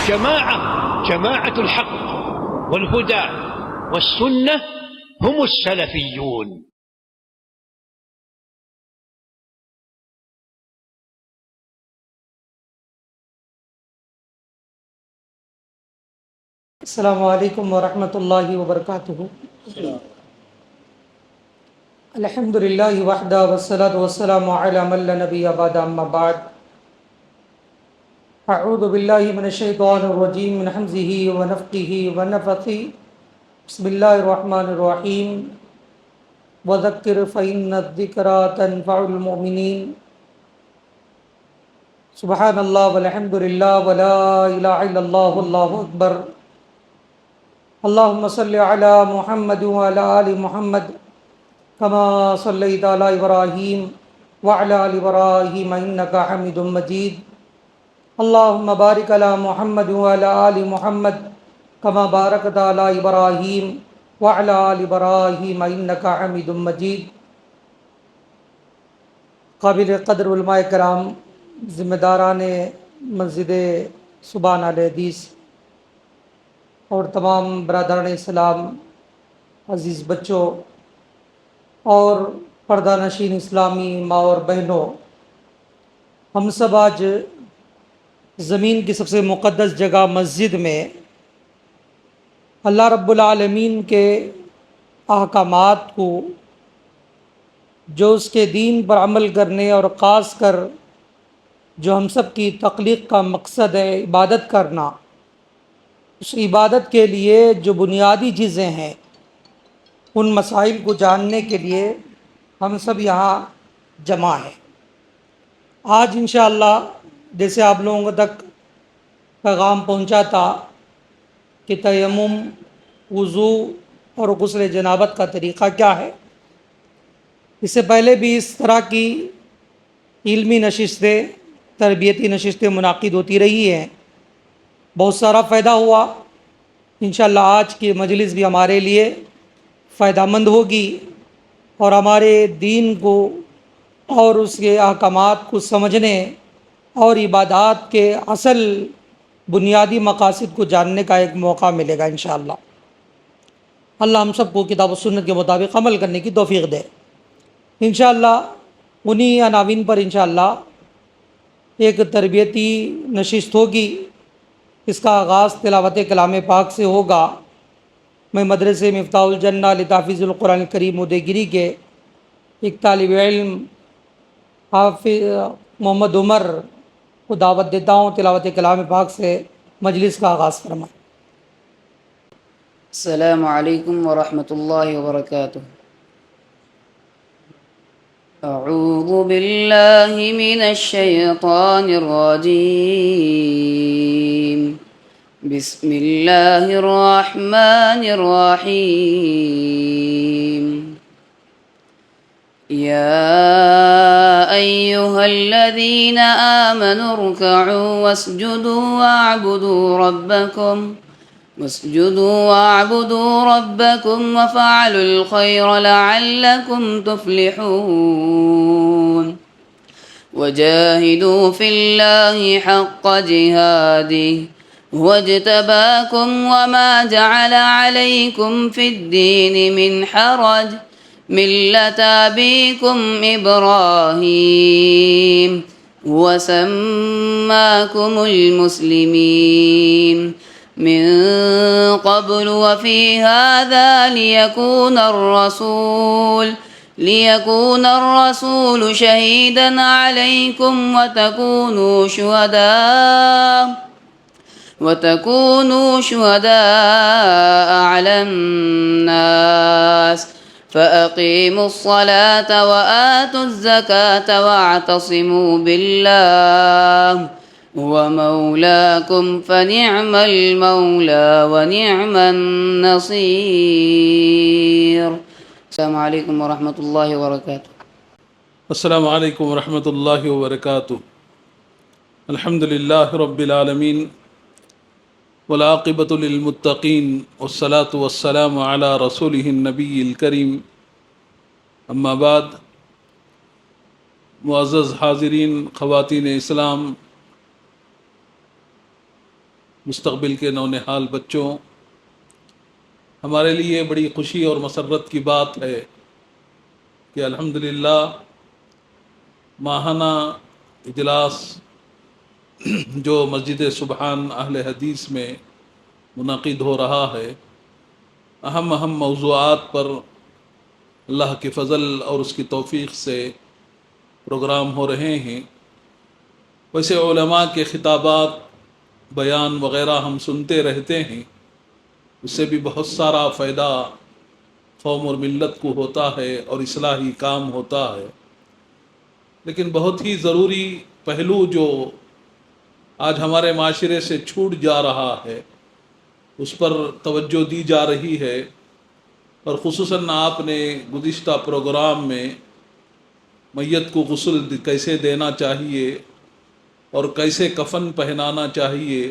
جماعة الحق والهدى والسنة هم السلفيون. السلام علیکم ورحمۃ اللہ وبرکاتہ. الحمد للہ وحدہ والصلاۃ والسلام علی من لا نبی بعد اما بعد. اعوذ باللہ من الشیطان الرجیم من حمزہ ونفخہ ونفثہ. بسم اللہ الرحمن الرحیم. وذکر فإن الذکریٰ تنفع المؤمنین. سبحان اللہ والحمد للہ ولا الہ الا اللہ واللہ اکبر. اللہم صلی علی محمد وعلی آل محمد کما صلیت علی ابراہیم وعلی آل ابراہیم انک حمید مجید. اللہم بارک علی محمد وعلی آل محمد کما بارکت علی ابراہیم وعلی آل ابراہیم انک حمید مجید. قابل قدر علماء کرام، ذمہ داران مسجد سبحان علیہ حدیث اور تمام برادران اسلام، عزیز بچوں اور پردہ نشین اسلامی ماں اور بہنوں، ہم سب آج زمین کی سب سے مقدس جگہ مسجد میں اللہ رب العالمین کے احکامات کو، جو اس کے دین پر عمل کرنے اور خاص کر جو ہم سب کی تخلیق کا مقصد ہے عبادت کرنا، اس عبادت کے لیے جو بنیادی چیزیں ہیں ان مسائل کو جاننے کے لیے ہم سب یہاں جمع ہیں. آج انشاءاللہ جیسے آپ لوگوں تک پیغام پہنچا تھا کہ تیمم، وضو اور غسل جنابت کا طریقہ کیا ہے، اس سے پہلے بھی اس طرح کی علمی نشستیں، تربیتی نشستیں منعقد ہوتی رہی ہیں، بہت سارا فائدہ ہوا. انشاءاللہ آج کی مجلس بھی ہمارے لیے فائدہ مند ہوگی اور ہمارے دین کو اور اس کے احکامات کو سمجھنے اور عبادات کے اصل بنیادی مقاصد کو جاننے کا ایک موقع ملے گا انشاءاللہ. اللہ ہم سب کو کتاب و سنت کے مطابق عمل کرنے کی توفیق دے. انشاءاللہ انہی عناوین پر انشاءاللہ ایک تربیتی نشست ہوگی. اس کا آغاز تلاوت کلام پاک سے ہوگا. میں مدرسے مفتاح الجنہ لتحفیظ القرآن الکریم ادے گیری کے ایک طالب علم حافظ محمد عمر کو دعوت دیتا ہوں تلاوت کلام پاک سے مجلس کا آغاز فرمائیں. السلام علیکم ورحمۃ اللہ وبرکاتہ. اعوذ باللہ من الشیطان الرجیم. بسم اللہ الرحمن الرحیم. یا ایہا الذین آمنوا ارکعوا واسجدوا واعبدوا ربكم وفعلوا الخير لعلكم تفلحون. وجاهدوا في الله حق جهاده واجتباكم وما جعل عليكم في الدين من حرج ملة أبيكم إبراهيم وسماكم المسلمين من قبل وفي هذا ليكون الرسول شهيدا عليكم وتكونوا شهداء على الناس فأقيموا الصلاة وآتوا الزكاة واعتصموا بالله هو مولاكم فنعم المولى ونعم النصير. السلام علیکم ورحمۃ اللہ وبرکاتہ. السلام علیکم ورحمۃ اللہ وبرکاتہ. الحمد للہ رب العالمین والعاقبۃ للمتقین والصلاة والسلام علی رسولہ النبی الکریم. اما بعد، معزز حاضرین، خواتین اسلام، مستقبل کے نونہال بچوں، ہمارے لیے بڑی خوشی اور مسرت کی بات ہے کہ الحمدللہ ماہانہ اجلاس جو مسجد سبحان اہل حدیث میں منعقد ہو رہا ہے، اہم موضوعات پر اللہ کے فضل اور اس کی توفیق سے پروگرام ہو رہے ہیں۔ ویسے علماء کے خطابات، بیان وغیرہ ہم سنتے رہتے ہیں، اس سے بھی بہت سارا فائدہ قوم اور ملت کو ہوتا ہے اور اصلاحی کام ہوتا ہے، لیکن بہت ہی ضروری پہلو جو آج ہمارے معاشرے سے چھوٹ جا رہا ہے اس پر توجہ دی جا رہی ہے، اور خصوصاً آپ نے گزشتہ پروگرام میں میت کو غسل کیسے دینا چاہیے اور کیسے کفن پہنانا چاہیے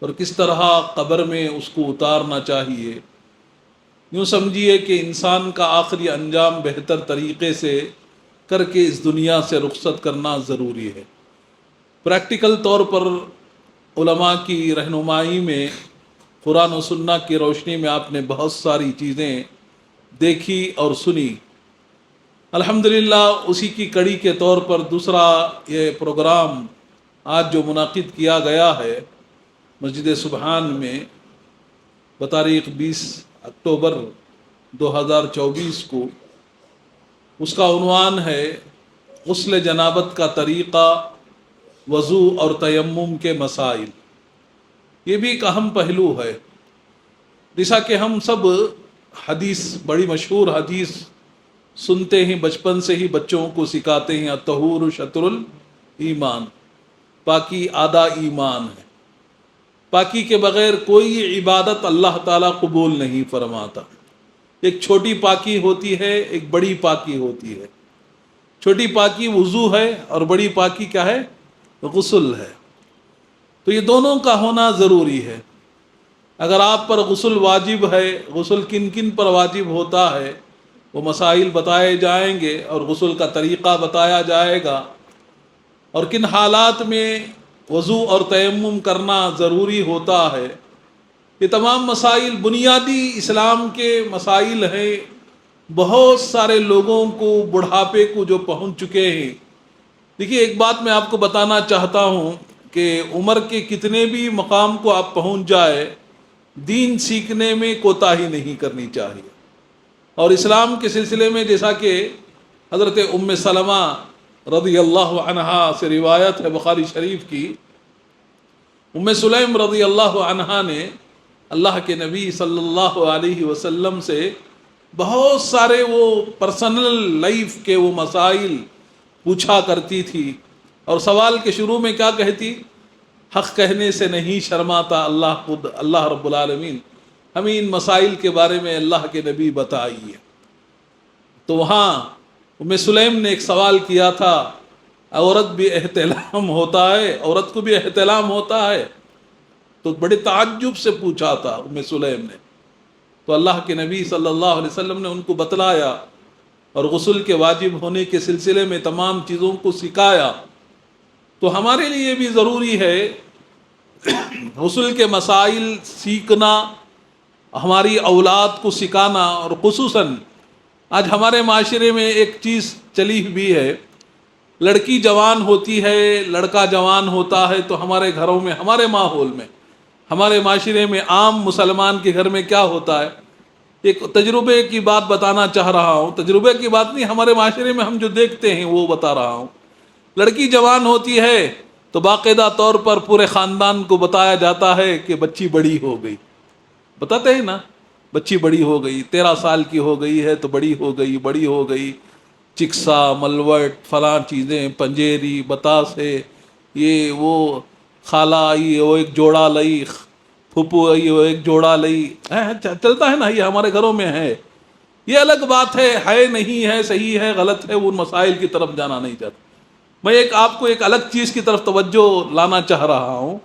اور کس طرح قبر میں اس کو اتارنا چاہیے، یوں سمجھیے کہ انسان کا آخری انجام بہتر طریقے سے کر کے اس دنیا سے رخصت کرنا ضروری ہے۔ پریکٹیکل طور پر علماء کی رہنمائی میں، قرآن و سنت کی روشنی میں آپ نے بہت ساری چیزیں دیکھی اور سنی۔ الحمدللہ اسی کی کڑی کے طور پر دوسرا یہ پروگرام آج جو منعقد کیا گیا ہے مسجد سبحان میں بتاریخ 20 اکتوبر 2024 کو، اس کا عنوان ہے غسل جنابت کا طریقہ، وضو اور تیمم کے مسائل۔ یہ بھی ایک اہم پہلو ہے، جیسا کہ ہم سب حدیث، بڑی مشہور حدیث سنتے ہیں، بچپن سے ہی بچوں کو سکھاتے ہیں، الطہور شطر الایمان، پاکی آدھا ایمان ہے۔ پاکی کے بغیر کوئی عبادت اللہ تعالیٰ قبول نہیں فرماتا۔ ایک چھوٹی پاکی ہوتی ہے، ایک بڑی پاکی ہوتی ہے۔ چھوٹی پاکی وضو ہے اور بڑی پاکی کیا ہے؟ غسل ہے۔ تو یہ دونوں کا ہونا ضروری ہے۔ اگر آپ پر غسل واجب ہے، غسل کن کن پر واجب ہوتا ہے وہ مسائل بتائے جائیں گے اور غسل کا طریقہ بتایا جائے گا، اور کن حالات میں وضو اور تیمم کرنا ضروری ہوتا ہے۔ یہ تمام مسائل بنیادی اسلام کے مسائل ہیں۔ بہت سارے لوگوں کو، بڑھاپے کو جو پہنچ چکے ہیں، دیکھیے ایک بات میں آپ کو بتانا چاہتا ہوں کہ عمر کے کتنے بھی مقام کو آپ پہنچ جائے، دین سیکھنے میں کوتاہی نہیں کرنی چاہیے۔ اور اسلام کے سلسلے میں جیسا کہ حضرت ام سلمہ رضی اللہ عنہا سے روایت ہے بخاری شریف کی، ام سلیم رضی اللہ عنہا نے اللہ کے نبی صلی اللہ علیہ وسلم سے بہت سارے وہ پرسنل لائف کے وہ مسائل پوچھا کرتی تھی، اور سوال کے شروع میں کیا کہتی؟ حق کہنے سے نہیں شرماتا اللہ خود، اللہ رب العالمین ہمیں ان مسائل کے بارے میں اللہ کے نبی بتائیے۔ تو وہاں ام سلیم نے ایک سوال کیا تھا، عورت بھی احتلام ہوتا ہے، عورت کو بھی احتلام ہوتا ہے؟ تو بڑے تعجب سے پوچھا تھا ام سلیم نے۔ تو اللہ کے نبی صلی اللہ علیہ وسلم نے ان کو بتلایا اور غسل کے واجب ہونے کے سلسلے میں تمام چیزوں کو سکھایا۔ تو ہمارے لیے بھی ضروری ہے غسل کے مسائل سیکھنا، ہماری اولاد کو سکھانا، اور خصوصاً آج ہمارے معاشرے میں ایک چیز چلی ہوئی ہے، لڑکی جوان ہوتی ہے، لڑکا جوان ہوتا ہے، تو ہمارے گھروں میں، ہمارے ماحول میں، ہمارے معاشرے میں، عام مسلمان کے گھر میں کیا ہوتا ہے؟ ایک تجربے کی بات بتانا چاہ رہا ہوں، تجربے کی بات نہیں، ہمارے معاشرے میں ہم جو دیکھتے ہیں وہ بتا رہا ہوں۔ لڑکی جوان ہوتی ہے تو باقاعدہ طور پر پورے خاندان کو بتایا جاتا ہے کہ بچی بڑی ہو گئی، بتاتے ہیں نا، بچی بڑی ہو گئی، 13 سال کی ہو گئی ہے تو بڑی ہو گئی، بڑی ہو گئی، چکسا، ملوٹ، فلاں چیزیں، پنجیری، بتاسے، یہ وہ خالہ آئی وہ ایک جوڑا لئی، پھپھو آئی وہ ایک جوڑا لئی، چلتا ہے نا، یہ ہمارے گھروں میں ہے۔ یہ الگ بات ہے نہیں ہے، صحیح ہے غلط ہے، ان مسائل کی طرف جانا نہیں چاہتا۔ میں آپ کو ایک الگ چیز کی طرف توجہ لانا چاہ رہا ہوں۔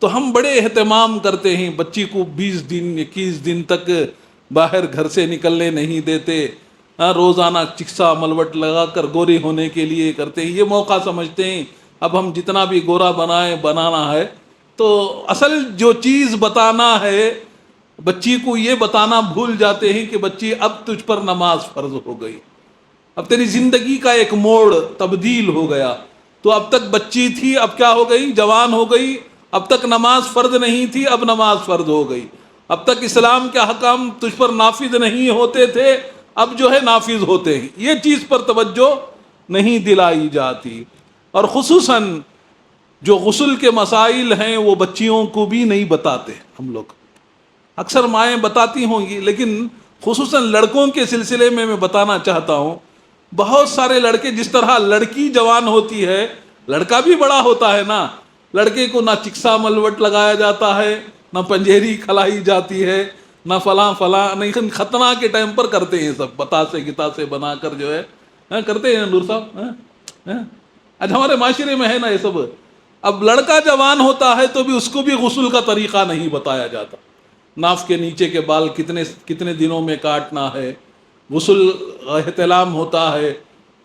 تو ہم بڑے اہتمام کرتے ہیں، بچی کو 20 دن 21 دن تک باہر گھر سے نکلنے نہیں دیتے، روزانہ چکسا ملوٹ لگا کر گوری ہونے کے لیے کرتے ہیں، یہ موقع سمجھتے ہیں اب ہم جتنا بھی گورا بنانا ہے تو اصل جو چیز بتانا ہے بچی کو یہ بتانا بھول جاتے ہیں کہ بچی اب تجھ پر نماز فرض ہو گئی، اب تیری زندگی کا ایک موڑ تبدیل ہو گیا. تو اب تک بچی تھی، اب کیا ہو گئی؟ جوان ہو گئی. اب تک نماز فرض نہیں تھی، اب نماز فرض ہو گئی. اب تک اسلام کے احکام تجھ پر نافذ نہیں ہوتے تھے، اب جو ہے نافذ ہوتے ہیں. یہ چیز پر توجہ نہیں دلائی جاتی. اور خصوصاً جو غسل کے مسائل ہیں وہ بچیوں کو بھی نہیں بتاتے ہم لوگ. اکثر مائیں بتاتی ہوں گی، لیکن خصوصاً لڑکوں کے سلسلے میں بتانا چاہتا ہوں. بہت سارے لڑکے، جس طرح لڑکی جوان ہوتی ہے لڑکا بھی بڑا ہوتا ہے نا، لڑکے کو نہ چکسا ملوٹ لگایا جاتا ہے، نہ پنجیری کھلائی جاتی ہے، نہ فلاں نہیں. ختنہ کے ٹائم پر کرتے ہیں سب، بتاسے گتاسے بنا کر جو ہے کرتے ہیں نور صاحب. اچھا ہمارے معاشرے میں ہے نا یہ سب. اب لڑکا جوان ہوتا ہے تو بھی اس کو بھی غسل کا طریقہ نہیں بتایا جاتا. ناف کے نیچے کے بال کتنے دنوں میں کاٹنا ہے، غسل احتلام ہوتا ہے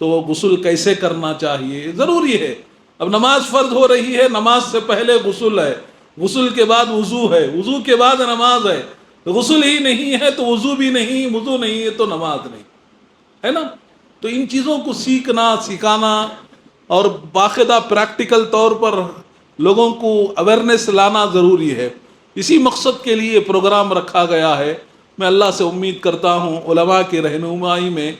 تو وہ غسل کیسے کرنا چاہیے، ضروری ہے. اب نماز فرض ہو رہی ہے، نماز سے پہلے غسل ہے، غسل کے بعد وضو ہے، وضو کے بعد نماز ہے. غسل ہی نہیں ہے تو وضو بھی نہیں، وضو نہیں ہے تو نماز نہیں ہے نا. تو ان چیزوں کو سیکھنا سکھانا اور باقاعدہ پریکٹیکل طور پر لوگوں کو اویئرنیس لانا ضروری ہے. اسی مقصد کے لیے پروگرام رکھا گیا ہے. میں اللہ سے امید کرتا ہوں علماء کی رہنمائی میں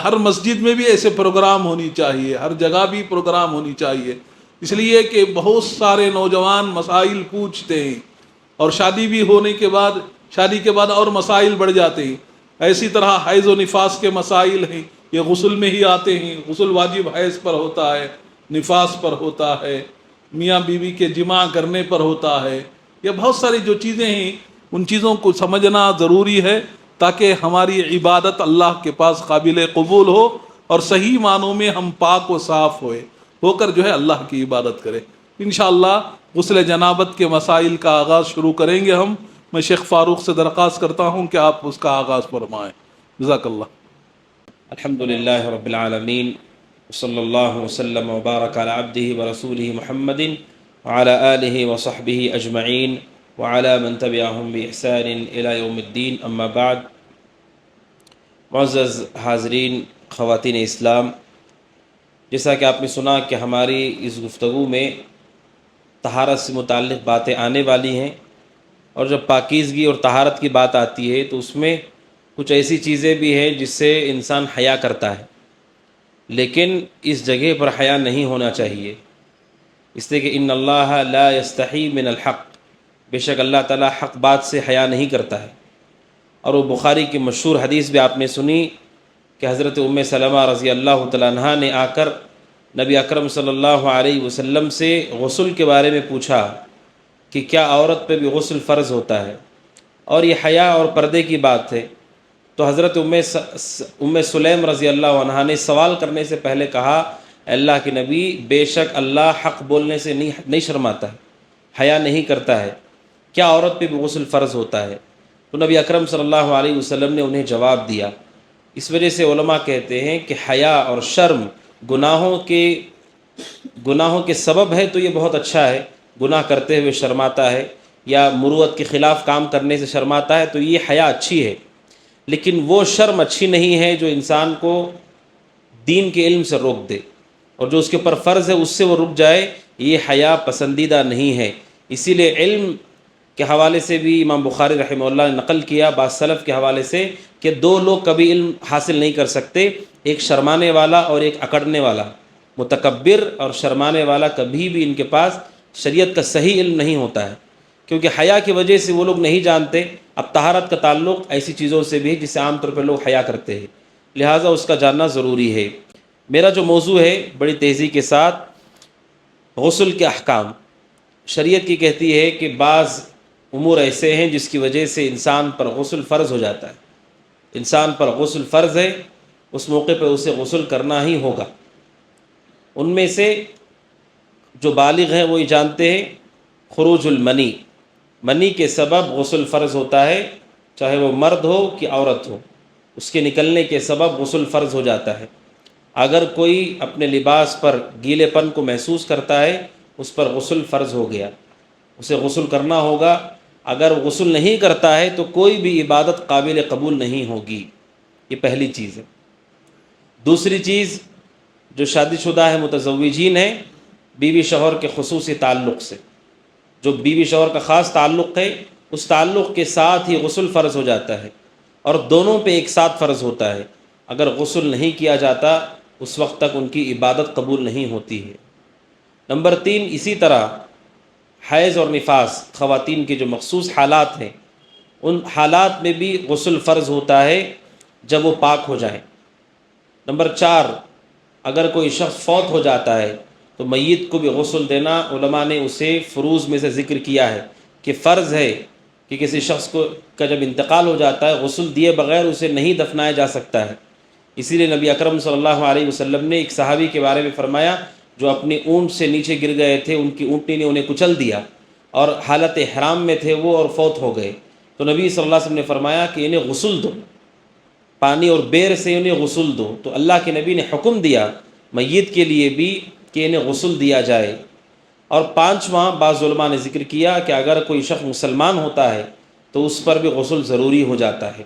ہر مسجد میں بھی ایسے پروگرام ہونی چاہیے، ہر جگہ بھی پروگرام ہونی چاہیے. اس لیے کہ بہت سارے نوجوان مسائل پوچھتے ہیں، اور شادی بھی ہونے کے بعد، شادی کے بعد اور مسائل بڑھ جاتے ہیں. اسی طرح حیض و نفاس کے مسائل ہیں، یہ غسل میں ہی آتے ہیں. غسل واجب حیض پر ہوتا ہے، نفاس پر ہوتا ہے، میاں بیوی کے جماع کرنے پر ہوتا ہے. یہ بہت ساری جو چیزیں ہیں ان چیزوں کو سمجھنا ضروری ہے تاکہ ہماری عبادت اللہ کے پاس قابل قبول ہو اور صحیح معنوں میں ہم پاک و صاف ہو کر جو ہے اللہ کی عبادت کرے. انشاءاللہ غسل جنابت کے مسائل کا آغاز شروع کریں گے ہم. میں شیخ فاروق سے درخواست کرتا ہوں کہ آپ اس کا آغاز فرمائیں. جزاک اللہ. الحمد للہ رب العالمین صلی اللہ وسلم وبارک علی عبدہ ورسولہ محمد وعلی آلہ وصحبہ اجمعین وعلی من تبعہم بإحسان الی یوم الدین. اما بعد. معزز حاضرین، خواتین اسلام، جیسا کہ آپ نے سنا کہ ہماری اس گفتگو میں طہارت سے متعلق باتیں آنے والی ہیں، اور جب پاکیزگی اور طہارت کی بات آتی ہے تو اس میں کچھ ایسی چیزیں بھی ہیں جس سے انسان حیا کرتا ہے، لیکن اس جگہ پر حیا نہیں ہونا چاہیے، اس لیے کہ ان اللہ لا یستحی من الحق، بے شک اللہ تعالیٰ حق بات سے حیا نہیں کرتا ہے. اور وہ بخاری کی مشہور حدیث بھی آپ نے سنی کہ حضرت ام سلمہ رضی اللہ تعالیٰ عنہا نے آ کر نبی اکرم صلی اللہ علیہ وسلم سے غسل کے بارے میں پوچھا کہ کیا عورت پہ بھی غسل فرض ہوتا ہے، اور یہ حیا اور پردے کی بات ہے. تو حضرت ام سلیم رضی اللہ عنہا نے سوال کرنے سے پہلے کہا، اللہ کے نبی، بے شک اللہ حق بولنے سے نہیں شرماتا ہے، حیا نہیں کرتا ہے، کیا عورت پہ بھی غسل فرض ہوتا ہے؟ تو نبی اکرم صلی اللہ علیہ وسلم نے انہیں جواب دیا. اس وجہ سے علماء کہتے ہیں کہ حیا اور شرم گناہوں کے سبب ہے، تو یہ بہت اچھا ہے. گناہ کرتے ہوئے شرماتا ہے یا مروت کے خلاف کام کرنے سے شرماتا ہے تو یہ حیا اچھی ہے، لیکن وہ شرم اچھی نہیں ہے جو انسان کو دین کے علم سے روک دے، اور جو اس کے اوپر فرض ہے اس سے وہ رک جائے، یہ حیا پسندیدہ نہیں ہے. اسی لیے علم کے حوالے سے بھی امام بخاری رحمہ اللہ نے نقل کیا بعض سلف کے حوالے سے کہ دو لوگ کبھی علم حاصل نہیں کر سکتے، ایک شرمانے والا اور ایک اکڑنے والا. متکبر اور شرمانے والا کبھی بھی ان کے پاس شریعت کا صحیح علم نہیں ہوتا ہے، کیونکہ حیا کی وجہ سے وہ لوگ نہیں جانتے. اب طہارت کا تعلق ایسی چیزوں سے بھی ہے جس سے عام طور پہ لوگ حیا کرتے ہیں، لہٰذا اس کا جاننا ضروری ہے. میرا جو موضوع ہے بڑی تیزی کے ساتھ غسل کے احکام. شریعت کی کہتی ہے کہ بعض امور ایسے ہیں جس کی وجہ سے انسان پر غسل فرض ہو جاتا ہے. انسان پر غسل فرض ہے، اس موقع پہ اسے غسل کرنا ہی ہوگا. ان میں سے جو بالغ ہیں وہ یہ جانتے ہیں خروج المنی، منی کے سبب غسل فرض ہوتا ہے، چاہے وہ مرد ہو کہ عورت ہو، اس کے نکلنے کے سبب غسل فرض ہو جاتا ہے. اگر کوئی اپنے لباس پر گیلے پن کو محسوس کرتا ہے اس پر غسل فرض ہو گیا. اسے غسل کرنا ہوگا. اگر غسل نہیں کرتا ہے تو کوئی بھی عبادت قابل قبول نہیں ہوگی. یہ پہلی چیز ہے. دوسری چیز، جو شادی شدہ ہے، متزوجین ہیں، بیوی شوہر کے خصوصی تعلق سے، جو بیوی شوہر کا خاص تعلق ہے، اس تعلق کے ساتھ ہی غسل فرض ہو جاتا ہے، اور دونوں پہ ایک ساتھ فرض ہوتا ہے. اگر غسل نہیں کیا جاتا اس وقت تک ان کی عبادت قبول نہیں ہوتی ہے. نمبر 3، اسی طرح حیض اور نفاس، خواتین کے جو مخصوص حالات ہیں، ان حالات میں بھی غسل فرض ہوتا ہے جب وہ پاک ہو جائیں. نمبر 4، اگر کوئی شخص فوت ہو جاتا ہے تو میت کو بھی غسل دینا، علماء نے اسے فروض میں سے ذکر کیا ہے کہ فرض ہے کہ کسی شخص کا جب انتقال ہو جاتا ہے غسل دیے بغیر اسے نہیں دفنایا جا سکتا ہے. اسی لیے نبی اکرم صلی اللہ علیہ وسلم نے ایک صحابی کے بارے میں فرمایا جو اپنی اونٹ سے نیچے گر گئے تھے، ان کی اونٹنی نے انہیں کچل دیا اور حالت احرام میں تھے وہ اور فوت ہو گئے. تو نبی صلی اللہ علیہ وسلم نے فرمایا کہ انہیں غسل دو، پانی اور بیر سے انہیں غسل دو. تو اللہ کے نبی نے حکم دیا میت کے لیے بھی کہ انہیں غسل دیا جائے. اور 5واں، بعض علماء نے ذکر کیا کہ اگر کوئی شخص مسلمان ہوتا ہے تو اس پر بھی غسل ضروری ہو جاتا ہے.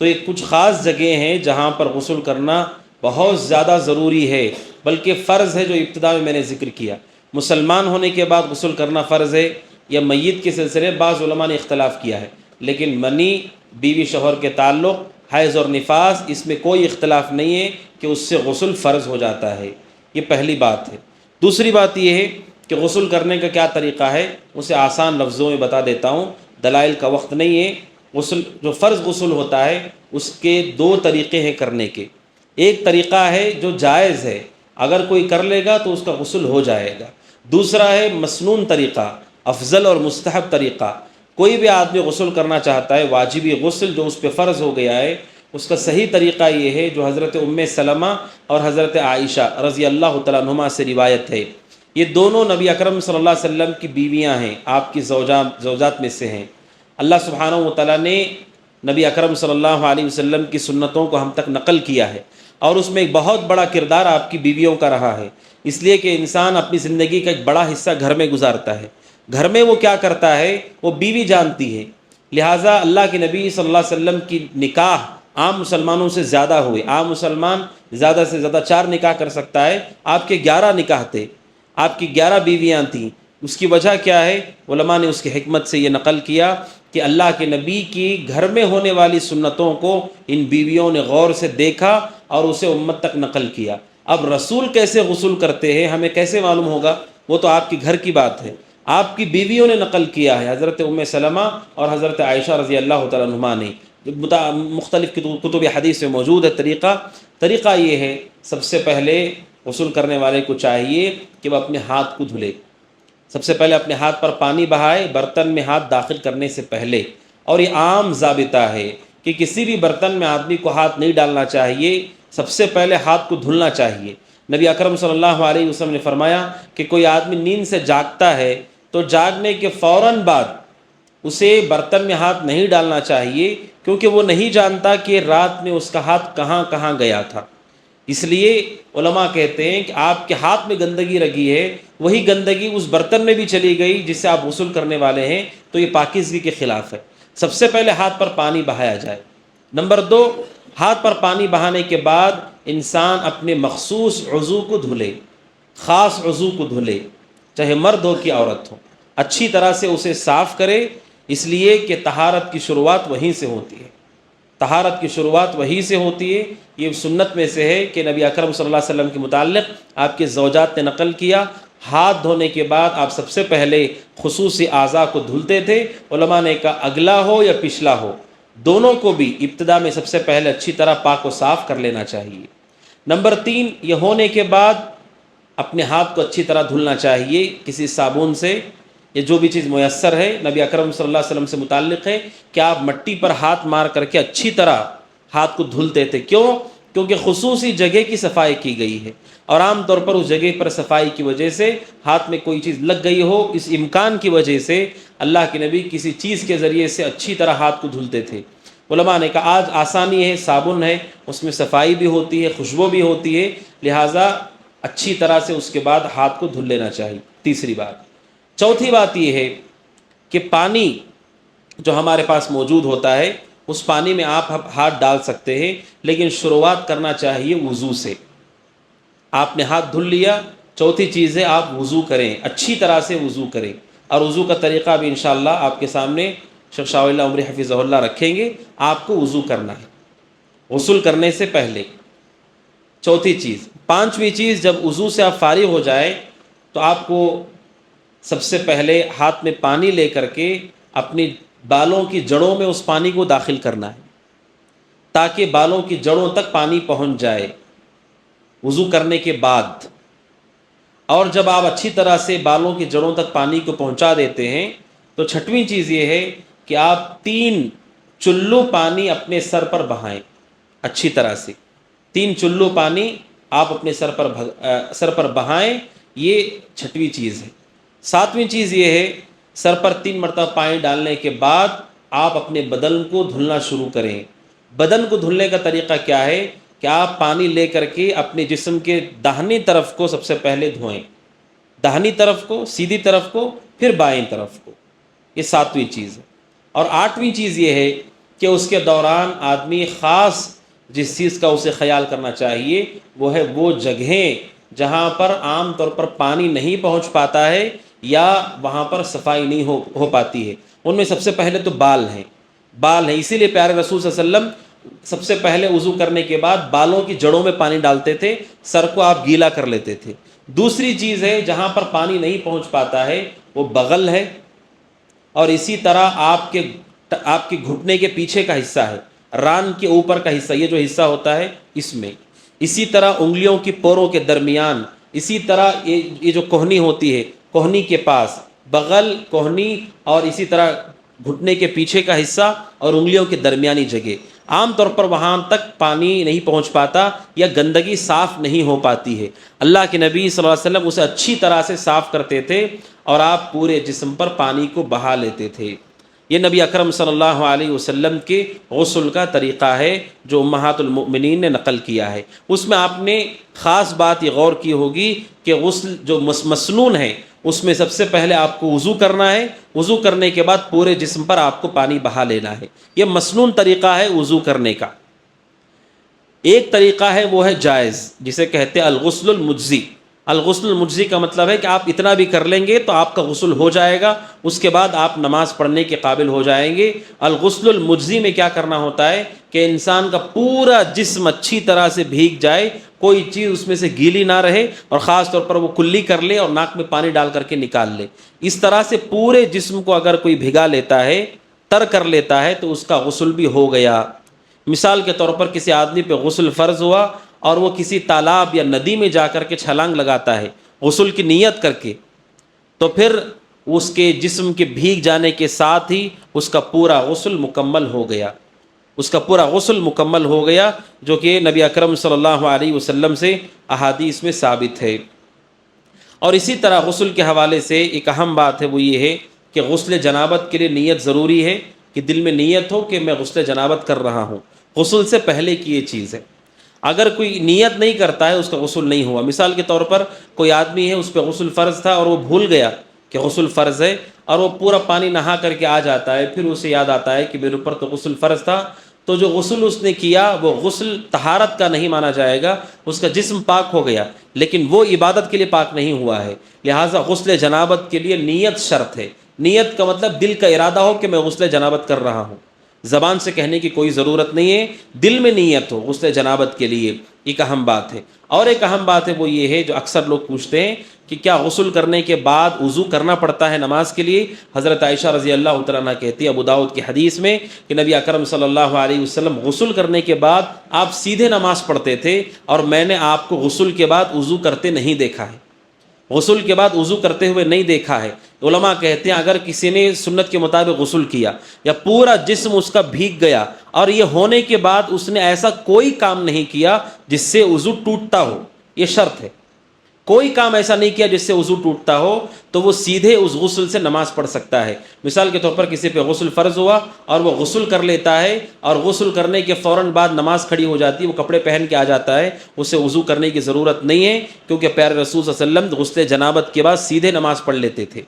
تو یہ کچھ خاص جگہیں ہیں جہاں پر غسل کرنا بہت زیادہ ضروری ہے، بلکہ فرض ہے. جو ابتدا میں نے ذکر کیا، مسلمان ہونے کے بعد غسل کرنا فرض ہے یا میت کے سلسلے، بعض علماء نے اختلاف کیا ہے. لیکن منی، بیوی شوہر کے تعلق، حیض اور نفاس، اس میں کوئی اختلاف نہیں ہے کہ اس سے غسل فرض ہو جاتا ہے. یہ پہلی بات ہے. دوسری بات یہ ہے کہ غسل کرنے کا کیا طریقہ ہے، اسے آسان لفظوں میں بتا دیتا ہوں، دلائل کا وقت نہیں ہے. غسل، جو فرض غسل ہوتا ہے، اس کے 2 طریقے ہیں کرنے کے. ایک طریقہ ہے جو جائز ہے، اگر کوئی کر لے گا تو اس کا غسل ہو جائے گا. دوسرا ہے مسنون طریقہ، افضل اور مستحب طریقہ. کوئی بھی آدمی غسل کرنا چاہتا ہے، واجبی غسل جو اس پہ فرض ہو گیا ہے، اس کا صحیح طریقہ یہ ہے جو حضرت ام سلمہ اور حضرت عائشہ رضی اللہ تعالیٰ عنہما سے روایت ہے. یہ دونوں نبی اکرم صلی اللہ علیہ وسلم کی بیویاں ہیں، آپ کی زوجات میں سے ہیں. اللہ سبحانہ و تعالیٰ نے نبی اکرم صلی اللہ علیہ وسلم کی سنتوں کو ہم تک نقل کیا ہے، اور اس میں ایک بہت بڑا کردار آپ کی بیویوں کا رہا ہے. اس لیے کہ انسان اپنی زندگی کا ایک بڑا حصہ گھر میں گزارتا ہے. گھر میں وہ کیا کرتا ہے وہ بیوی جانتی ہے. لہٰذا اللہ کے نبی صلی اللہ علیہ وسلم کی نکاح عام مسلمانوں سے زیادہ ہوئے. عام مسلمان زیادہ سے زیادہ 4 نکاح کر سکتا ہے، آپ کے 11 نکاح تھے، آپ کی 11 بیویاں تھیں. اس کی وجہ کیا ہے؟ علماء نے اس کی حکمت سے یہ نقل کیا کہ اللہ کے نبی کی گھر میں ہونے والی سنتوں کو ان بیویوں نے غور سے دیکھا اور اسے امت تک نقل کیا. اب رسول کیسے غسل کرتے ہیں ہمیں کیسے معلوم ہوگا؟ وہ تو آپ کی گھر کی بات ہے. آپ کی بیویوں نے نقل کیا ہے، حضرت ام سلمہ اور حضرت عائشہ رضی اللہ تعالیٰ عنہما نے. مختلف کتب حدیث میں موجود ہے طریقہ یہ ہے، سب سے پہلے غسل کرنے والے کو چاہیے کہ وہ اپنے ہاتھ کو دھلے. سب سے پہلے اپنے ہاتھ پر پانی بہائے برتن میں ہاتھ داخل کرنے سے پہلے. اور یہ عام ضابطہ ہے کہ کسی بھی برتن میں آدمی کو ہاتھ نہیں ڈالنا چاہیے، سب سے پہلے ہاتھ کو دھلنا چاہیے. نبی اکرم صلی اللہ علیہ وسلم نے فرمایا کہ کوئی آدمی نیند سے جاگتا ہے تو جاگنے کے فوراً بعد اسے برتن میں ہاتھ نہیں ڈالنا چاہیے، کیونکہ وہ نہیں جانتا کہ رات میں اس کا ہاتھ کہاں کہاں گیا تھا. اس لیے علماء کہتے ہیں کہ آپ کے ہاتھ میں گندگی لگی ہے، وہی گندگی اس برتن میں بھی چلی گئی جس سے آپ غسل کرنے والے ہیں، تو یہ پاکیزگی کے خلاف ہے. سب سے پہلے ہاتھ پر پانی بہایا جائے. نمبر 2، ہاتھ پر پانی بہانے کے بعد انسان اپنے مخصوص عضو کو دھلے، خاص عضو کو دھلے، چاہے مرد ہو کہ عورت ہو، اچھی طرح سے اسے صاف کرے. اس لیے کہ طہارت کی شروعات وہیں سے ہوتی ہے. طہارت کی شروعات وہی سے ہوتی ہے. یہ سنت میں سے ہے کہ نبی اکرم صلی اللہ علیہ وسلم کے متعلق آپ کے زوجات نے نقل کیا، ہاتھ دھونے کے بعد آپ سب سے پہلے خصوصی اعضاء کو دھلتے تھے. علماء نے کہا اگلا ہو یا پچھلا ہو، دونوں کو بھی ابتدا میں سب سے پہلے اچھی طرح پاک و صاف کر لینا چاہیے. نمبر 3، یہ ہونے کے بعد اپنے ہاتھ کو اچھی طرح دھلنا چاہیے کسی صابن سے. یہ جو بھی چیز میسر ہے، نبی اکرم صلی اللہ علیہ وسلم سے متعلق ہے کہ آپ مٹی پر ہاتھ مار کر کے اچھی طرح ہاتھ کو دھلتے تھے. کیوں؟ کیونکہ خصوصی جگہ کی صفائی کی گئی ہے، اور عام طور پر اس جگہ پر صفائی کی وجہ سے ہاتھ میں کوئی چیز لگ گئی ہو، اس امکان کی وجہ سے اللہ کے نبی کسی چیز کے ذریعے سے اچھی طرح ہاتھ کو دھلتے تھے. علماء نے کہا آج آسانی ہے، صابن ہے، اس میں صفائی بھی ہوتی ہے، خوشبو بھی ہوتی ہے، لہٰذا اچھی طرح سے اس کے بعد ہاتھ کو دھل لینا چاہیے. تیسری بات. چوتھی بات یہ ہے کہ پانی جو ہمارے پاس موجود ہوتا ہے اس پانی میں آپ ہاتھ ڈال سکتے ہیں، لیکن شروعات کرنا چاہیے وضو سے۔ آپ نے ہاتھ دھل لیا، چوتھی چیز ہے آپ وضو کریں، اچھی طرح سے وضو کریں، اور وضو کا طریقہ بھی انشاءاللہ آپ کے سامنے شیخ شاہ اللہ عمری حفظہ اللہ رکھیں گے۔ آپ کو وضو کرنا ہے غسل کرنے سے پہلے، چوتھی چیز۔ پانچویں چیز، جب وضو سے آپ فارغ ہو جائے تو آپ کو سب سے پہلے ہاتھ میں پانی لے کر کے اپنی بالوں کی جڑوں میں اس پانی کو داخل کرنا ہے، تاکہ بالوں کی جڑوں تک پانی پہنچ جائے وضو کرنے کے بعد۔ اور جب آپ اچھی طرح سے بالوں کی جڑوں تک پانی کو پہنچا دیتے ہیں تو چھٹویں چیز یہ ہے کہ آپ 3 چلو پانی اپنے سر پر بہائیں، اچھی طرح سے 3 چلو پانی آپ اپنے سر پر بہائیں، یہ چھٹویں چیز ہے۔ ساتویں چیز یہ ہے، سر پر 3 مرتبہ پانی ڈالنے کے بعد آپ اپنے بدن کو دھلنا شروع کریں۔ بدن کو دھلنے کا طریقہ کیا ہے کہ آپ پانی لے کر کے اپنے جسم کے داہنی طرف کو سب سے پہلے دھوئیں، داہنی طرف کو، سیدھی طرف کو، پھر بائیں طرف کو، یہ 7ویں چیز ہے۔ اور 8ویں چیز یہ ہے کہ اس کے دوران آدمی خاص جس چیز کا اسے خیال کرنا چاہیے وہ ہے وہ جگہیں جہاں پر عام طور پر پانی نہیں پہنچ پاتا ہے یا وہاں پر صفائی نہیں ہو پاتی ہے۔ ان میں سب سے پہلے تو بال ہیں، اسی لیے پیارے رسول صلی اللہ علیہ وسلم سب سے پہلے وضو کرنے کے بعد بالوں کی جڑوں میں پانی ڈالتے تھے، سر کو آپ گیلا کر لیتے تھے۔ دوسری چیز ہے جہاں پر پانی نہیں پہنچ پاتا ہے وہ بغل ہے، اور اسی طرح آپ کے گھٹنے کے پیچھے کا حصہ ہے، ران کے اوپر کا حصہ، یہ جو حصہ ہوتا ہے اس میں، اسی طرح انگلیوں کی پوروں کے درمیان، اسی طرح یہ جو کوہنی ہوتی ہے کوہنی کے پاس، بغل، کوہنی، اور اسی طرح گھٹنے کے پیچھے کا حصہ اور انگلیوں کے درمیانی جگہ، عام طور پر وہاں تک پانی نہیں پہنچ پاتا یا گندگی صاف نہیں ہو پاتی ہے۔ اللہ کے نبی صلی اللہ علیہ وسلم اسے اچھی طرح سے صاف کرتے تھے اور آپ پورے جسم پر پانی کو بہا لیتے تھے۔ یہ نبی اکرم صلی اللہ علیہ وسلم کے غسل کا طریقہ ہے جو امہات المؤمنین نے نقل کیا ہے۔ اس میں آپ نے خاص بات یہ غور کی ہوگی کہ غسل جو مسنون ہے اس میں سب سے پہلے آپ کو وضو کرنا ہے، وضو کرنے کے بعد پورے جسم پر آپ کو پانی بہا لینا ہے، یہ مسنون طریقہ ہے وضو کرنے کا۔ ایک طریقہ ہے وہ ہے جائز، جسے کہتے ہیں الغسل المجزی۔ الغسل المجزی کا مطلب ہے کہ آپ اتنا بھی کر لیں گے تو آپ کا غسل ہو جائے گا، اس کے بعد آپ نماز پڑھنے کے قابل ہو جائیں گے۔ الغسل المجزی میں کیا کرنا ہوتا ہے کہ انسان کا پورا جسم اچھی طرح سے بھیگ جائے، کوئی چیز اس میں سے گیلی نہ رہے، اور خاص طور پر وہ کلی کر لے اور ناک میں پانی ڈال کر کے نکال لے۔ اس طرح سے پورے جسم کو اگر کوئی بھگا لیتا ہے، تر کر لیتا ہے، تو اس کا غسل بھی ہو گیا۔ مثال کے طور پر کسی آدمی پہ غسل فرض ہوا اور وہ کسی تالاب یا ندی میں جا کر کے چھلانگ لگاتا ہے غسل کی نیت کر کے، تو پھر اس کے جسم کے بھیگ جانے کے ساتھ ہی اس کا پورا غسل مکمل ہو گیا، اس کا پورا غسل مکمل ہو گیا، جو کہ نبی اکرم صلی اللہ علیہ وسلم سے احادیث میں ثابت ہے۔ اور اسی طرح غسل کے حوالے سے ایک اہم بات ہے، وہ یہ ہے کہ غسل جنابت کے لیے نیت ضروری ہے، کہ دل میں نیت ہو کہ میں غسل جنابت کر رہا ہوں، غسل سے پہلے کی یہ چیز ہے۔ اگر کوئی نیت نہیں کرتا ہے اس کا غسل نہیں ہوا۔ مثال کے طور پر کوئی آدمی ہے، اس پہ غسل فرض تھا اور وہ بھول گیا کہ غسل فرض ہے، اور وہ پورا پانی نہا کر کے آ جاتا ہے، پھر اسے یاد آتا ہے کہ میرے اوپر تو غسل فرض تھا، تو جو غسل اس نے کیا وہ غسل طہارت کا نہیں مانا جائے گا، اس کا جسم پاک ہو گیا لیکن وہ عبادت کے لیے پاک نہیں ہوا ہے۔ لہٰذا غسل جنابت کے لیے نیت شرط ہے۔ نیت کا مطلب دل کا ارادہ ہو کہ میں غسل جنابت کر رہا ہوں، زبان سے کہنے کی کوئی ضرورت نہیں ہے، دل میں نیت ہو غسل جنابت کے لیے، ایک اہم بات ہے۔ اور ایک اہم بات ہے وہ یہ ہے جو اکثر لوگ پوچھتے ہیں کہ کیا غسل کرنے کے بعد وضو کرنا پڑتا ہے نماز کے لیے؟ حضرت عائشہ رضی اللہ تعالیٰ عنہ کہتی ہے ابو داؤد کی حدیث میں کہ نبی اکرم صلی اللہ علیہ وسلم غسل کرنے کے بعد آپ سیدھے نماز پڑھتے تھے، اور میں نے آپ کو غسل کے بعد وضو کرتے نہیں دیکھا ہے، غسل کے بعد وضو کرتے ہوئے نہیں دیکھا ہے۔ علماء کہتے ہیں اگر کسی نے سنت کے مطابق غسل کیا یا پورا جسم اس کا بھیگ گیا اور یہ ہونے کے بعد اس نے ایسا کوئی کام نہیں کیا جس سے وضو ٹوٹتا ہو، یہ شرط ہے، کوئی کام ایسا نہیں کیا جس سے وضو ٹوٹتا ہو، تو وہ سیدھے اس غسل سے نماز پڑھ سکتا ہے۔ مثال کے طور پر کسی پہ غسل فرض ہوا اور وہ غسل کر لیتا ہے، اور غسل کرنے کے فوراً بعد نماز کھڑی ہو جاتی ہے، وہ کپڑے پہن کے آ جاتا ہے، اسے وضو کرنے کی ضرورت نہیں ہے، کیونکہ پیارے رسول صلی اللہ علیہ وسلم غسل جنابت کے بعد سیدھے نماز پڑھ لیتے تھے۔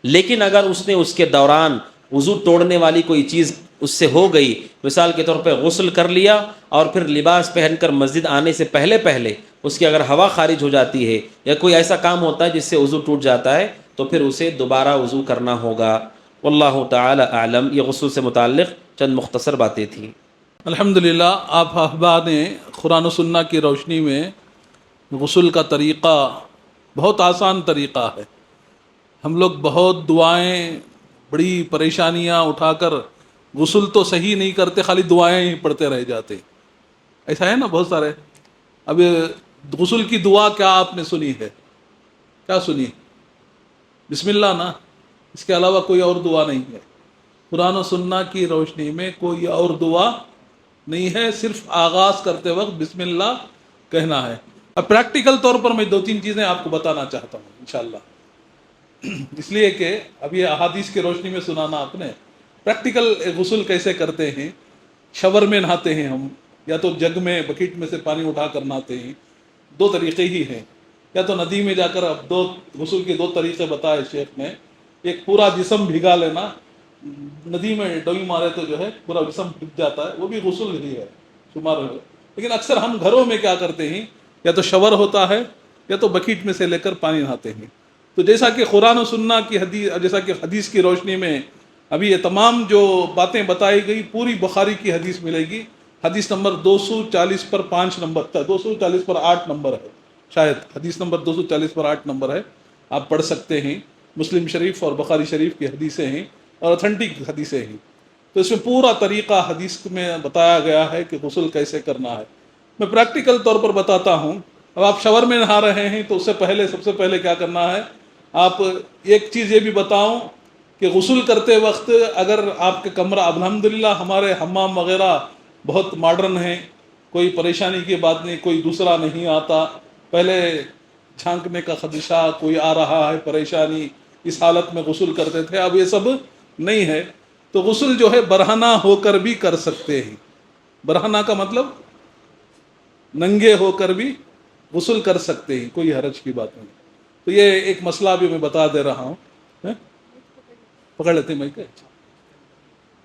لیکن اگر اس نے اس کے دوران وضو توڑنے والی کوئی چیز اس سے ہو گئی، مثال کے طور پہ غسل کر لیا اور پھر لباس پہن کر مسجد آنے سے پہلے پہلے اس کی اگر ہوا خارج ہو جاتی ہے یا کوئی ایسا کام ہوتا ہے جس سے وضو ٹوٹ جاتا ہے تو پھر اسے دوبارہ وضو کرنا ہوگا۔ واللہ تعالی اعلم۔ یہ غسل سے متعلق چند مختصر باتیں تھیں۔ الحمدللہ، آپ احباب نے قرآن و سنہ کی روشنی میں غسل کا طریقہ بہت آسان طریقہ ہے۔ ہم لوگ بہت دعائیں، بڑی پریشانیاں اٹھا کر غسل تو صحیح نہیں کرتے، خالی دعائیں ہی پڑھتے رہ جاتے۔ ایسا ہے نا بہت سارے۔ اب غسل کی دعا کیا آپ نے سنی ہے؟ کیا سنی؟ بسم اللہ نا، اس کے علاوہ کوئی اور دعا نہیں ہے۔ قرآن و سنہ کی روشنی میں کوئی اور دعا نہیں ہے، صرف آغاز کرتے وقت بسم اللہ کہنا ہے۔ اب پریکٹیکل طور پر میں 2-3 چیزیں آپ کو بتانا چاہتا ہوں انشاءاللہ، اس لیے کہ اب یہ احادیث کی روشنی میں سنانا آپ نے۔ پریکٹیکل غسل کیسے کرتے ہیں؟ شاور میں نہاتے ہیں ہم، یا تو جگ میں بکیٹ میں سے پانی اٹھا کر نہاتے ہیں۔ 2 طریقے ہی ہیں، یا تو ندی میں جا کر، اب غسل کے 2 طریقے بتائے شیخ نے۔ ایک پورا جسم بھگا لینا، ندی میں ڈوئی مارے تو جو ہے پورا جسم بھگ جاتا ہے، وہ بھی غسل ہی ہے شمار ہے۔ لیکن اکثر ہم گھروں میں کیا کرتے ہیں، یا تو شاور ہوتا ہے یا تو بکیٹ میں سے لے کر پانی نہاتے ہیں۔ تو جیسا کہ قرآن و سنہ کی حدیث، جیسا کہ حدیث کی روشنی میں ابھی یہ تمام جو باتیں بتائی گئی، پوری بخاری کی حدیث ملے گی۔ حدیث نمبر 240 پر 5 نمبر تھا، 240 پر 8 نمبر ہے شاید، حدیث نمبر 240 پر 8 نمبر ہے، آپ پڑھ سکتے ہیں۔ مسلم شریف اور بخاری شریف کی حدیثیں ہیں اور اتھینٹک حدیثیں ہیں۔ تو اس میں پورا طریقہ حدیث میں بتایا گیا ہے کہ غسل کیسے کرنا ہے۔ میں پریکٹیکل طور پر بتاتا ہوں۔ اب آپ شاور میں نہا رہے ہیں تو اس سے پہلے، سب سے پہلے کیا کرنا ہے؟ آپ ایک چیز یہ بھی بتاؤں کہ غسل کرتے وقت اگر آپ کے کمرہ، الحمدللہ ہمارے حمام وغیرہ بہت ماڈرن ہیں، کوئی پریشانی کی بات نہیں، کوئی دوسرا نہیں آتا۔ پہلے چھانکنے کا خدشہ، کوئی آ رہا ہے پریشانی، اس حالت میں غسل کرتے تھے، اب یہ سب نہیں ہے۔ تو غسل جو ہے برہنہ ہو کر بھی کر سکتے ہیں۔ برہنہ کا مطلب ننگے ہو کر بھی غسل کر سکتے ہیں، کوئی حرج کی بات نہیں۔ تو یہ ایک مسئلہ بھی میں بتا دے رہا ہوں، پکڑ لیتے ہیں میں کہ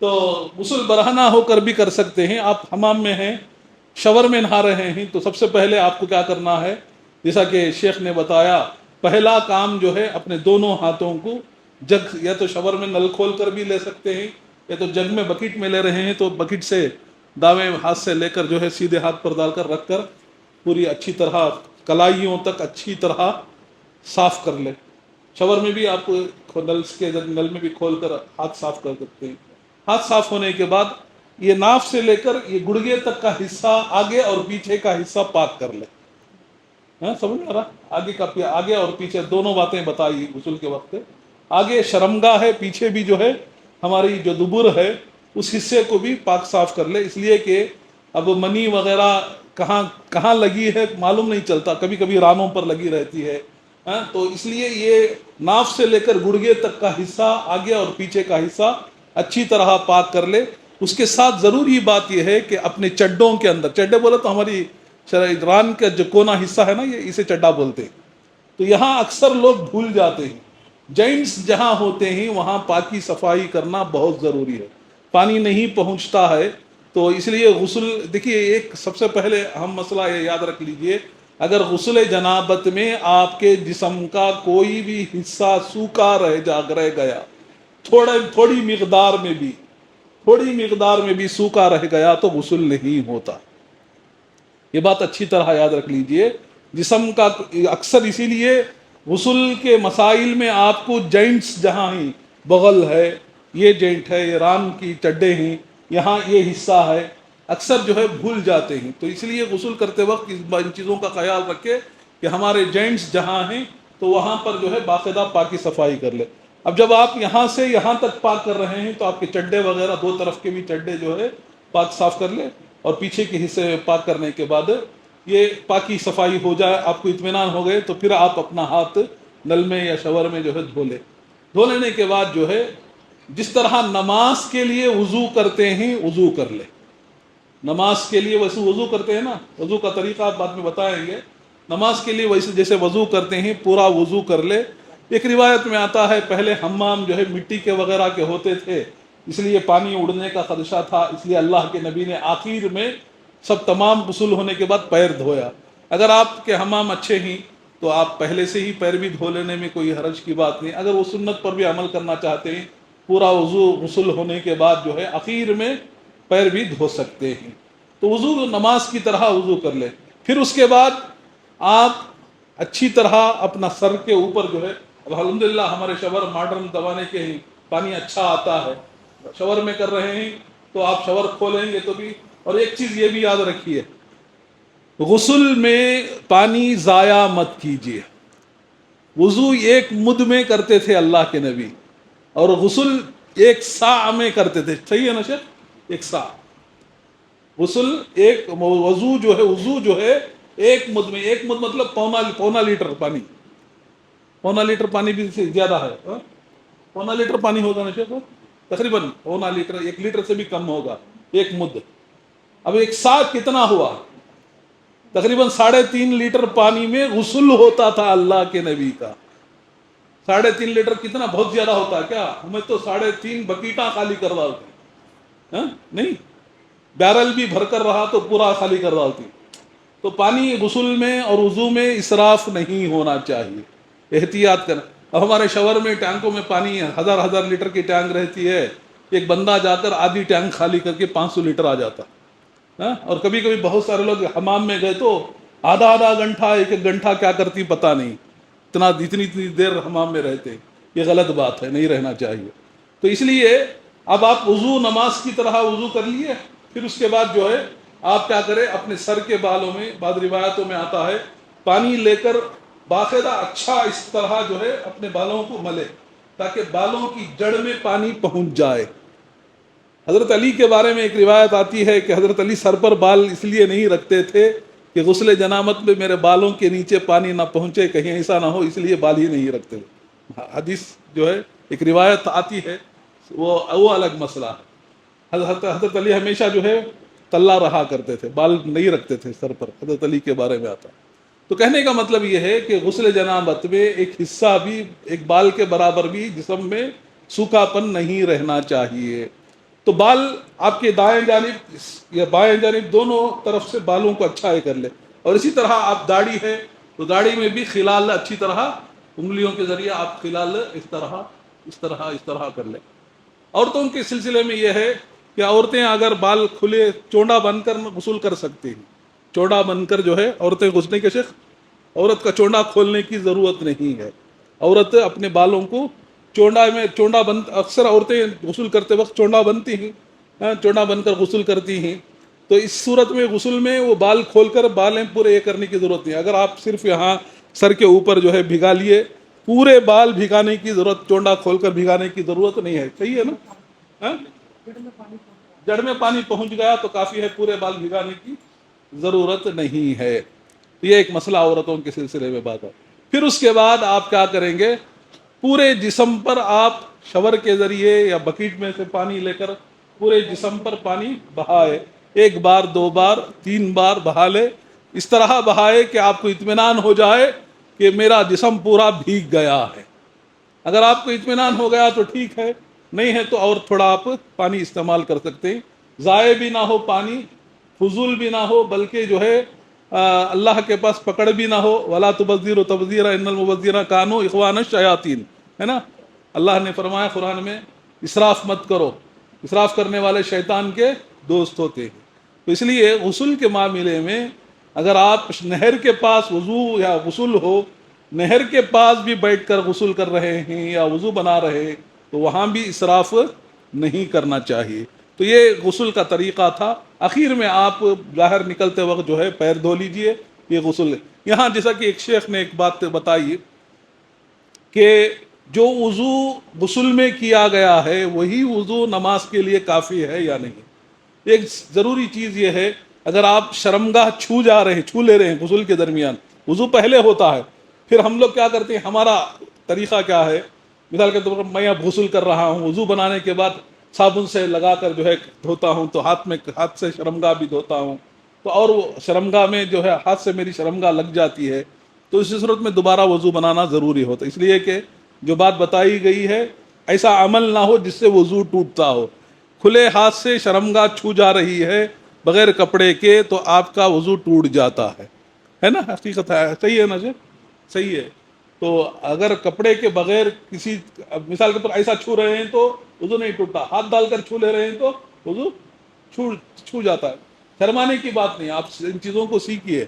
تو غسل برہنہ ہو کر بھی کر سکتے ہیں۔ آپ حمام میں ہیں، شاور میں نہا رہے ہیں، تو سب سے پہلے آپ کو کیا کرنا ہے؟ جیسا کہ شیخ نے بتایا، پہلا کام جو ہے اپنے دونوں ہاتھوں کو جگ، یا تو شاور میں نل کھول کر بھی لے سکتے ہیں، یا تو جگ میں بکیٹ میں لے رہے ہیں تو بکیٹ سے دائیں ہاتھ سے لے کر جو ہے سیدھے ہاتھ پر ڈال کر رکھ کر پوری اچھی طرح کلائیوں تک اچھی طرح صاف کر لے۔ شاور میں بھی آپ نل میں بھی کھول کر ہاتھ صاف کر سکتے ہیں۔ ہاتھ صاف ہونے کے بعد یہ ناف سے لے کر یہ گڑگے تک کا حصہ، آگے اور پیچھے کا حصہ پاک کر لے۔ سمجھ میں آ رہا؟ آگے اور پیچھے دونوں باتیں بتائی غسل کے وقت۔ آگے شرمگاہ ہے، پیچھے بھی جو ہے ہماری جو دبر ہے اس حصے کو بھی پاک صاف کر لے، اس لیے کہ اب منی وغیرہ کہاں لگی ہے معلوم نہیں چلتا، کبھی کبھی رانوں پر لگی رہتی ہے، تو اس لیے یہ ناف سے لے کر گڑگے تک کا حصہ، آگے اور پیچھے کا حصہ اچھی طرح پاک کر لے۔ اس کے ساتھ ضروری بات یہ ہے کہ اپنے چڈوں کے اندر، چڈے بولے تو ہماری ران کا جو کونا حصہ ہے نا، یہ اسے چڈا بولتے ہیں، تو یہاں اکثر لوگ بھول جاتے ہیں۔ جوائنٹس جہاں ہوتے ہیں وہاں پاکی صفائی کرنا بہت ضروری ہے، پانی نہیں پہنچتا ہے، تو اس لیے غسل، دیکھیے ایک سب سے پہلے اہم مسئلہ یہ یاد رکھ لیجئے، اگر غسل جنابت میں آپ کے جسم کا کوئی بھی حصہ سوکھا رہ گیا، تھوڑی مقدار میں بھی سوکھا رہ گیا تو غسل نہیں ہوتا۔ یہ بات اچھی طرح یاد رکھ لیجئے۔ جسم کا اکثر اسی لیے غسل کے مسائل میں آپ کو جوائنٹس جہاں ہیں، بغل ہے، یہ جوائنٹ ہے، یہ ران کی چڈے ہیں، یہاں یہ حصہ ہے، اکثر جو ہے بھول جاتے ہیں، تو اس لیے غسل کرتے وقت ان چیزوں کا خیال رکھے کہ ہمارے جوائنٹس جہاں ہیں تو وہاں پر جو ہے باقاعدہ پاکی صفائی کر لے۔ اب جب آپ یہاں سے یہاں تک پاک کر رہے ہیں تو آپ کے چڈے وغیرہ، 2 طرف کے بھی چڈے جو ہے پاک صاف کر لے، اور پیچھے کے حصے پاک کرنے کے بعد یہ پاکی صفائی ہو جائے، آپ کو اطمینان ہو گئے، تو پھر آپ اپنا ہاتھ نل میں یا شاور میں جو ہے دھو لے۔ دھو لینے کے بعد جو ہے جس طرح نماز کے لیے وضو کرتے ہیں وضو کر لے۔ نماز کے لیے ویسے وضو کرتے ہیں نا، وضو کا طریقہ آپ بعد میں بتائیں گے، نماز کے لیے ویسے جیسے وضو کرتے ہیں پورا وضو کر لے۔ ایک روایت میں آتا ہے پہلے حمام جو ہے مٹی کے وغیرہ کے ہوتے تھے، اس لیے پانی اڑنے کا خدشہ تھا، اس لیے اللہ کے نبی نے آخر میں سب تمام غسل ہونے کے بعد پیر دھویا۔ اگر آپ کے حمام اچھے ہیں تو آپ پہلے سے ہی پیر بھی دھو لینے میں کوئی حرج کی بات نہیں۔ اگر وہ سنت پر بھی عمل کرنا چاہتے ہیں، پورا وضو غسل ہونے کے بعد جو ہے اخیر میں پیر بھی دھو سکتے ہیں۔ تو وضو نماز کی طرح وضو کر لیں، پھر اس کے بعد آپ اچھی طرح اپنا سر کے اوپر جو ہے، اب الحمدللہ ہمارے شاور ماڈرن زمانے کے ہیں، پانی اچھا آتا ہے، شاور میں کر رہے ہیں تو آپ شاور کھولیں گے تو بھی۔ اور ایک چیز یہ بھی یاد رکھیے، غسل میں پانی ضائع مت کیجیے۔ وضو ایک مد میں کرتے تھے اللہ کے نبی، اور غسل ایک سا میں کرتے تھے، صحیح ہے نا شیخ؟ ایک سا غسل، ایک وضو جو ہے ایک مد میں، ایک مد مطلب پونا لیٹر پانی، پونا لیٹر پانی بھی زیادہ ہے، پونا لیٹر پانی ہوگا نا شیخ، تقریباً پونا لیٹر، 1 لیٹر سے بھی کم ہوگا ایک مد۔ اب ایک سا کتنا ہوا؟ تقریباً 3.5 لیٹر پانی میں غسل ہوتا تھا اللہ کے نبی کا۔ 3.5 لیٹر کتنا بہت زیادہ ہوتا ہے کیا؟ ہمیں تو 3.5 بکیٹاں خالی کر ڈالتے ہیں، نہیں بیرل بھی بھر کر رہا تو پورا خالی کر ڈالتی۔ تو پانی غسل میں اور وضو میں اسراف نہیں ہونا چاہیے، احتیاط کرنا۔ اب ہمارے شاور میں ٹینکوں میں پانی 1000 لیٹر کی ٹینک رہتی ہے، ایک بندہ جا کر آدھی ٹینک خالی کر کے 500 لیٹر آ جاتا۔ اور کبھی کبھی بہت سارے لوگ حمام میں گئے تو آدھا گھنٹہ 1 گھنٹہ کیا کرتی پتہ نہیں، اتنی دیر حمام میں رہتے۔ یہ غلط بات ہے، نہیں رہنا چاہیے۔ تو اس لیے اب آپ وضو نماز کی طرح وضو کر لیے، پھر اس کے بعد جو ہے آپ کیا کریں، اپنے سر کے بالوں میں، بعض روایتوں میں آتا ہے پانی لے کر باقاعدہ اچھا اس طرح جو ہے اپنے بالوں کو ملے تاکہ بالوں کی جڑ میں پانی پہنچ جائے۔ حضرت علی کے بارے میں ایک روایت آتی ہے کہ حضرت علی سر پر بال اس لیے نہیں رکھتے تھے کہ غسل جنابت میں میرے بالوں کے نیچے پانی نہ پہنچے، کہیں ایسا نہ ہو، اس لیے بال ہی نہیں رکھتے تھے۔ حدیث جو ہے ایک روایت آتی ہے، وہ الگ مسئلہ ہے۔ حضرت علی ہمیشہ جو ہے تلا رہا کرتے تھے، بال نہیں رکھتے تھے سر پر، حضرت علی کے بارے میں آتا ہے۔ تو کہنے کا مطلب یہ ہے کہ غسل جنابت میں ایک حصہ بھی، ایک بال کے برابر بھی جسم میں سوکھا پن نہیں رہنا چاہیے۔ تو بال آپ کے دائیں جانب یا بائیں جانب دونوں طرف سے بالوں کو اچھا کر لے، اور اسی طرح آپ داڑھی ہے تو داڑھی میں بھی خلال اچھی طرح انگلیوں کے ذریعے آپ خلال اس طرح کر لیں۔ عورتوں کے سلسلے میں یہ ہے کہ عورتیں اگر بال کھلے چونڈا بن کر غسل کر سکتی ہیں، چونڈا بن کر جو ہے عورتیں غسل کے شیخ، عورت کا چونڈا کھولنے کی ضرورت نہیں ہے، عورت اپنے بالوں کو چونڈا بن، اکثر عورتیں غسل کرتے وقت چونڈا بنتی ہیں، چونڈا بن کر غسل کرتی ہیں۔ تو اس صورت میں غسل میں وہ بال کھول کر بالیں پورے یہ کرنے کی ضرورت نہیں۔ اگر آپ صرف یہاں سر کے اوپر جو ہے بھگا لیے، پورے بال بھگانے کی ضرورت، چونڈا کھول کر بھگانے کی ضرورت نہیں ہے، صحیح ہے نا؟ جڑ میں پانی پہنچ گیا تو کافی ہے، پورے بال بھگانے کی ضرورت نہیں ہے۔ یہ ایک مسئلہ عورتوں کے سلسلے میں بات ہے۔ پھر اس کے بعد آپ کیا کریں گے، پورے جسم پر آپ شاور کے ذریعے یا بکیٹ میں سے پانی لے کر پورے جسم پر پانی بہائے، 1 بار 2 بار 3 بار بہا لے، اس طرح بہائے کہ آپ کو اطمینان ہو جائے کہ میرا جسم پورا بھیگ گیا ہے۔ اگر آپ کو اطمینان ہو گیا تو ٹھیک ہے، نہیں ہے تو اور تھوڑا آپ پانی استعمال کر سکتے ہیں۔ ضائع بھی نہ ہو پانی، فضول بھی نہ ہو، بلکہ جو ہے اللہ کے پاس پکڑ بھی نہ ہو۔ وَلَا تُبَذِّرُوا تَبْذِيرًا إِنَّ الْمُبَذِّرِينَ كَانُوا إِخْوَانَ الشَّيَاطِينَ، ہے نا؟ اللہ نے فرمایا قرآن میں، اسراف مت کرو، اسراف کرنے والے شیطان کے دوست ہوتے ہیں۔ تو اس لیے غسل کے معاملے میں اگر آپ نہر کے پاس وضو یا غسل ہو، نہر کے پاس بھی بیٹھ کر غسل کر رہے ہیں یا وضو بنا رہے ہیں تو وہاں بھی اسراف نہیں کرنا چاہیے۔ تو یہ غسل کا طریقہ تھا۔ اخیر میں آپ باہر نکلتے وقت جو ہے پیر دھو لیجئے، یہ غسل ہے۔ یہاں جیسا کہ ایک شیخ نے ایک بات بتائی کہ جو وضو غسل میں کیا گیا ہے وہی وضو نماز کے لیے کافی ہے یا نہیں۔ ایک ضروری چیز یہ ہے، اگر آپ شرمگاہ چھو لے رہے ہیں غسل کے درمیان، وضو پہلے ہوتا ہے، پھر ہم لوگ کیا کرتے ہیں، ہمارا طریقہ کیا ہے، مثال کے طور پر میں اب غسل کر رہا ہوں، وضو بنانے کے بعد صابن سے لگا کر جو ہے دھوتا ہوں، تو ہاتھ سے شرمگاہ بھی دھوتا ہوں، تو اور وہ شرمگاہ میں جو ہے ہاتھ سے میری شرمگاہ لگ جاتی ہے، تو اس صورت میں دوبارہ وضو بنانا ضروری ہوتا ہے، اس لیے کہ جو بات بتائی گئی ہے ایسا عمل نہ ہو جس سے وضو ٹوٹتا ہو. کھلے ہاتھ سے شرمگاہ چھو جا رہی ہے بغیر کپڑے کے تو آپ کا وضو ٹوٹ جاتا ہے نا؟ حقیقت ہے. صحیح ہے نا جی؟ صحیح ہے. تو اگر کپڑے کے بغیر کسی مثال کے طور ایسا چھو رہے ہیں تو وضو نہیں ٹوٹتا، ہاتھ ڈال کر چھو لے رہے ہیں تو وضو چھو جاتا ہے. شرمانے کی بات نہیں، آپ ان چیزوں کو سیکھیے.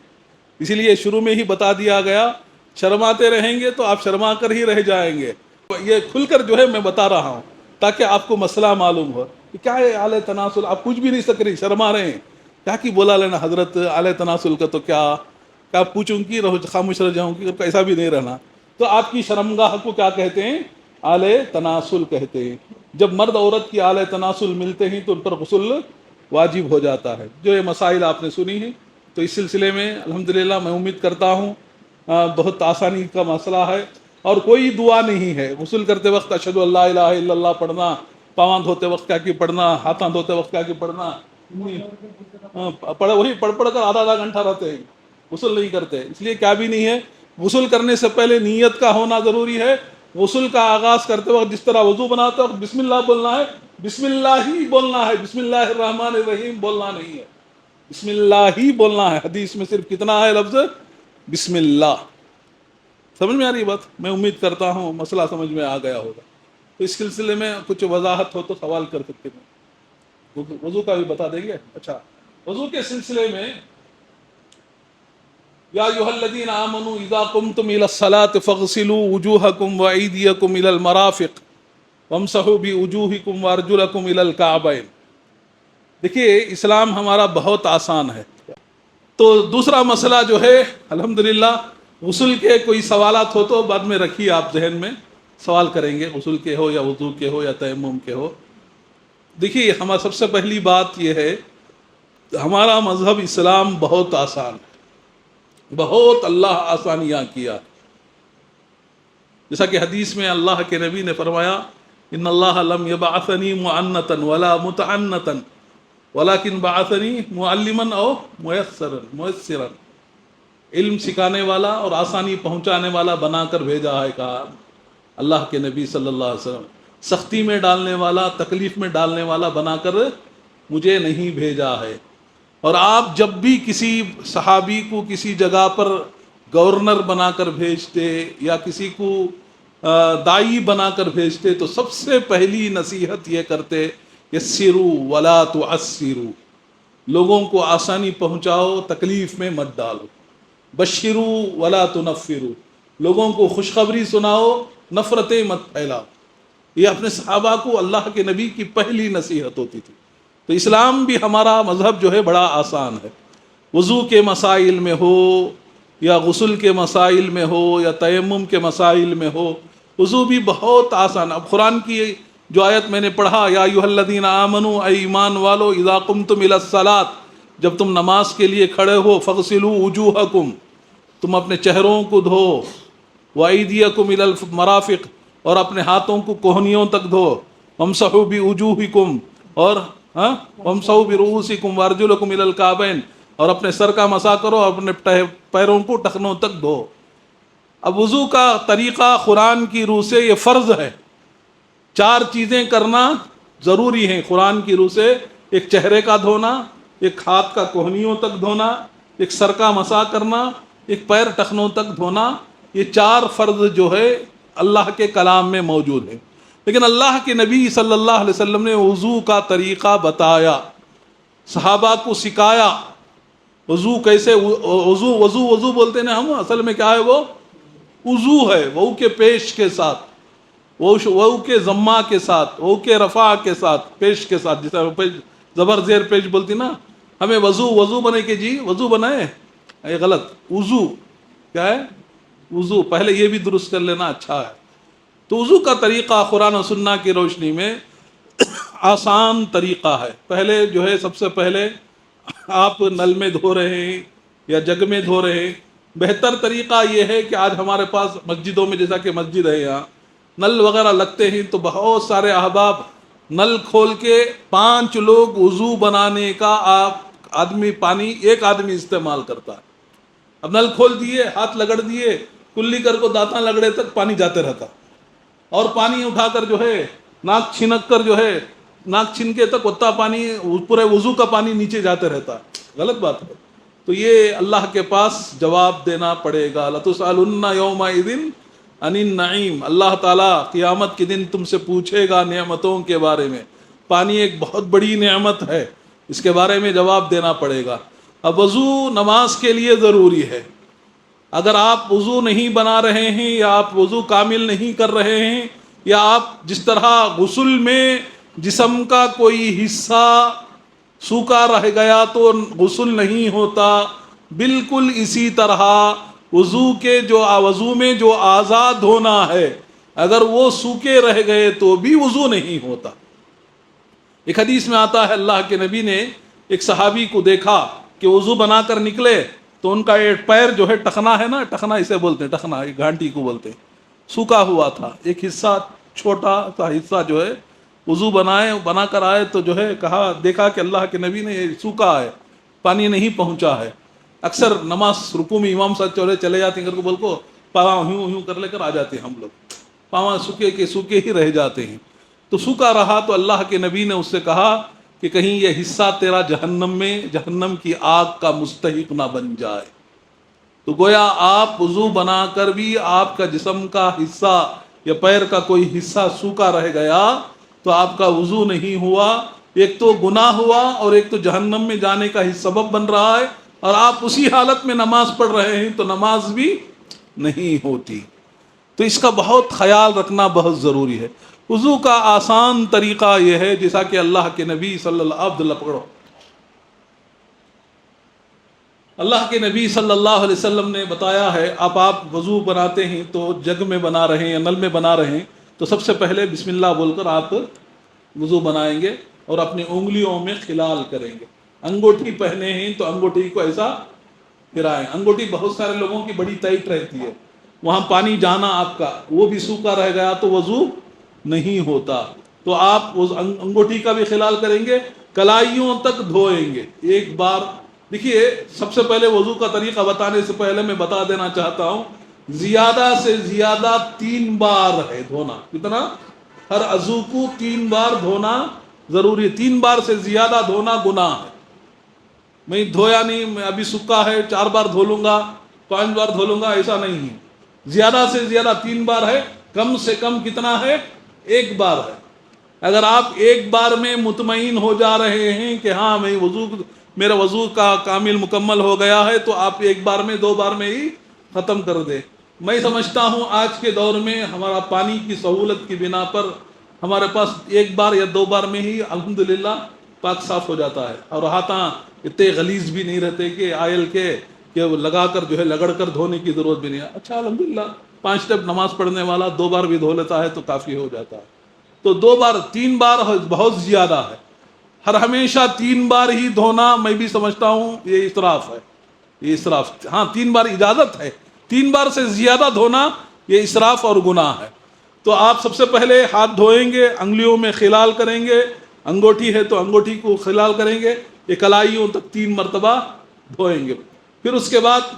اسی لیے شروع میں ہی بتا دیا گیا، شرماتے رہیں گے تو آپ شرما کر ہی رہ جائیں گے. یہ کھل کر جو ہے میں بتا رہا ہوں تاکہ آپ کو مسئلہ معلوم ہو کہ کیا ہے اعلی تناسل. آپ کچھ بھی نہیں سک رہی، شرما رہے ہیں. کیا کہ بولا لینا حضرت اعلی تناسل کا تو کیا پوچھوں کی خاموش رہ جاؤں گی، ایسا بھی نہیں رہنا. تو آپ کی شرمگاہ کو کیا کہتے ہیں؟ اعلی تناسل کہتے ہیں. جب مرد عورت کی اعلی تناسل ملتے ہیں تو ان پر غسل واجب ہو جاتا ہے. جو یہ مسائل آپ نے سنی ہیں تو اس سلسلے میں الحمدللہ میں امید کرتا ہوں بہت آسانی کا مسئلہ ہے اور کوئی دعا نہیں ہے. غسل کرتے وقت اشہد ان لا الہ الا اللہ پڑھنا، پاؤں دھوتے وقت کیا کی پڑھنا، ہاتھاں دھوتے وقت کیا کی پڑھنا، وہی پڑھ کر آدھا گھنٹہ رہتے ہیں، غسل نہیں کرتے. اس لیے کیا بھی نہیں ہے، غسل کرنے سے پہلے نیت کا ہونا ضروری ہے. غسل کا آغاز کرتے وقت جس طرح وضو بناتے وقت بسم اللہ بولنا ہے، بسم اللہ ہی بولنا ہے، بسم اللہ الرحمن الرحیم بولنا نہیں ہے، بسم اللہ ہی بولنا ہے. حدیث میں صرف کتنا ہے لفظ؟ بسم اللہ. سمجھ میں آ رہی بات؟ میں امید کرتا ہوں مسئلہ سمجھ میں آ گیا ہوگا. تو اس سلسلے میں کچھ وضاحت ہو تو سوال کر سکتے ہیں. وضو کا بھی بتا دیں گے. اچھا، وضو کے سلسلے میں یا ایھا الذین آمنوا اذا قمتم الى الصلاۃ فاغسلوا وجوہکم وایدیکم الى المرافق وامسحوا بوجوہکم وارجلکم الى الکعبین. دیکھیے اسلام ہمارا بہت آسان ہے. تو دوسرا مسئلہ جو ہے الحمدللہ غسل کے کوئی سوالات ہو تو بعد میں رکھیے، آپ ذہن میں سوال کریں گے، غسل کے ہو یا وضو کے ہو یا تیمم کے ہو. دیکھیے ہمارا سب سے پہلی بات یہ ہے ہمارا مذہب اسلام بہت آسان ہے، بہت اللہ آسانیاں کیا. جیسا کہ حدیث میں اللہ کے نبی نے فرمایا ان اللہ لم یبعثنی معنتا ولا متعنتا ولکن بعثنی معلما او میسرا. علم سکھانے والا اور آسانی پہنچانے والا بنا کر بھیجا ہے. کہا اللہ کے نبی صلی اللہ علیہ وسلم سختی میں ڈالنے والا، تکلیف میں ڈالنے والا بنا کر مجھے نہیں بھیجا ہے. اور آپ جب بھی کسی صحابی کو کسی جگہ پر گورنر بنا کر بھیجتے یا کسی کو داعی بنا کر بھیجتے تو سب سے پہلی نصیحت یہ کرتے یسروا ولا تعسروا، لوگوں کو آسانی پہنچاؤ، تکلیف میں مت ڈالو. بشروا ولا تنفروا، لوگوں کو خوشخبری سناؤ، نفرتیں مت پھیلاؤ. یہ اپنے صحابہ کو اللہ کے نبی کی پہلی نصیحت ہوتی تھی. تو اسلام بھی ہمارا مذہب جو ہے بڑا آسان ہے. وضو کے مسائل میں ہو یا غسل کے مسائل میں ہو یا تیمم کے مسائل میں ہو، وضو بھی بہت آسان. اب قرآن کی جو آیت میں نے پڑھا یا ایھا الذین آمنوا، اے ایمان والو، اذا قمتم الی الصلاۃ، جب تم نماز کے لیے کھڑے ہو، فاغسلوا وجوہکم، تم اپنے چہروں کو دھو، وایدیکم الی المرافق، اور اپنے ہاتھوں کو کوہنیوں تک دھو، وامسحوا بوجوہکم، اور وامسحوا برؤوسکم وارجلکم الی الکعبین، اور اپنے سر کا مسح کرو اور اپنے پیروں کو ٹخنوں تک دھو. اب وضو کا طریقہ قرآن کی روح سے یہ فرض ہے. 4 چیزیں کرنا ضروری ہیں قرآن کی روح سے. ایک چہرے کا دھونا، ایک ہاتھ کا کوہنیوں تک دھونا، ایک سر کا مسح کرنا، ایک پیر ٹخنوں تک دھونا. یہ 4 فرض جو ہے اللہ کے کلام میں موجود ہیں. لیکن اللہ کے نبی صلی اللہ علیہ وسلم نے وضو کا طریقہ بتایا، صحابہ کو سکھایا. وضو کیسے، وضو بولتے ہیں ہم، اصل میں کیا ہے؟ وہ وضو ہے، وضو کے پیش کے ساتھ، وضو کے ضمہ کے ساتھ، وضو کے رفع کے ساتھ، پیش کے ساتھ. جیسے زبر زیر پیش بولتی نا، ہمیں وضو بنے کہ جی وضو بنائے، یہ غلط. وضو کیا ہے؟ وضو پہلے یہ بھی درست کر لینا اچھا ہے. تو وضو کا طریقہ قرآن و سنہ کی روشنی میں آسان طریقہ ہے. پہلے جو ہے سب سے پہلے آپ نل میں دھو رہے ہیں یا جگ میں دھو رہے ہیں، بہتر طریقہ یہ ہے کہ آج ہمارے پاس مسجدوں میں، جیسا کہ مسجد ہے یہاں، نل وغیرہ لگتے ہیں تو بہت سارے احباب نل کھول کے 5 لوگ وضو بنانے کا پانی ایک آدمی استعمال کرتا ہے. اب نل کھول دیے، ہاتھ لگڑ دیے، کلی کر کو دانتاں لگڑے تک پانی جاتے رہتا. اور پانی اٹھا کر جو ہے ناک چھنک کر جو ہے ناک چھنکے تک اتنا پانی پورے وضو کا پانی نیچے جاتے رہتا ہے، غلط بات ہے۔ تو یہ اللہ کے پاس جواب دینا پڑے گا۔ لَتُسْأَلُنَّ يَوْمَئِذٍ عَنِ النَّعِيمِ، اللہ تعالیٰ قیامت کے دن تم سے پوچھے گا نعمتوں کے بارے میں۔ پانی ایک بہت بڑی نعمت ہے، اس کے بارے میں جواب دینا پڑے گا۔ اب وضو نماز کے لیے ضروری ہے۔ اگر آپ وضو نہیں بنا رہے ہیں یا آپ وضو کامل نہیں کر رہے ہیں، یا آپ جس طرح غسل میں جسم کا کوئی حصہ سوکھا رہ گیا تو غسل نہیں ہوتا، بالکل اسی طرح وضو میں جو اعضاء دھونا ہے اگر وہ سوکھے رہ گئے تو بھی وضو نہیں ہوتا۔ ایک حدیث میں آتا ہے اللہ کے نبی نے ایک صحابی کو دیکھا کہ وضو بنا کر نکلے تو ان کا ایک پیر جو ہے ٹخنا ہے نا، ٹخنا اسے بولتے ہیں، ٹخنا ایک گھانٹی کو بولتے ہیں، سوکھا ہوا تھا، ایک حصہ چھوٹا سا حصہ جو ہے وضو بنا کر آئے تو جو ہے دیکھا کہ اللہ کے نبی نے یہ سوکھا ہے، پانی نہیں پہنچا ہے۔ اکثر نماز رکوع میں امام صاحب چلے جاتے ہیں، بول کو پاؤں ہیوں کر لے کر آ جاتے ہیں ہم لوگ، پاؤں سوکھے کے سوکھے ہی رہ جاتے ہیں۔ تو سوکھا رہا تو اللہ کے نبی نے اس سے کہا کہ کہیں یہ حصہ تیرا جہنم کی آگ کا مستحق نہ بن جائے۔ تو گویا آپ وضو بنا کر بھی آپ کا جسم کا حصہ یا پیر کا کوئی حصہ سوکھا رہ گیا تو آپ کا وضو نہیں ہوا، ایک تو گناہ ہوا اور ایک تو جہنم میں جانے کا ہی سبب بن رہا ہے، اور آپ اسی حالت میں نماز پڑھ رہے ہیں تو نماز بھی نہیں ہوتی۔ تو اس کا بہت خیال رکھنا بہت ضروری ہے۔ وضو کا آسان طریقہ یہ ہے جیسا کہ اللہ کے نبی صلی اللہ علیہ وسلم نے بتایا ہے۔ آپ وضو بناتے ہیں تو جگ میں بنا رہے ہیں یا نل میں بنا رہے ہیں تو سب سے پہلے بسم اللہ بول کر آپ وضو بنائیں گے اور اپنی انگلیوں میں خلال کریں گے۔ انگوٹھی پہنے ہیں تو انگوٹھی کو ایسا پھرائیں۔ انگوٹھی بہت سارے لوگوں کی بڑی ٹائٹ رہتی ہے، وہاں پانی جانا آپ کا وہ بھی سوکھا رہ گیا تو وضو نہیں ہوتا۔ تو آپ انگوٹھی کا بھی خلال کریں گے، کلائیوں تک دھوئیں گے ایک بار۔ دیکھیے سب سے پہلے وضو کا طریقہ بتانے سے پہلے میں بتا دینا چاہتا ہوں، زیادہ سے زیادہ 3 بار ہے دھونا۔ کتنا؟ ہر عضو کو 3 بار دھونا ضروری ہے۔ 3 بار سے زیادہ دھونا گناہ ہے۔ میں دھویا نہیں، میں ابھی سکا ہے 4 بار دھو لوں گا، 5 بار دھو لوں گا، ایسا نہیں ہے۔ زیادہ سے زیادہ 3 بار ہے، کم سے کم کتنا ہے؟ 1 بار ہے۔ اگر آپ 1 بار میں مطمئن ہو جا رہے ہیں کہ ہاں میرا وضو کا کامل مکمل ہو گیا ہے تو آپ 1 بار میں 2 بار میں ہی ختم کر دیں۔ میں سمجھتا ہوں آج کے دور میں ہمارا پانی کی سہولت کی بنا پر ہمارے پاس 1 بار یا 2 بار میں ہی الحمدللہ پاک صاف ہو جاتا ہے، اور ہاتھاں اتنے غلیظ بھی نہیں رہتے کہ آئل کے کہ لگا کر جو ہے لگڑ کر دھونے کی ضرورت بھی نہیں ہے۔ اچھا الحمدللہ 5 اسٹیپ نماز پڑھنے والا 2 بار بھی دھو لیتا ہے تو کافی ہو جاتا ہے۔ تو 2 بار 3 بار بہت زیادہ ہے۔ ہمیشہ 3 بار ہی دھونا میں بھی سمجھتا ہوں یہ اسراف ہے، یہ اسراف۔ ہاں 3 بار اجازت ہے، 3 بار سے زیادہ دھونا یہ اسراف اور گناہ ہے۔ تو آپ سب سے پہلے ہاتھ دھوئیں گے، انگلیوں میں خلال کریں گے، انگوٹھی ہے تو انگوٹھی کو خلال کریں گے، یہ کلائیوں تک 3 مرتبہ دھوئیں گے۔ پھر اس کے بعد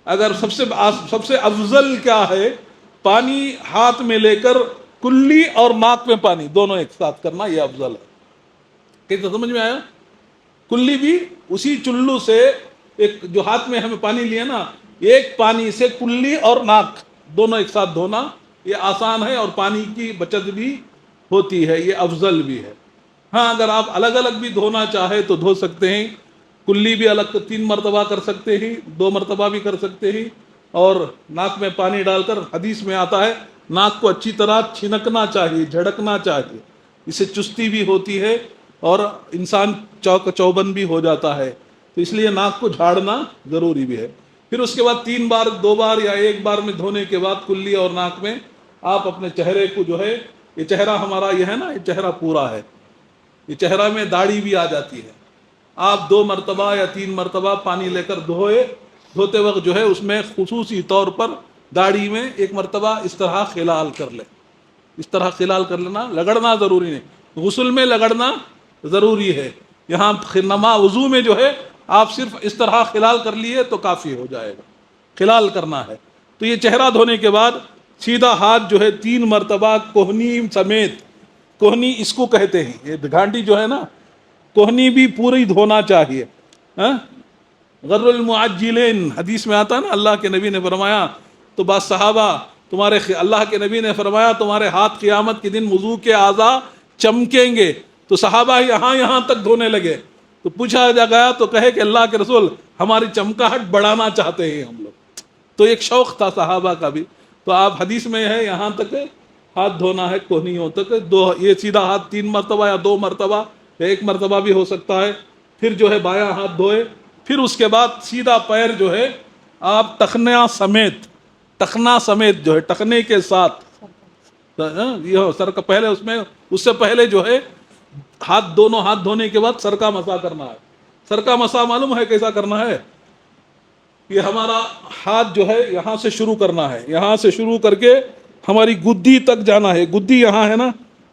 اگر سب سے افضل کیا ہے، پانی ہاتھ میں لے کر کلی اور ناک میں پانی دونوں ایک ساتھ کرنا، یہ افضل ہے۔ کیسے سمجھ میں آیا؟ کلی بھی اسی چلو سے، ایک جو ہاتھ میں ہمیں پانی لیا نا، ایک پانی سے کلی اور ناک دونوں ایک ساتھ دھونا، یہ آسان ہے اور پانی کی بچت بھی ہوتی ہے، یہ افضل بھی ہے۔ ہاں اگر آپ الگ الگ بھی دھونا چاہے تو دھو سکتے ہیں، کلی بھی الگ 3 مرتبہ کر سکتے ہیں، 2 مرتبہ بھی کر سکتے ہیں، اور ناک میں پانی ڈال کر، حدیث میں آتا ہے ناک کو اچھی طرح چھنکنا چاہیے، جھڑکنا چاہیے، اس سے چستی بھی ہوتی ہے اور انسان چوبند بھی ہو جاتا ہے، تو اس لیے ناک کو جھاڑنا ضروری بھی ہے۔ پھر اس کے بعد 3 بار 2 بار یا 1 بار میں دھونے کے بعد کلی اور ناک میں آپ اپنے چہرے کو جو ہے، یہ چہرہ ہمارا یہ ہے نا، یہ چہرہ پورا ہے، یہ چہرہ میں داڑھی بھی آ جاتی ہے، آپ 2 مرتبہ یا 3 مرتبہ پانی لے کر دھوتے وقت جو ہے اس میں خصوصی طور پر داڑھی میں 1 مرتبہ اس طرح خلال کر لیں، اس طرح خلال کر لینا، لگڑنا ضروری نہیں، غسل میں لگڑنا ضروری ہے، یہاں وضو میں جو ہے آپ صرف اس طرح خلال کر لیے تو کافی ہو جائے گا، خلال کرنا ہے۔ تو یہ چہرہ دھونے کے بعد سیدھا ہاتھ جو ہے 3 مرتبہ کوہنی سمیت، کوہنی اس کو کہتے ہیں، یہ گھانٹی جو ہے نا، کوہنی بھی پوری دھونا چاہیے. ہاں، غر المعجلین حدیث میں آتا ہے نا، اللہ کے نبی نے فرمایا تو بعض صحابہ اللہ کے نبی نے فرمایا تمہارے ہاتھ قیامت کے دن وضو کے اعضاء چمکیں گے، تو صحابہ یہاں تک دھونے لگے. تو پوچھا جا گیا تو کہے کہ اللہ کے رسول ہماری چمکاہٹ بڑھانا چاہتے ہیں ہم لوگ. تو ایک شوق تھا صحابہ کا بھی. تو آپ حدیث میں ہے یہاں تک ہاتھ دھونا ہے کوہنیوں تک. یہ سیدھا ہاتھ 3 مرتبہ یا 2 مرتبہ یا 1 مرتبہ بھی ہو سکتا ہے. پھر جو ہے بایاں ہاتھ دھوئے. پھر اس کے بعد سیدھا پیر جو ہے آپ ٹخنا سمیت جو ہے ٹخنے کے ساتھ یہ سر کا پہلے اس سے پہلے جو ہے دونوں ہاتھ دھونے کے بعد سر کا مسح کرنا ہے. سر کا مسح معلوم ہے کیسا کرنا ہے؟ یہ ہمارا ہاتھ جو ہے یہاں سے شروع کرنا ہے، یہاں سے شروع کر کے ہماری گدی تک جانا ہے. گدی یہاں ہے نا،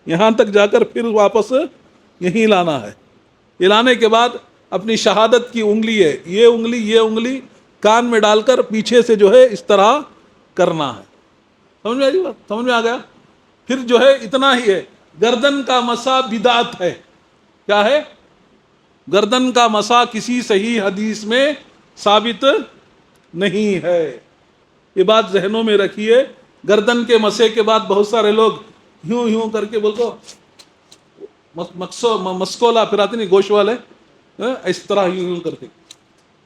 یہاں تک جا کر پھر واپس یہیں لانا ہے. یہ لانے کے بعد اپنی شہادت کی انگلی ہے، یہ انگلی کان میں ڈال کر پیچھے سے جو ہے اس طرح کرنا ہے. سمجھ میں آئی بات؟ سمجھ میں آ گیا؟ پھر جو ہے اتنا ہی ہے. گردن کا مسح بدعت ہے. کیا ہے؟ گردن کا مسح کسی صحیح حدیث میں ثابت نہیں ہے. یہ بات ذہنوں میں رکھیے. گردن کے مسح کے بعد بہت سارے لوگ یوں کر کے بولتے مسکولا پھر آتے نہیں گوشت والے، اس طرح یوں کرتے.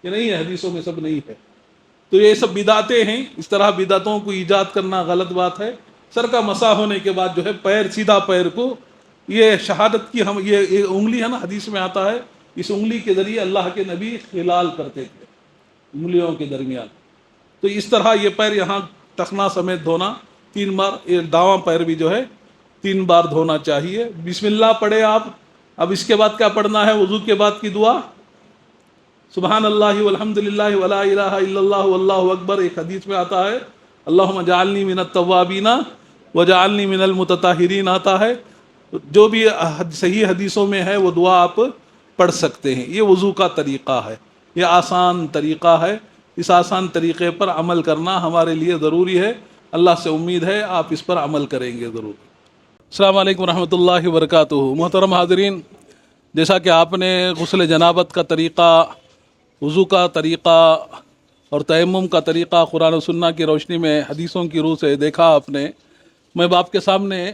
یہ نہیں ہے، حدیثوں میں سب نہیں ہے. تو یہ سب بدعتیں ہیں. اس طرح بدعتوں کو ایجاد کرنا غلط بات ہے. سر کا مسح ہونے کے بعد جو ہے سیدھا پیر کو یہ شہادت کی یہ انگلی ہے نا، حدیث میں آتا ہے اس انگلی کے ذریعے اللہ کے نبی خلال کرتے تھے انگلیوں کے درمیان. تو اس طرح یہ پیر یہاں ٹخنا سمیت دھونا 3 بار. یہ داواں پیر بھی جو ہے 3 بار دھونا چاہیے. بسم اللہ پڑھے آپ. اب اس کے بعد کیا پڑھنا ہے؟ وضو کے بعد کی دعا سبحان اللہ والحمد للہ ولا الہ الا اللہ واللہ اکبر. ایک حدیث میں آتا ہے اللہم اجعلنی من التوابین وجعلنی من المتطہرین آتا ہے. جو بھی صحیح حدیثوں میں ہے وہ دعا آپ پڑھ سکتے ہیں. یہ وضو کا طریقہ ہے، یہ آسان طریقہ ہے. اس آسان طریقے پر عمل کرنا ہمارے لیے ضروری ہے. اللہ سے امید ہے آپ اس پر عمل کریں گے ضرور. السلام علیکم ورحمۃ اللہ وبرکاتہ. محترم حاضرین، جیسا کہ آپ نے غسل جنابت کا طریقہ، وضو کا طریقہ اور تیمم کا طریقہ قرآن و سنہ کی روشنی میں حدیثوں کی روح سے دیکھا آپ نے. میں آپ کے سامنے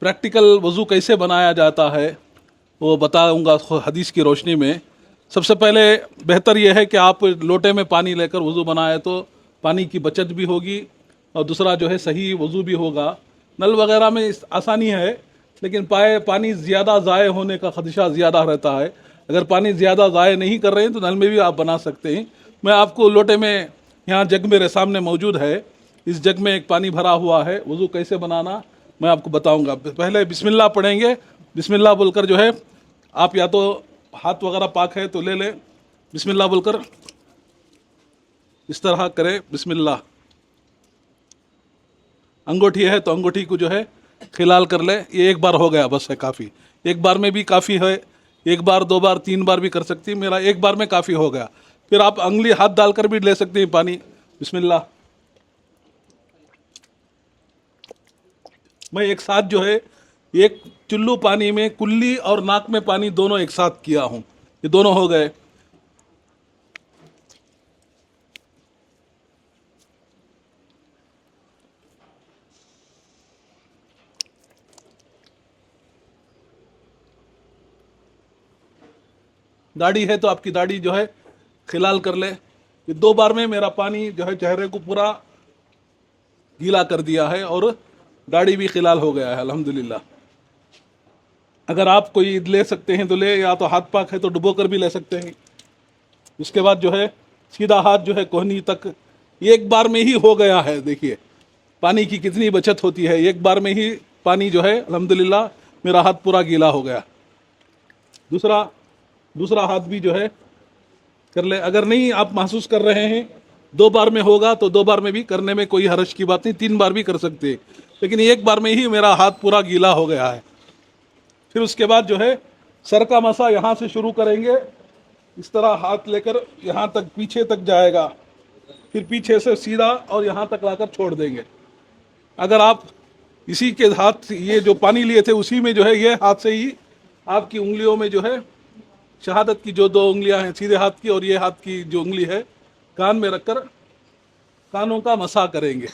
پریکٹیکل وضو کیسے بنایا جاتا ہے وہ بتاؤں گا حدیث کی روشنی میں. سب سے پہلے بہتر یہ ہے کہ آپ لوٹے میں پانی لے کر وضو بنائے تو پانی کی بچت بھی ہوگی اور دوسرا جو ہے صحیح وضو بھی ہوگا. نل وغیرہ میں آسانی ہے لیکن پانی زیادہ ضائع ہونے کا خدشہ زیادہ رہتا ہے. اگر پانی زیادہ ضائع نہیں کر رہے ہیں تو نل میں بھی آپ بنا سکتے ہیں. میں آپ کو لوٹے میں یہاں جگ میرے سامنے موجود ہے، اس جگ میں ایک پانی بھرا ہوا ہے. وضو کیسے بنانا میں آپ کو بتاؤں گا. پہلے بسم اللہ پڑھیں گے. بسم اللہ بول کر جو ہے آپ یا تو ہاتھ وغیرہ پاک ہے تو لے لیں، بسم اللہ بول کر اس طرح کریں. بسم اللہ. انگوٹھی ہے تو انگوٹھی کو جو ہے خلال کر لے. یہ ایک بار ہو گیا بس ہے کافی. ایک بار میں بھی کافی ہے، 1 بار 2 بار 3 بار بھی کر سکتی. میرا 1 بار میں کافی ہو گیا. پھر آپ انگلی ہاتھ ڈال کر بھی لے سکتے ہیں پانی. بسم اللہ. میں ایک ساتھ جو ہے ایک چلو پانی میں کلی اور ناک میں پانی دونوں ایک ساتھ کیا ہوں. یہ دونوں ہو گئے. داڑھی ہے تو آپ کی داڑھی جو ہے خلال کر لے. یہ 2 بار میں میرا پانی جو ہے چہرے کو پورا گیلا کر دیا ہے اور داڑھی بھی خلال ہو گیا ہے الحمدللہ. اگر آپ کوئی لے سکتے ہیں تو لے، یا تو ہاتھ پاک ہے تو ڈبو کر بھی لے سکتے ہیں. اس کے بعد جو ہے سیدھا ہاتھ جو ہے کوہنی تک 1 بار میں ہی ہو گیا ہے. دیکھیے پانی کی کتنی بچت ہوتی ہے. 1 بار میں ہی پانی جو ہے الحمدللہ میرا ہاتھ پورا گیلا ہو گیا. دوسرا ہاتھ بھی جو ہے کر لے. اگر نہیں آپ محسوس کر رہے ہیں 2 بار میں ہوگا تو 2 بار میں بھی کرنے میں کوئی حرج کی بات نہیں. 3 بار بھی کر سکتے، لیکن 1 بار میں ہی میرا ہاتھ پورا گیلا ہو گیا ہے. پھر اس کے بعد جو ہے سر کا مسح یہاں سے شروع کریں گے. اس طرح ہاتھ لے کر یہاں تک پیچھے تک جائے گا، پھر پیچھے سے سیدھا اور یہاں تک لا کر چھوڑ دیں گے. اگر آپ اسی کے ہاتھ یہ جو پانی لیے تھے اسی میں جو ہے یہ ہاتھ سے ہی آپ کی انگلیوں میں جو ہے شہادت کی جو 2 انگلیاں ہیں سیدھے ہاتھ کی اور یہ ہاتھ کی جو انگلی ہے کان میں رکھ کر کانوں کا مسح کریں گے.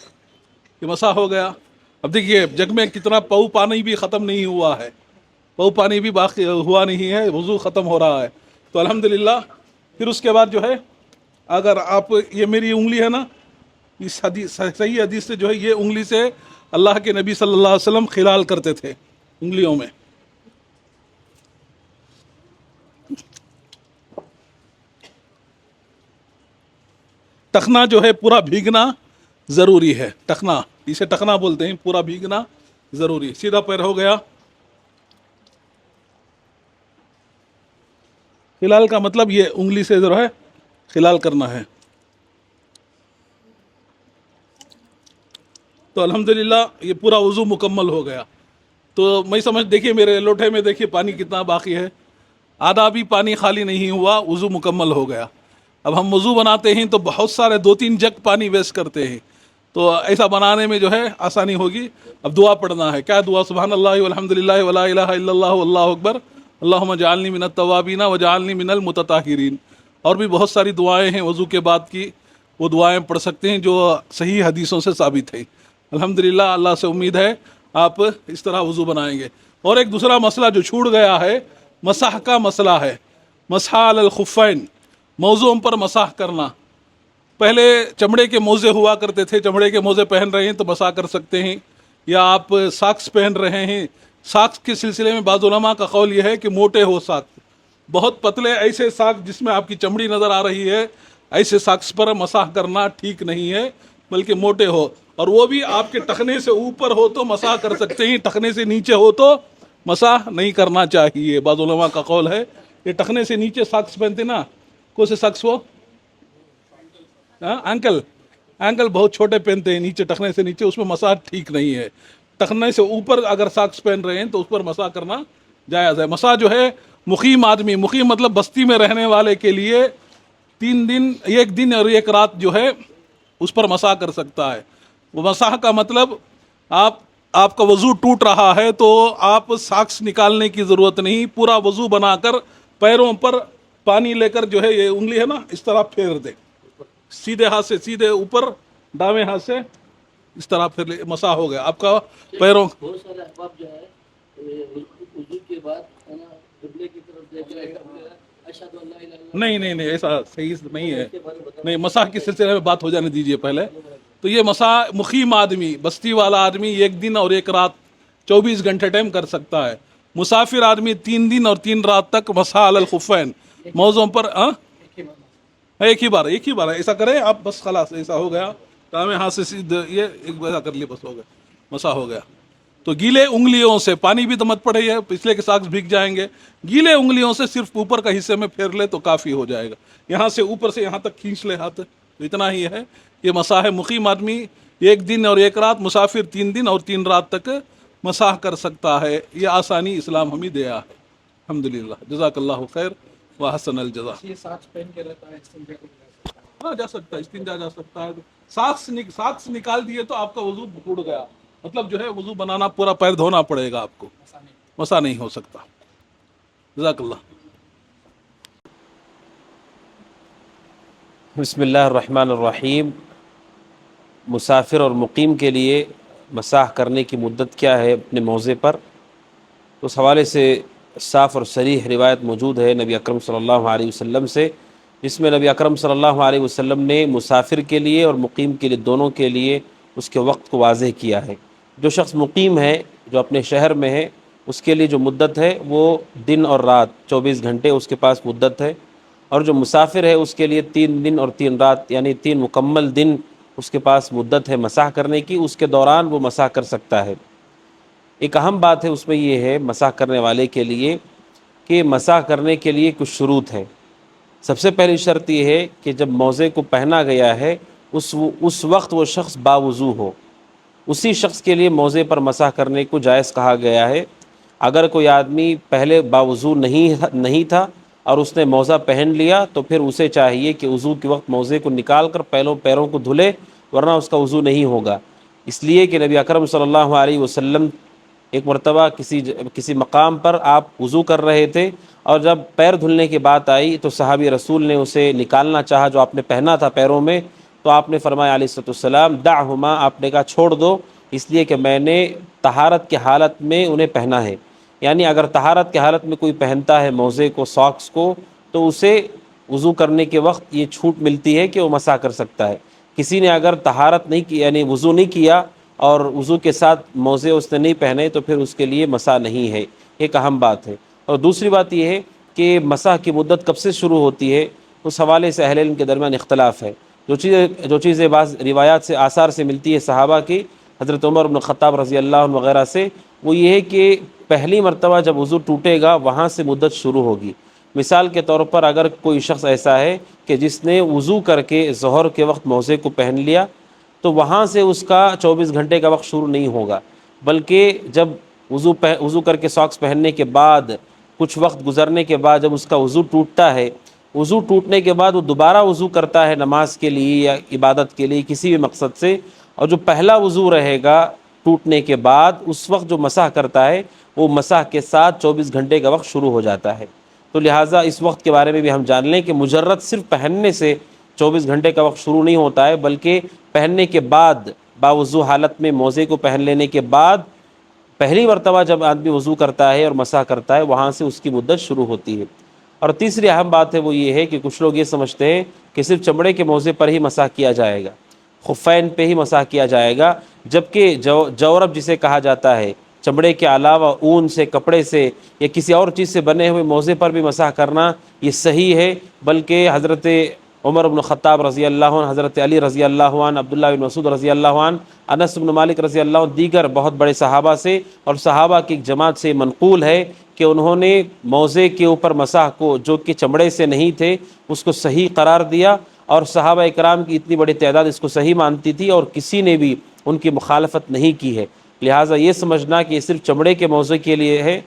یہ مسح ہو گیا. اب دیکھیے جگ میں کتنا پاؤ پانی بھی ختم نہیں ہوا ہے, پاؤ پانی بھی باقی ہوا نہیں ہے, وضو ختم ہو رہا ہے. تو الحمدللہ پھر اس کے بعد جو ہے اگر آپ یہ میری انگلی ہے نا, اس حدیث صحیح حدیث سے جو ہے یہ انگلی سے اللہ کے نبی صلی اللہ علیہ وسلم خلال کرتے تھے انگلیوں میں. ٹخنا جو ہے پورا بھیگنا ضروری ہے. ٹخنا, اسے ٹخنا بولتے ہیں, پورا بھیگنا ضروری. سیدھا پیر ہو گیا. خلال کا مطلب یہ انگلی سے جو ہے خلال کرنا ہے. تو الحمدللہ یہ پورا وضو مکمل ہو گیا. تو میں سمجھ دیکھیے میرے لوٹے میں دیکھیے پانی کتنا باقی ہے, آدھا بھی پانی خالی نہیں ہوا, وضو مکمل ہو گیا. اب ہم وضو بناتے ہیں تو بہت سارے 2-3 جگ پانی ویسٹ کرتے ہیں, تو ایسا بنانے میں جو ہے آسانی ہوگی. اب دعا پڑھنا ہے. کیا دعا؟ سبحان اللہ والحمدللہ ولا الہ الا اللہ واللہ اکبر اللہم اجعلنی من التوابین وجعلنی من المتطہرین. اور بھی بہت ساری دعائیں ہیں وضو کے بعد کی, وہ دعائیں پڑھ سکتے ہیں جو صحیح حدیثوں سے ثابت ہیں. الحمدللہ اللہ سے امید ہے آپ اس طرح وضو بنائیں گے. اور ایک دوسرا مسئلہ جو چھوٹ گیا ہے مسح کا مسئلہ ہے. مسح علی الخفین, موزوں پر مسح کرنا. پہلے چمڑے کے موزے ہوا کرتے تھے, چمڑے کے موزے پہن رہے ہیں تو مسح کر سکتے ہیں, یا آپ ساکس پہن رہے ہیں. ساکس کے سلسلے میں بعض علماء کا قول یہ ہے کہ موٹے ہو ساکس, بہت پتلے ایسے ساکس جس میں آپ کی چمڑی نظر آ رہی ہے ایسے ساکس پر مسح کرنا ٹھیک نہیں ہے, بلکہ موٹے ہو, اور وہ بھی آپ کے ٹخنے سے اوپر ہو تو مسح کر سکتے ہیں, ٹخنے سے نیچے ہو تو مسح نہیں کرنا چاہیے. بعض علماء کا قول ہے کہ ٹخنے سے نیچے ساکس پہنتے نا, کون سے ساکس وہ اینکل بہت چھوٹے پہنتے ہیں نیچے, ٹخنے سے نیچے, اس میں مسح ٹھیک نہیں ہے. ٹخنے سے اوپر اگر ساکس پہن رہے ہیں تو اس پر مسح کرنا جائز ہے. مسح جو ہے مقیم آدمی, مقیم مطلب بستی میں رہنے والے کے لیے 3 دن, 1 دن اور 1 رات جو ہے اس پر مسح کر سکتا ہے. وہ مسح کا مطلب آپ کا وضو ٹوٹ رہا ہے تو آپ ساکس نکالنے کی ضرورت نہیں, پورا وضو بنا کر پیروں پر پانی لے کر جو ہے یہ انگلی ہے نا اس طرح پھیر دے, سیدھے ہاتھ سے سیدھے اوپر, دائیں ہاتھ سے اس طرح پھر مسح ہو گیا آپ کا پیروں. بہت سارے احباب جو ہے وضو کے بعد قبلے کی طرف دیکھ رہے ہیں, اشہد ان لا الہ الا اللہ. نہیں ایسا صحیح نہیں ہے. نہیں, مسح کے سلسلے میں بات ہو جانے دیجئے پہلے. تو یہ مسح مقیم آدمی, بستی والا آدمی 1 دن اور 1 رات 24 گھنٹے ٹائم کر سکتا ہے. مسافر آدمی 3 دن اور 3 رات تک مسح علی الخفین, موزوں پر ایک ہی بار ایسا کریں آپ, بس خلاص ایسا ہو گیا. دائیں ہاتھ سے سیدھے یہ ایک ایسا کر لیے, بس ہو گیا, مسح ہو گیا. تو گیلے انگلیوں سے, پانی بھی تو مت پڑے ہے پچھلے کے ساکس بھیگ جائیں گے, گیلے انگلیوں سے صرف اوپر کا حصے میں پھیر لے تو کافی ہو جائے گا. یہاں سے اوپر سے یہاں تک کھینچ لے ہاتھ, تو اتنا ہی ہے. یہ مسح ہے. مقیم آدمی 1 دن اور 1 رات, مسافر 3 دن اور 3 رات تک مسح کر سکتا ہے. یہ آسانی اسلام ہمیں دیا ہے. الحمدللہ, جزاک اللہ خیر وحسن الجزا. ہاں جا سکتا ہے, استنجا جا سکتا ہے. ساکس نکال دیے تو آپ کا وضو ٹوٹ گیا, مطلب جو ہے وضو بنانا پورا پیر دھونا پڑے گا آپ کو, مسح نہیں ہو سکتا. جزاک اللہ. بسم اللہ الرحمن الرحیم. مسافر اور مقیم کے لیے مسح کرنے کی مدت کیا ہے اپنے موضع پر, تو اس حوالے سے صاف اور صریح روایت موجود ہے نبی اکرم صلی اللہ علیہ وسلم سے, جس میں نبی اکرم صلی اللہ علیہ وسلم نے مسافر کے لیے اور مقیم کے لیے دونوں کے لیے اس کے وقت کو واضح کیا ہے. جو شخص مقیم ہے, جو اپنے شہر میں ہے, اس کے لیے جو مدت ہے وہ دن اور رات 24 گھنٹے اس کے پاس مدت ہے, اور جو مسافر ہے اس کے لیے 3 دن اور 3 رات یعنی 3 مکمل دن اس کے پاس مدت ہے مسح کرنے کی. اس کے دوران وہ مسح کر سکتا ہے. ایک اہم بات ہے اس میں یہ ہے مسح کرنے والے کے لیے کہ مسح کرنے کے لیے کچھ شروط ہیں. سب سے پہلی شرط یہ ہے کہ جب موزے کو پہنا گیا ہے اس وقت وہ شخص باوضو ہو, اسی شخص کے لیے موزے پر مسح کرنے کو جائز کہا گیا ہے. اگر کوئی آدمی پہلے باوضو نہیں تھا اور اس نے موزہ پہن لیا تو پھر اسے چاہیے کہ وضو کے وقت موزے کو نکال کر پیروں کو دھلے, ورنہ اس کا وضو نہیں ہوگا. اس لیے کہ نبی اکرم صلی اللہ علیہ وسلم ایک مرتبہ کسی مقام پر آپ وضو کر رہے تھے، اور جب پیر دھلنے کی بات آئی تو صحابی رسول نے اسے نکالنا چاہا جو آپ نے پہنا تھا پیروں میں، تو آپ نے فرمایا علیہ السلام دعہما، آپ نے کہا چھوڑ دو، اس لیے کہ میں نے طہارت کی حالت میں انہیں پہنا ہے۔ یعنی اگر طہارت کی حالت میں کوئی پہنتا ہے موزے کو، ساکس کو، تو اسے وضو کرنے کے وقت یہ چھوٹ ملتی ہے کہ وہ مسح کر سکتا ہے۔ کسی نے اگر طہارت نہیں کی، یعنی وضو نہیں کیا اور وضو کے ساتھ موزے اس نے نہیں پہنے، تو پھر اس کے لیے مسح نہیں ہے، ایک اہم بات ہے۔ اور دوسری بات یہ ہے کہ مسح کی مدت کب سے شروع ہوتی ہے، اس حوالے سے اہل علم کے درمیان اختلاف ہے۔ جو چیزیں بعض روایات سے، آثار سے ملتی ہے صحابہ کی، حضرت عمر بن الخطاب رضی اللہ عنہ وغیرہ سے، وہ یہ ہے کہ پہلی مرتبہ جب وضو ٹوٹے گا وہاں سے مدت شروع ہوگی۔ مثال کے طور پر اگر کوئی شخص ایسا ہے کہ جس نے وضو کر کے ظہر کے وقت موزے کو پہن لیا، تو وہاں سے اس کا 24 گھنٹے کا وقت شروع نہیں ہوگا، بلکہ جب وضو کر کے ساکس پہننے کے بعد کچھ وقت گزرنے کے بعد جب اس کا وضو ٹوٹتا ہے، وضو ٹوٹنے کے بعد وہ دوبارہ وضو کرتا ہے نماز کے لیے یا عبادت کے لیے کسی بھی مقصد سے، اور جو پہلا وضو رہے گا ٹوٹنے کے بعد اس وقت جو مسح کرتا ہے وہ مسح کے ساتھ 24 گھنٹے کا وقت شروع ہو جاتا ہے۔ تو لہٰذا اس وقت کے بارے میں بھی ہم جان لیں کہ مجرد صرف پہننے سے 24 گھنٹے کا وقت شروع نہیں ہوتا ہے، بلکہ پہننے کے بعد باوضو حالت میں موزے کو پہن لینے کے بعد پہلی مرتبہ جب آدمی وضو کرتا ہے اور مسح کرتا ہے وہاں سے اس کی مدت شروع ہوتی ہے۔ اور تیسری اہم بات ہے وہ یہ ہے کہ کچھ لوگ یہ سمجھتے ہیں کہ صرف چمڑے کے موزے پر ہی مسح کیا جائے گا، خفین پہ ہی مسح کیا جائے گا، جبکہ جورب جسے کہا جاتا ہے، چمڑے کے علاوہ اون سے، کپڑے سے یا کسی اور چیز سے بنے ہوئے موزے پر بھی مسح کرنا یہ صحیح ہے، بلکہ حضرت عمر بن الخطاب رضی اللہ عنہ، حضرت علی رضی اللہ عنہ، عبداللہ بن مسعود رضی اللہ عنہ، انس بن مالک رضی اللہ عنہ، دیگر بہت بڑے صحابہ سے اور صحابہ کی ایک جماعت سے منقول ہے کہ انہوں نے موزے کے اوپر مسح کو جو کہ چمڑے سے نہیں تھے اس کو صحیح قرار دیا، اور صحابہ اکرام کی اتنی بڑی تعداد اس کو صحیح مانتی تھی اور کسی نے بھی ان کی مخالفت نہیں کی ہے۔ لہٰذا یہ سمجھنا کہ یہ صرف چمڑے کے موزے کے لیے ہے،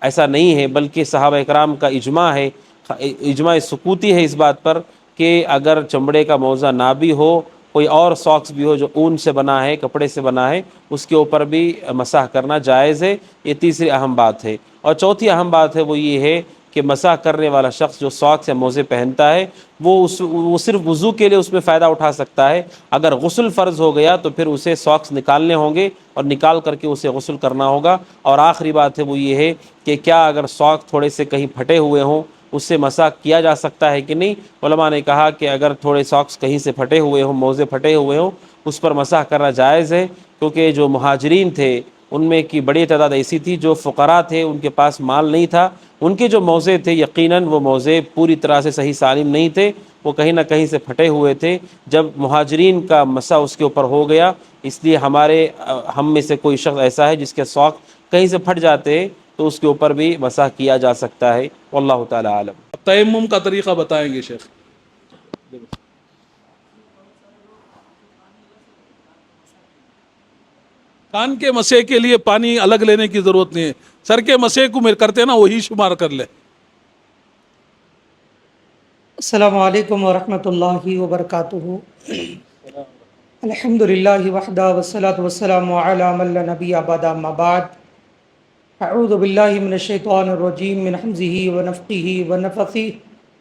ایسا نہیں ہے، بلکہ صحابہ اکرام کا اجماع ہے، اجماع سکوتی ہے اس بات پر کہ اگر چمڑے کا موزہ نہ بھی ہو، کوئی اور ساکس بھی ہو جو اون سے بنا ہے، کپڑے سے بنا ہے، اس کے اوپر بھی مسح کرنا جائز ہے۔ یہ تیسری اہم بات ہے۔ اور چوتھی اہم بات ہے وہ یہ ہے کہ مسح کرنے والا شخص جو ساکس یا موزے پہنتا ہے وہ صرف وضو کے لیے اس میں فائدہ اٹھا سکتا ہے، اگر غسل فرض ہو گیا تو پھر اسے ساکس نکالنے ہوں گے اور نکال کر کے اسے غسل کرنا ہوگا۔ اور آخری بات ہے وہ یہ ہے کہ کیا اگر ساکس تھوڑے سے کہیں پھٹے ہوئے ہوں اس سے مسح کیا جا سکتا ہے کہ نہیں؟ علماء نے کہا کہ اگر تھوڑے ساکس کہیں سے پھٹے ہوئے ہوں، موزے پھٹے ہوئے ہوں، اس پر مسح کرنا جائز ہے، کیونکہ جو مہاجرین تھے ان میں کی بڑی تعداد ایسی تھی جو فقراء تھے، ان کے پاس مال نہیں تھا، ان کے جو موزے تھے یقیناً وہ موزے پوری طرح سے صحیح سالم نہیں تھے، وہ کہیں نہ کہیں سے پھٹے ہوئے تھے۔ جب مہاجرین کا مسح اس کے اوپر ہو گیا، اس لیے ہم میں سے کوئی شخص ایسا ہے جس کے ساکس کہیں سے پھٹ جاتے ہیں تو اس کے اوپر بھی مسح کیا جا سکتا ہے، واللہ تعالی عالم۔ تیمم کا طریقہ بتائیں گے شیخ؟ کان کے مسح کے لیے پانی الگ لینے کی ضرورت نہیں ہے، سر کے مسح کو کرتے ہیں نا وہی شمار کر لے۔ السلام علیکم ورحمۃ اللہ وبرکاتہ۔ الحمد للہ وحدہ والصلاة والسلام علی من لا نبی بعدہ، اما بعد، اعوذ باللہ من الشیطان الرجیم من حمزہ ونفخہ ونفثہ،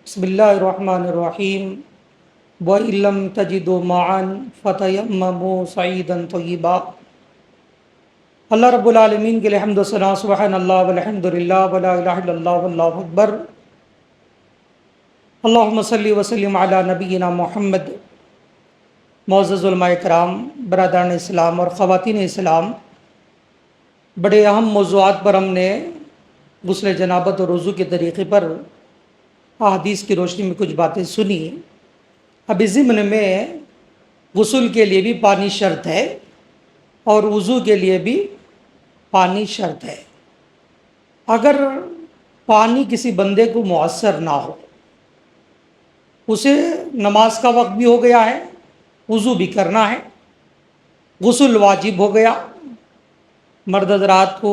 بسم اللہ الرحمن الرحیم، وَإِن لَّمْ تَجِدُوا مَاءً فَتَيَمَّمُوا صَعِيدًا طَيِّبًا۔ اللہ رب العالمین کے لیے حمد و ثنا، سبحان اللہ والحمد للہ ولا الہ الا اللہ واللہ اکبر۔ اللہم صلی وسلم علی نبینا محمد۔ معزز علماء کرام، برادران اسلام اور خواتین اسلام، بڑے اہم موضوعات پر ہم نے غسل جنابت اور وضو کے طریقے پر احادیث کی روشنی میں کچھ باتیں سنی۔ اب اس ضمن میں غسل کے لیے بھی پانی شرط ہے اور وضو کے لیے بھی پانی شرط ہے۔ اگر پانی کسی بندے کو میسر نہ ہو، اسے نماز کا وقت بھی ہو گیا ہے، وضو بھی کرنا ہے، غسل واجب ہو گیا، مرد حضرات کو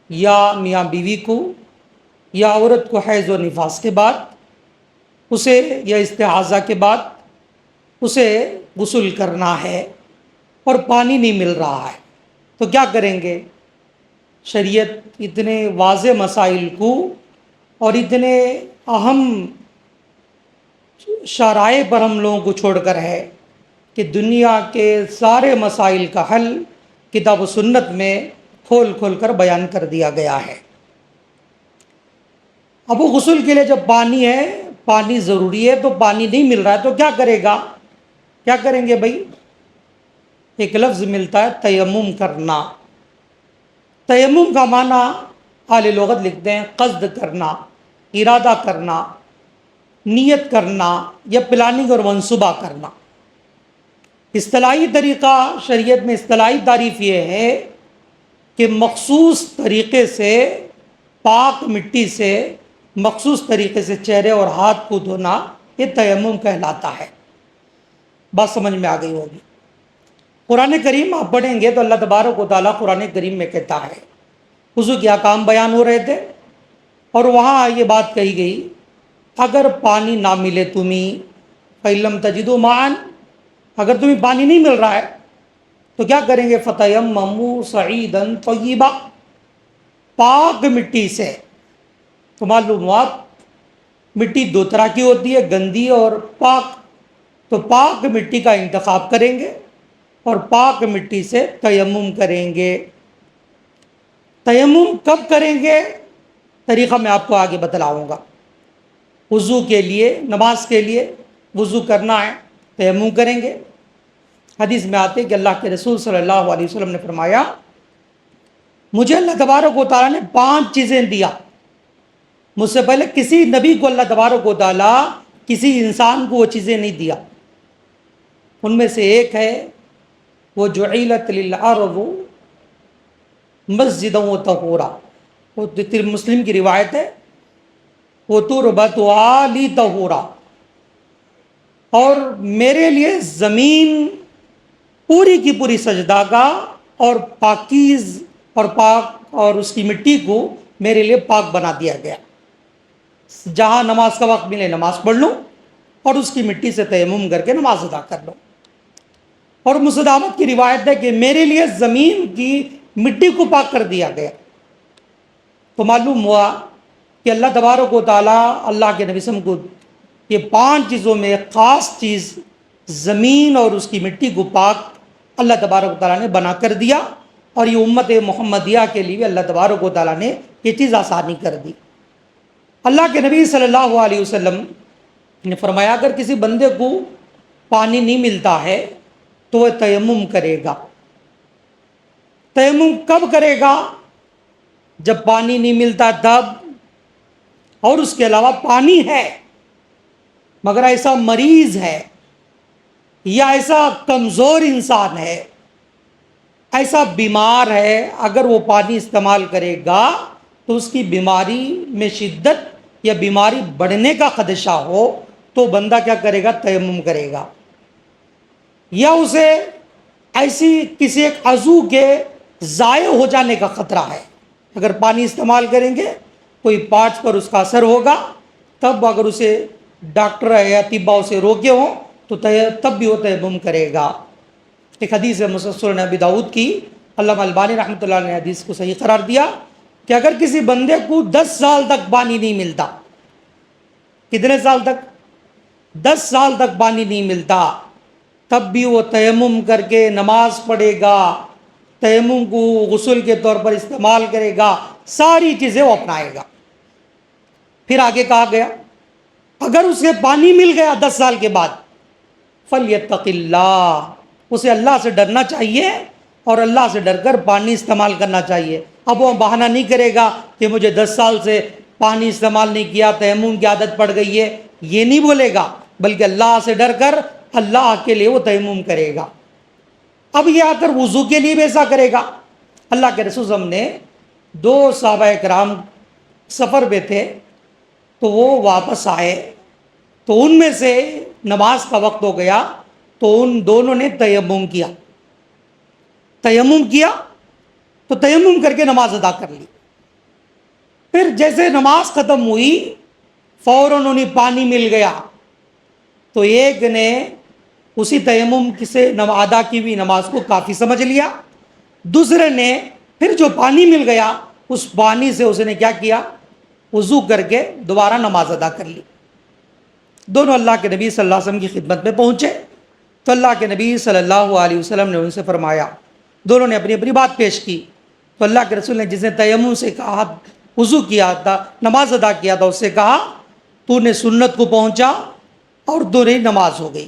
یا میاں بیوی کو یا عورت کو حیض و نفاس کے بعد اسے یا استحاضہ کے بعد اسے غسل کرنا ہے، اور پانی نہیں مل رہا ہے تو کیا کریں گے؟ شریعت اتنے واضح مسائل کو اور اتنے اہم شرائع پر ہم لوگوں کو چھوڑ کر ہے کہ دنیا کے سارے مسائل کا حل کتاب و سنت میں کھول کھول کر بیان کر دیا گیا ہے۔ اب وہ غسل کے لیے جب پانی ہے، پانی ضروری ہے، تو پانی نہیں مل رہا ہے تو کیا کرے گا؟ کیا کریں گے بھائی؟ ایک لفظ ملتا ہے تیمم کرنا۔ تیمم کا معنی اہل لغت لکھتے ہیں قصد کرنا، ارادہ کرنا، نیت کرنا یا پلاننگ اور منصوبہ کرنا۔ اصطلاحی طریقہ شریعت میں اصطلاحی تعریف یہ ہے کہ مخصوص طریقے سے پاک مٹی سے مخصوص طریقے سے چہرے اور ہاتھ کو دھونا، یہ تیمم کہلاتا ہے۔ بات سمجھ میں آ گئی ہوگی۔ قرآن کریم آپ پڑھیں گے تو اللہ تبارک و تعالیٰ قرآن کریم میں کہتا ہے، وضو کے احکام بیان ہو رہے تھے اور وہاں یہ بات کہی گئی اگر پانی نہ ملے تمہیں فَإِن لَمْ تَجِدُوا مَاءً، اگر تمہیں پانی نہیں مل رہا ہے تو کیا کریں گے؟ فَتَيَمَّمُوا صَعِيدًا طَيِّبًا، پاک مٹی سے۔ تو معلوم ہوا مٹی دو طرح کی ہوتی ہے، گندی اور پاک۔ تو پاک مٹی کا انتخاب کریں گے اور پاک مٹی سے تیمم کریں گے۔ تیمم کب کریں گے؟ طریقہ میں آپ کو آگے بتلاؤں گا۔ وضو کے لیے، نماز کے لیے وضو کرنا ہے، تیمم کریں گے۔ حدیث میں آتے کہ اللہ کے رسول صلی اللہ علیہ وسلم نے فرمایا، مجھے اللہ تبارک و تعالیٰ نے 5 چیزیں دیا۔ مجھ سے پہلے کسی نبی کو اللہ تبارک و تعالیٰ کسی انسان کو وہ چیزیں نہیں دیا۔ ان میں سے ایک ہے وَجُعِلَتْ لِلْأَرْضُ مَسْجِدًا وَطَهُورًا، وہ مسلم کی روایت ہے، وَتُرْبَتُهَا لِطَهُورًا، اور میرے لیے زمین پوری کی پوری سجدہ گاہ اور پاکیز اور پاک اور اس کی مٹی کو میرے لیے پاک بنا دیا گیا۔ جہاں نماز کا وقت ملے نماز پڑھ لوں اور اس کی مٹی سے تیمم کر کے نماز ادا کر لوں۔ اور مسند احمد کی روایت ہے کہ میرے لیے زمین کی مٹی کو پاک کر دیا گیا۔ تو معلوم ہوا کہ اللہ تبارک و تعالیٰ اللہ کے نبی صلی اللہ علیہ وسلم کو یہ 5 چیزوں میں ایک خاص چیز زمین اور اس کی مٹی کو پاک اللہ تبارک و تعالیٰ نے بنا کر دیا، اور یہ امت محمدیہ کے لیے اللہ تبارک و تعالیٰ نے یہ چیز آسانی کر دی۔ اللہ کے نبی صلی اللہ علیہ وسلم نے فرمایا اگر کسی بندے کو پانی نہیں ملتا ہے تو وہ تیمم کرے گا۔ تیمم کب کرے گا؟ جب پانی نہیں ملتا تب، اور اس کے علاوہ پانی ہے مگر ایسا مریض ہے یا ایسا کمزور انسان ہے، ایسا بیمار ہے، اگر وہ پانی استعمال کرے گا تو اس کی بیماری میں شدت یا بیماری بڑھنے کا خدشہ ہو تو بندہ کیا کرے گا؟ تیمم کرے گا۔ یا اسے ایسی کسی ایک عضو کے ضائع ہو جانے کا خطرہ ہے، اگر پانی استعمال کریں گے کوئی پارٹس پر اس کا اثر ہوگا، تب اگر اسے ڈاکٹر یا طباء اسے روکے ہوں تو تب بھی وہ تیمم کرے گا۔ ایک حدیث ہے مسلسل نبی داؤد کی، علامہ البانی رحمۃ اللہ نے حدیث کو صحیح قرار دیا کہ اگر کسی بندے کو 10 سال تک پانی نہیں ملتا، کتنے سال تک؟ 10 سال تک پانی نہیں ملتا، تب بھی وہ تیمم کر کے نماز پڑھے گا، تیمم کو غسل کے طور پر استعمال کرے گا، ساری چیزیں وہ اپنائے گا۔ پھر آگے کہا گیا اگر اسے پانی مل گیا 10 سال کے بعد فَلْيَتَّقِ اللَّهَ، اسے اللہ سے ڈرنا چاہیے اور اللہ سے ڈر کر پانی استعمال کرنا چاہیے۔ اب وہ بہانہ نہیں کرے گا کہ مجھے 10 سال سے پانی استعمال نہیں کیا، تیمم کی عادت پڑ گئی ہے، یہ نہیں بولے گا، بلکہ اللہ سے ڈر کر اللہ کے لیے وہ تیمم کرے گا۔ اب یہ آ کر وضو کے لیے بھی ایسا کرے گا۔ اللہ کے رسول صلی اللہ علیہ وسلم نے 2 صحابہ کرام سفر پہ تھے تو وہ واپس آئے تو ان میں سے نماز کا وقت ہو گیا تو ان دونوں نے تیمم کیا۔ تیمم کیا تو تیمم کر کے نماز ادا کر لی۔ پھر جیسے نماز ختم ہوئی فوراً انہیں پانی مل گیا تو ایک نے اسی تیمم سے ادا کی ہوئی نماز کو کافی سمجھ لیا. دوسرے نے پھر جو پانی مل گیا اس پانی سے اس نے کیا کیا, وضو کر کے دوبارہ نماز ادا کر لی. دونوں اللہ کے نبی صلی اللہ علیہ وسلم کی خدمت میں پہنچے تو اللہ کے نبی صلی اللہ علیہ وسلم نے ان سے فرمایا, دونوں نے اپنی اپنی بات پیش کی. تو اللہ کے رسول نے جس نے تیمم سے کہا, وضو کیا تھا, نماز ادا کیا تھا, اس سے کہا تو نے سنت کو پہنچا اور دوہری نماز ہو گئی.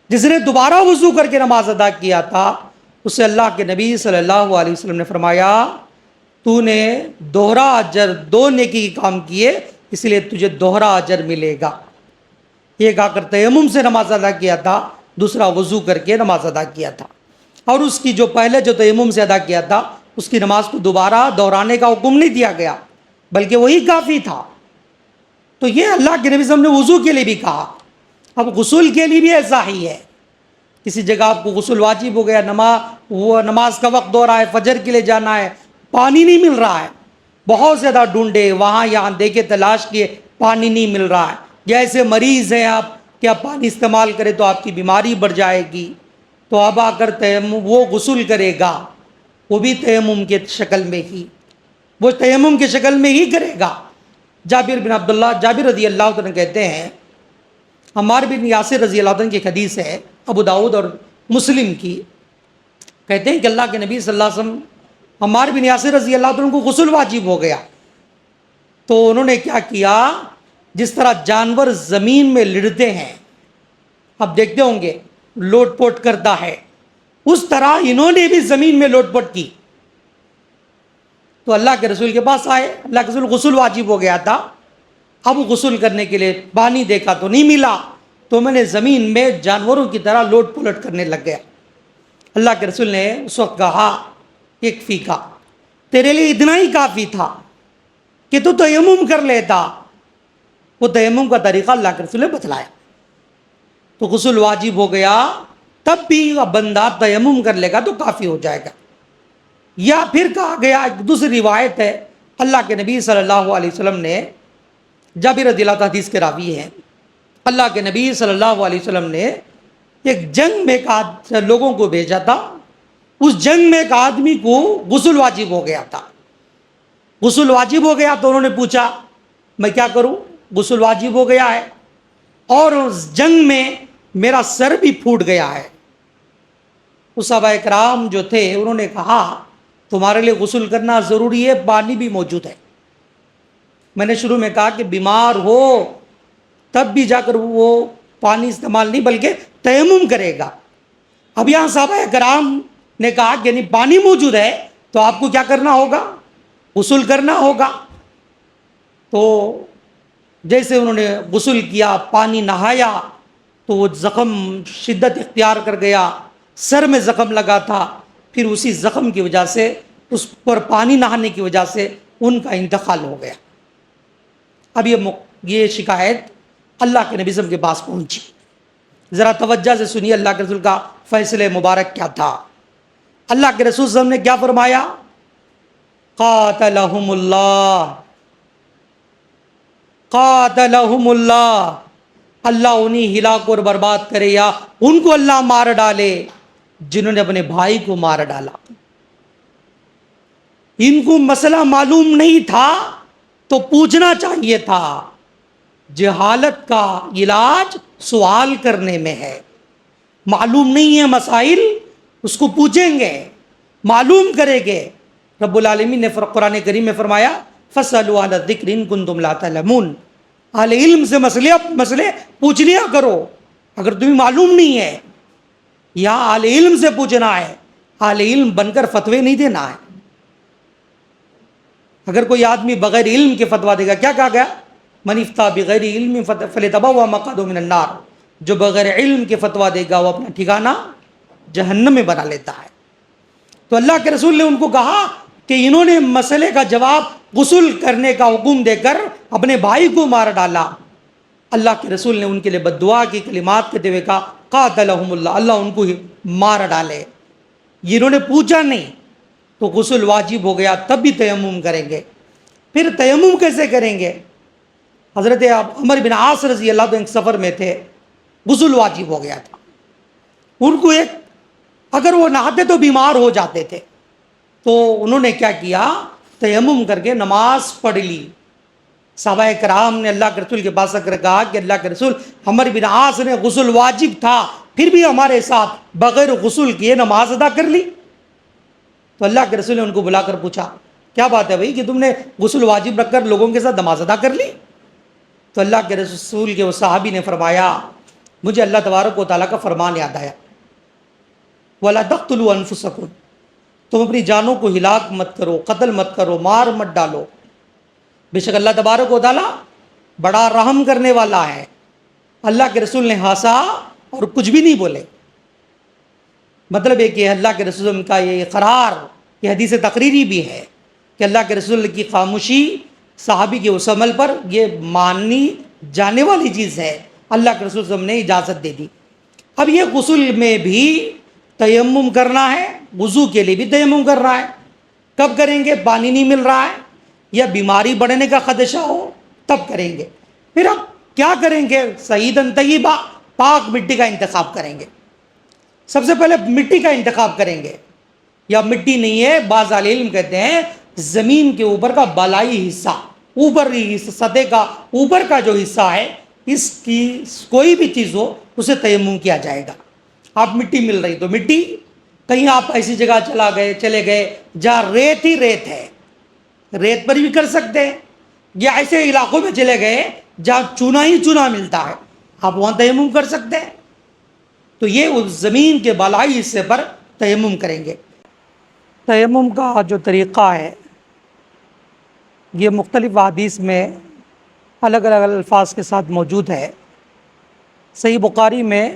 جس نے دوبارہ وضو کر کے نماز ادا کیا تھا اس سے اللہ کے نبی صلی اللہ علیہ وسلم نے فرمایا تو نے دوہرا اجر, 2 نیکی کے کام کیے, اس لیے تجھے دوہرا اجر ملے گا. ایک آ کر تیمم سے نماز ادا کیا تھا, دوسرا وضو کر کے نماز ادا کیا تھا, اور اس کی جو پہلے جو تیمم سے ادا کیا تھا اس کی نماز کو دوبارہ دہرانے کا حکم نہیں دیا گیا بلکہ وہی کافی تھا. تو یہ اللہ کے نبی صلی اللہ علیہ وسلم نے وضو کے لیے بھی کہا. اب غسل کے لیے بھی ایسا ہی ہے. کسی جگہ آپ کو غسل واجب ہو گیا, نماز کا وقت ہو رہا ہے, فجر کے لیے جانا ہے, پانی نہیں مل رہا ہے, بہت زیادہ ڈھونڈے, وہاں یہاں دیکھے, تلاش کیے, پانی نہیں مل رہا ہے. جیسے مریض ہیں آپ, کیا پانی استعمال کرے تو آپ کی بیماری بڑھ جائے گی, تو اب آ کر تیمم وہ غسل کرے گا, وہ بھی تیمم کے شکل میں ہی, وہ تیمم کی شکل میں ہی کرے گا. جابر بن عبداللہ, جابر رضی اللہ عنہ کہتے ہیں, عمار بن یاسر رضی اللہ عنہ کی ایک حدیث ہے ابو داؤد اور مسلم کی, کہتے ہیں کہ اللہ کے نبی صلی اللہ علیہ وسلم, عمار بن یاسر رضی اللہ عنہ کو غسل واجب ہو گیا تو انہوں نے کیا کیا, جس طرح جانور زمین میں لڑتے ہیں, آپ دیکھتے ہوں گے لوٹ پوٹ کرتا ہے, اس طرح انہوں نے بھی زمین میں لوٹ پوٹ کی. تو اللہ کے رسول کے پاس آئے, اللہ کے رسول غسل واجب ہو گیا تھا, اب غسل کرنے کے لیے پانی دیکھا تو نہیں ملا, تو میں نے زمین میں جانوروں کی طرح لوٹ پلٹ کرنے لگ گیا. اللہ کے رسول نے اس وقت کہا ایک فیکا, تیرے لیے اتنا ہی کافی تھا کہ تو تیمم کر لیتا. وہ تیمم کا طریقہ اللہ کے رسول نے بتلایا تو غسل واجب ہو گیا. تب بھی بندہ تیمم کر لے گا تو کافی ہو جائے گا. یا پھر کہا گیا, ایک دوسری روایت ہے, اللہ کے نبی صلی اللہ علیہ وسلم نے, جابر رضی اللہ عنہ حدیث کے راوی ہیں, اللہ کے نبی صلی اللہ علیہ وسلم نے ایک جنگ میں لوگوں کو بھیجا تھا. اس جنگ میں ایک آدمی کو غسل واجب ہو گیا تھا. غسل واجب ہو گیا تو انہوں نے پوچھا میں کیا کروں, غسل واجب ہو گیا ہے اور اس جنگ میں میرا سر بھی پھوٹ گیا ہے. اس صحابہ کرام جو تھے انہوں نے کہا تمہارے لیے غسل کرنا ضروری ہے, پانی بھی موجود ہے. میں نے شروع میں کہا کہ بیمار ہو تب بھی جا کر وہ پانی استعمال نہیں بلکہ تیمم کرے گا. اب یہاں صحابہ کرام نے کہا کہ نہیں پانی موجود ہے تو آپ کو کیا کرنا ہوگا, غسل کرنا ہوگا. تو جیسے انہوں نے غسل کیا, پانی نہایا تو وہ زخم شدت اختیار کر گیا, سر میں زخم لگا تھا, پھر اسی زخم کی وجہ سے, اس پر پانی نہانے کی وجہ سے ان کا انتقال ہو گیا. اب یہ شکایت اللہ کے نبی صلی اللہ علیہ وسلم کے پاس پہنچی. ذرا توجہ سے سنیے اللہ کے رسول کا فیصلہ مبارک کیا تھا. اللہ کے رسول صلی اللہ علیہ وسلم نے کیا فرمایا, قاتلہم اللہ, قاتلہم اللہ, اللہ انہیں ہلاک اور برباد کرے یا ان کو اللہ مار ڈالے جنہوں نے اپنے بھائی کو مار ڈالا. ان کو مسئلہ معلوم نہیں تھا تو پوچھنا چاہیے تھا. جہالت کا علاج سوال کرنے میں ہے. معلوم نہیں ہے مسائل, اس کو پوچھیں گے, معلوم کریں گے. رب العالمین نے قرآن کریم میں فرمایا فَاسْأَلُوا أَهْلَ الذِّكْرِ إِن كُنتُمْ لَا تَعْلَمُونَ, اہل علم سے مسئلے پوچھ لیا کرو اگر تمہیں معلوم نہیں ہے. یہاں اہل علم سے پوچھنا ہے, اہل علم بن کر فتوے نہیں دینا ہے. اگر کوئی آدمی بغیر علم کے فتویٰ دے گا, کیا کہا گیا, من افتیٰ بغیر علم فلیتبوأ مقعدہ من النار, جو بغیر علم کے فتویٰ دے گا وہ اپنا ٹھکانہ جہنم میں بنا لیتا ہے. تو اللہ کے رسول نے ان کو کہا کہ انہوں نے مسئلے کا جواب غسل کرنے کا حکم دے کر اپنے بھائی کو مار ڈالا. اللہ کے رسول نے ان کے لیے بد دعا کی کلمات کہتے ہوئے کہا قاتلہم اللہ, اللہ ان کو مار ڈالے. انہوں نے پوچھا نہیں تو غسل واجب ہو گیا, تب بھی تیمم کریں گے. پھر تیمم کیسے کریں گے؟ حضرت عمر بن عاص رضی اللہ عنہ ایک سفر میں تھے, غسل واجب ہو گیا تھا, ان کو ایک اگر وہ نہاتے تو بیمار ہو جاتے تھے، تو انہوں نے کیا کیا، تیمم کر کے نماز پڑھ لی۔ صحابہ کرام نے اللہ کے رسول کے پاس آ کر کہا کہ اللہ کے رسول، عمرو بن عاص نے غسل واجب تھا پھر بھی ہمارے ساتھ بغیر غسل کیے نماز ادا کر لی۔ تو اللہ کے رسول نے ان کو بلا کر پوچھا کیا بات ہے بھائی کہ تم نے غسل واجب رکھ کر لوگوں کے ساتھ نماز ادا کر لی؟ تو اللہ کے رسول کے وہ صحابی نے فرمایا مجھے اللہ تبارک و تعالیٰ کا فرمان یاد آیا، وَلَا تَقْتُلُوا أَنفُسَكُمْ، تم اپنی جانوں کو ہلاک مت کرو، قتل مت کرو، مار مت ڈالو، بے شک اللہ تبارک و تعالیٰ بڑا رحم کرنے والا ہے۔ اللہ کے رسول نے ہنسا اور کچھ بھی نہیں بولے۔ مطلب ہے کہ اللہ کے رسول کا یہ اقرار، یہ حدیث تقریری بھی ہے کہ اللہ کے رسول کی خاموشی صحابی کے اس عمل پر یہ ماننی جانے والی چیز ہے۔ اللہ کے رسول صلی اللہ علیہ وسلم نے اجازت دے دی۔ اب یہ غسل میں بھی تیمم کرنا ہے، وضو کے لیے بھی تیمم کر رہا ہے، کب کریں گے؟ پانی نہیں مل رہا ہے یا بیماری بڑھنے کا خدشہ ہو تب کریں گے۔ پھر اب کیا کریں گے؟ سعیداً طیبہ، پاک مٹی کا انتخاب کریں گے۔ سب سے پہلے مٹی کا انتخاب کریں گے، یا مٹی نہیں ہے، بعض اہل علم کہتے ہیں زمین کے اوپر کا بالائی حصہ، اوپری سطح کا اوپر کا جو حصہ ہے، اس کی کوئی بھی چیز ہو اسے تیمم کیا جائے گا۔ آپ مٹی مل رہی تو مٹی، کہیں آپ ایسی جگہ چلے گئے جہاں ریت ہی ریت ہے، ریت پر بھی کر سکتے ہیں، یا ایسے علاقوں میں چلے گئے جہاں چونا ہی چونا ملتا ہے، آپ وہاں تیمم کر سکتے ہیں۔ تو یہ اس زمین کے بالائی حصے پر تیمم کریں گے۔ تیمم کا جو طریقہ ہے یہ مختلف احادیث میں الگ الگ الفاظ کے ساتھ موجود ہے۔ صحیح بخاری میں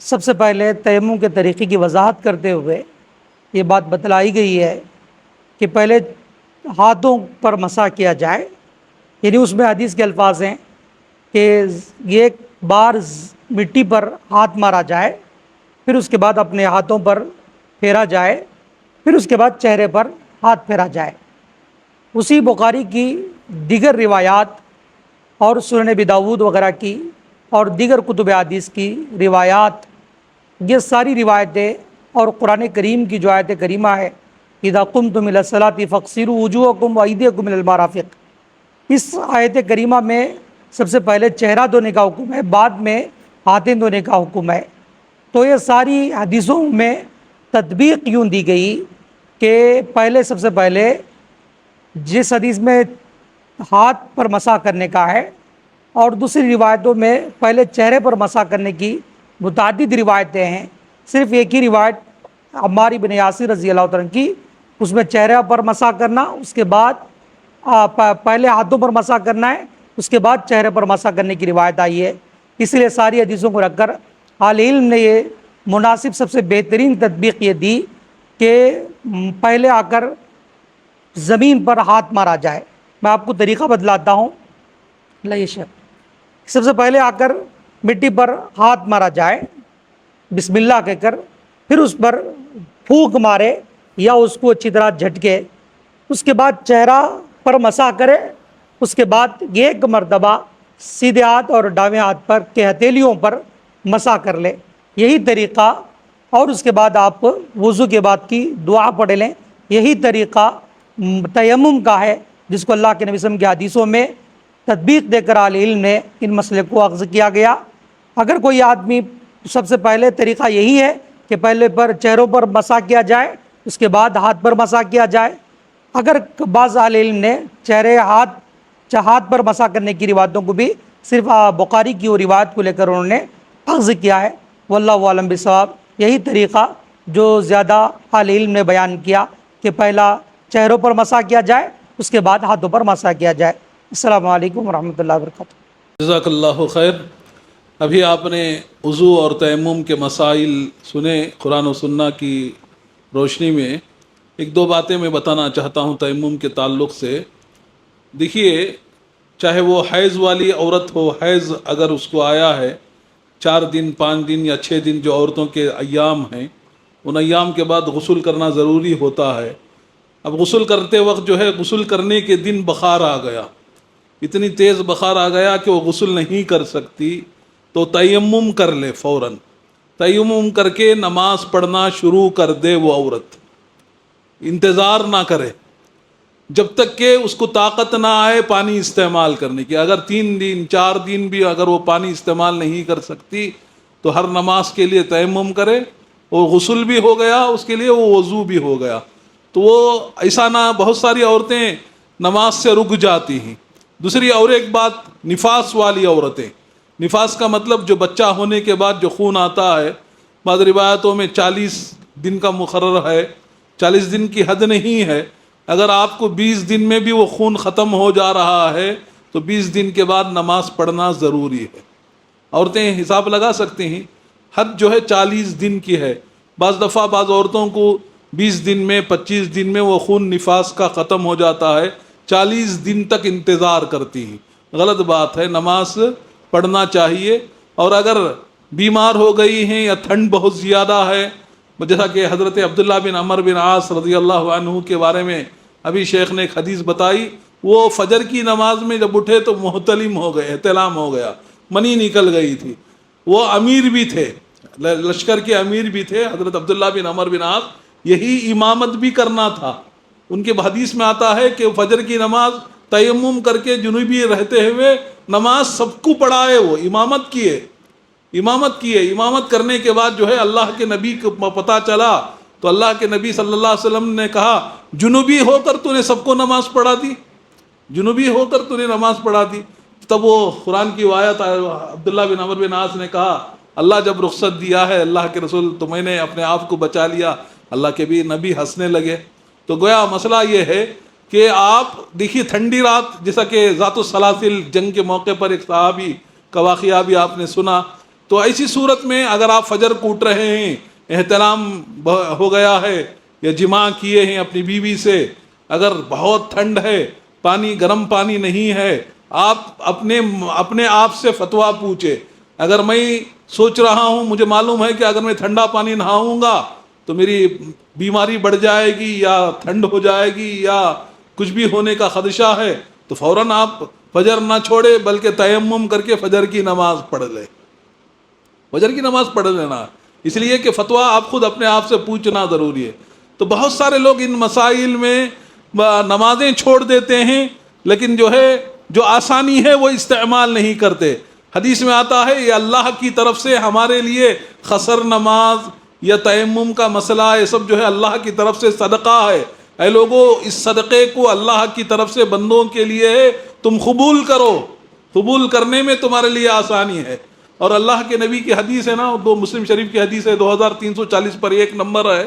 سب سے پہلے تیمم کے طریقے کی وضاحت کرتے ہوئے یہ بات بتلائی گئی ہے کہ پہلے ہاتھوں پر مسح کیا جائے، یعنی اس میں حدیث کے الفاظ ہیں کہ ایک بار مٹی پر ہاتھ مارا جائے، پھر اس کے بعد اپنے ہاتھوں پر پھیرا جائے، پھر اس کے بعد چہرے پر ہاتھ پھیرا جائے۔ اسی بخاری کی دیگر روایات اور سنن ابی داؤد وغیرہ کی اور دیگر کتب حدیث کی روایات، یہ ساری روایتیں اور قرآن کریم کی جو آیت کریمہ ہے اذا قمتم الی الصلاۃ فاغسلوا وجوہکم وایدیکم الی المرافق، اس آیت کریمہ میں سب سے پہلے چہرہ دھونے کا حکم ہے، بعد میں ہاتھیں دھونے کا حکم ہے۔ تو یہ ساری حدیثوں میں تطبیق یوں دی گئی کہ پہلے سب سے پہلے جس حدیث میں ہاتھ پر مسح کرنے کا ہے اور دوسری روایتوں میں پہلے چہرے پر مسح کرنے کی متعدد روایتیں ہیں، صرف ایک ہی روایت عمار بن یاسر رضی اللہ عنہ کی، اس میں چہرے پر مسح کرنا، اس کے بعد پہلے ہاتھوں پر مسح کرنا ہے، اس کے بعد چہرے پر مسح کرنے کی روایت آئی ہے۔ اس لیے ساری حدیثوں کو رکھ کر اہل علم نے یہ مناسب سب سے بہترین تطبیق یہ دی کہ پہلے آ کر زمین پر ہاتھ مارا جائے۔ میں آپ کو طریقہ بتلاتا ہوں۔ سب سے پہلے آ کر مٹی پر ہاتھ مارا جائے بسم اللہ کہہ کر، پھر اس پر پھونک مارے یا اس کو اچھی طرح جھٹکے، اس کے بعد چہرہ پر مسح کرے، اس کے بعد ایک مرتبہ سیدھے ہاتھ اور دائیں ہاتھ پر کے ہتھیلیوں پر مسح کر لے، یہی طریقہ، اور اس کے بعد آپ وضو کے بعد کی دعا پڑھ لیں۔ یہی طریقہ تیمم کا ہے جس کو اللہ کے نبی صلی اللہ علیہ وسلم کی حدیثوں میں تطبیق دے کر اہل علم نے ان مسئلے کو اخذ کیا گیا۔ اگر کوئی آدمی، سب سے پہلے طریقہ یہی ہے کہ پہلے پر چہروں پر مسح کیا جائے، اس کے بعد ہاتھ پر مسح کیا جائے۔ اگر بعض اہل علم نے ہاتھ پر مسح کرنے کی روایتوں کو بھی صرف بخاری کی وہ روایت کو لے کر انہوں نے اخذ کیا ہے، واللہ اعلم بالصواب۔ یہی طریقہ جو زیادہ اہل علم نے بیان کیا کہ پہلا چہروں پر مسح کیا جائے، اس کے بعد ہاتھوں پر مسح کیا جائے۔ السلام علیکم ورحمۃ اللہ وبرکاتہ۔ جزاک اللہ خیر۔ ابھی آپ نے وضو اور تیمم کے مسائل سنے قرآن و سنہ کی روشنی میں۔ ایک دو باتیں میں بتانا چاہتا ہوں تیمم کے تعلق سے۔ دیکھیے، چاہے وہ حیض والی عورت ہو، حیض اگر اس کو آیا ہے 4 دن 5 دن یا 6 دن جو عورتوں کے ایام ہیں، ان ایام کے بعد غسل کرنا ضروری ہوتا ہے۔ اب غسل کرتے وقت جو ہے، غسل کرنے کے دن بخار آ گیا، اتنی تیز بخار آ گیا کہ وہ غسل نہیں کر سکتی، تو تیمم کر لے فوراً۔ تیمم کر کے نماز پڑھنا شروع کر دے وہ عورت، انتظار نہ کرے جب تک کہ اس کو طاقت نہ آئے پانی استعمال کرنے کی. اگر 3 دن 4 دن بھی اگر وہ پانی استعمال نہیں کر سکتی تو ہر نماز کے لیے تیمم کرے، وہ غسل بھی ہو گیا اس کے لیے، وہ وضو بھی ہو گیا. تو وہ ایسا نہ، بہت ساری عورتیں نماز سے رک جاتی ہیں. دوسری اور ایک بات، نفاس والی عورتیں، نفاس کا مطلب جو بچہ ہونے کے بعد جو خون آتا ہے، بعض روایتوں میں 40 دن کا مقرر ہے، 40 دن کی حد نہیں ہے. اگر آپ کو 20 دن میں بھی وہ خون ختم ہو جا رہا ہے تو 20 دن کے بعد نماز پڑھنا ضروری ہے. عورتیں حساب لگا سکتے ہیں، حد جو ہے 40 دن کی ہے. بعض دفعہ بعض عورتوں کو 20 دن میں 25 دن میں وہ خون نفاس کا ختم ہو جاتا ہے، 40 دن تک انتظار کرتی ہیں. غلط بات ہے، نماز پڑھنا چاہیے. اور اگر بیمار ہو گئی ہیں یا ٹھنڈ بہت زیادہ ہے، جیسا کہ حضرت عبداللہ بن عمر بن عاص رضی اللہ عنہ کے بارے میں ابھی شیخ نے ایک حدیث بتائی، وہ فجر کی نماز میں جب اٹھے تو محتلم ہو گئے، احتلام ہو گیا، منی نکل گئی تھی. وہ امیر بھی تھے، لشکر کے امیر بھی تھے حضرت عبداللہ بن عمر بن عاص، یہی امامت بھی کرنا تھا. ان کے حدیث میں آتا ہے کہ فجر کی نماز تیمم کر کے جنوبی رہتے ہوئے نماز سب کو پڑھائے، وہ امامت کیے. امامت کرنے کے بعد جو ہے اللہ کے نبی کو پتہ چلا تو اللہ کے نبی صلی اللہ علیہ وسلم نے کہا، جنوبی ہو کر تو نے سب کو نماز پڑھا دی، جنوبی ہو کر تو نے نماز پڑھا دی. تب وہ قرآن کی آیت، عبداللہ بن عمر بن عاص نے کہا، اللہ جب رخصت دیا ہے اللہ کے رسول تو میں نے اپنے آپ کو بچا لیا. اللہ کے بھی نبی ہنسنے لگے. تو گویا مسئلہ یہ ہے کہ آپ دیکھیے ٹھنڈی رات، جیسا کہ ذات السلاسل جنگ کے موقع پر ایک صحابی کا واقعہ بھی آپ نے سنا، تو ایسی صورت میں اگر آپ فجر کو اٹھ رہے ہیں، احتلام ہو گیا ہے یا جماع کیے ہیں اپنی بیوی سے، اگر بہت ٹھنڈ ہے، پانی گرم پانی نہیں ہے، آپ اپنے آپ سے فتویٰ پوچھے. اگر میں سوچ رہا ہوں، مجھے معلوم ہے کہ اگر میں ٹھنڈا پانی نہاؤں گا تو میری بیماری بڑھ جائے گی یا ٹھنڈ ہو جائے گی یا کچھ بھی ہونے کا خدشہ ہے، تو فوراً آپ فجر نہ چھوڑے بلکہ تیمم کر کے فجر کی نماز پڑھ لے، فجر کی نماز پڑھ لینا. اس لیے کہ فتویٰ آپ خود اپنے آپ سے پوچھنا ضروری ہے. تو بہت سارے لوگ ان مسائل میں نمازیں چھوڑ دیتے ہیں، لیکن جو آسانی ہے وہ استعمال نہیں کرتے. حدیث میں آتا ہے یہ اللہ کی طرف سے ہمارے لیے قصر نماز یا تیمم کا مسئلہ، یہ سب جو ہے اللہ کی طرف سے صدقہ ہے. اے لوگو، اس صدقے کو اللہ کی طرف سے بندوں کے لیے ہے، تم قبول کرو، قبول کرنے میں تمہارے لیے آسانی ہے. اور اللہ کے نبی کی حدیث ہے نا، مسلم شریف کی حدیث ہے 2340 پر 1 نمبر ہے،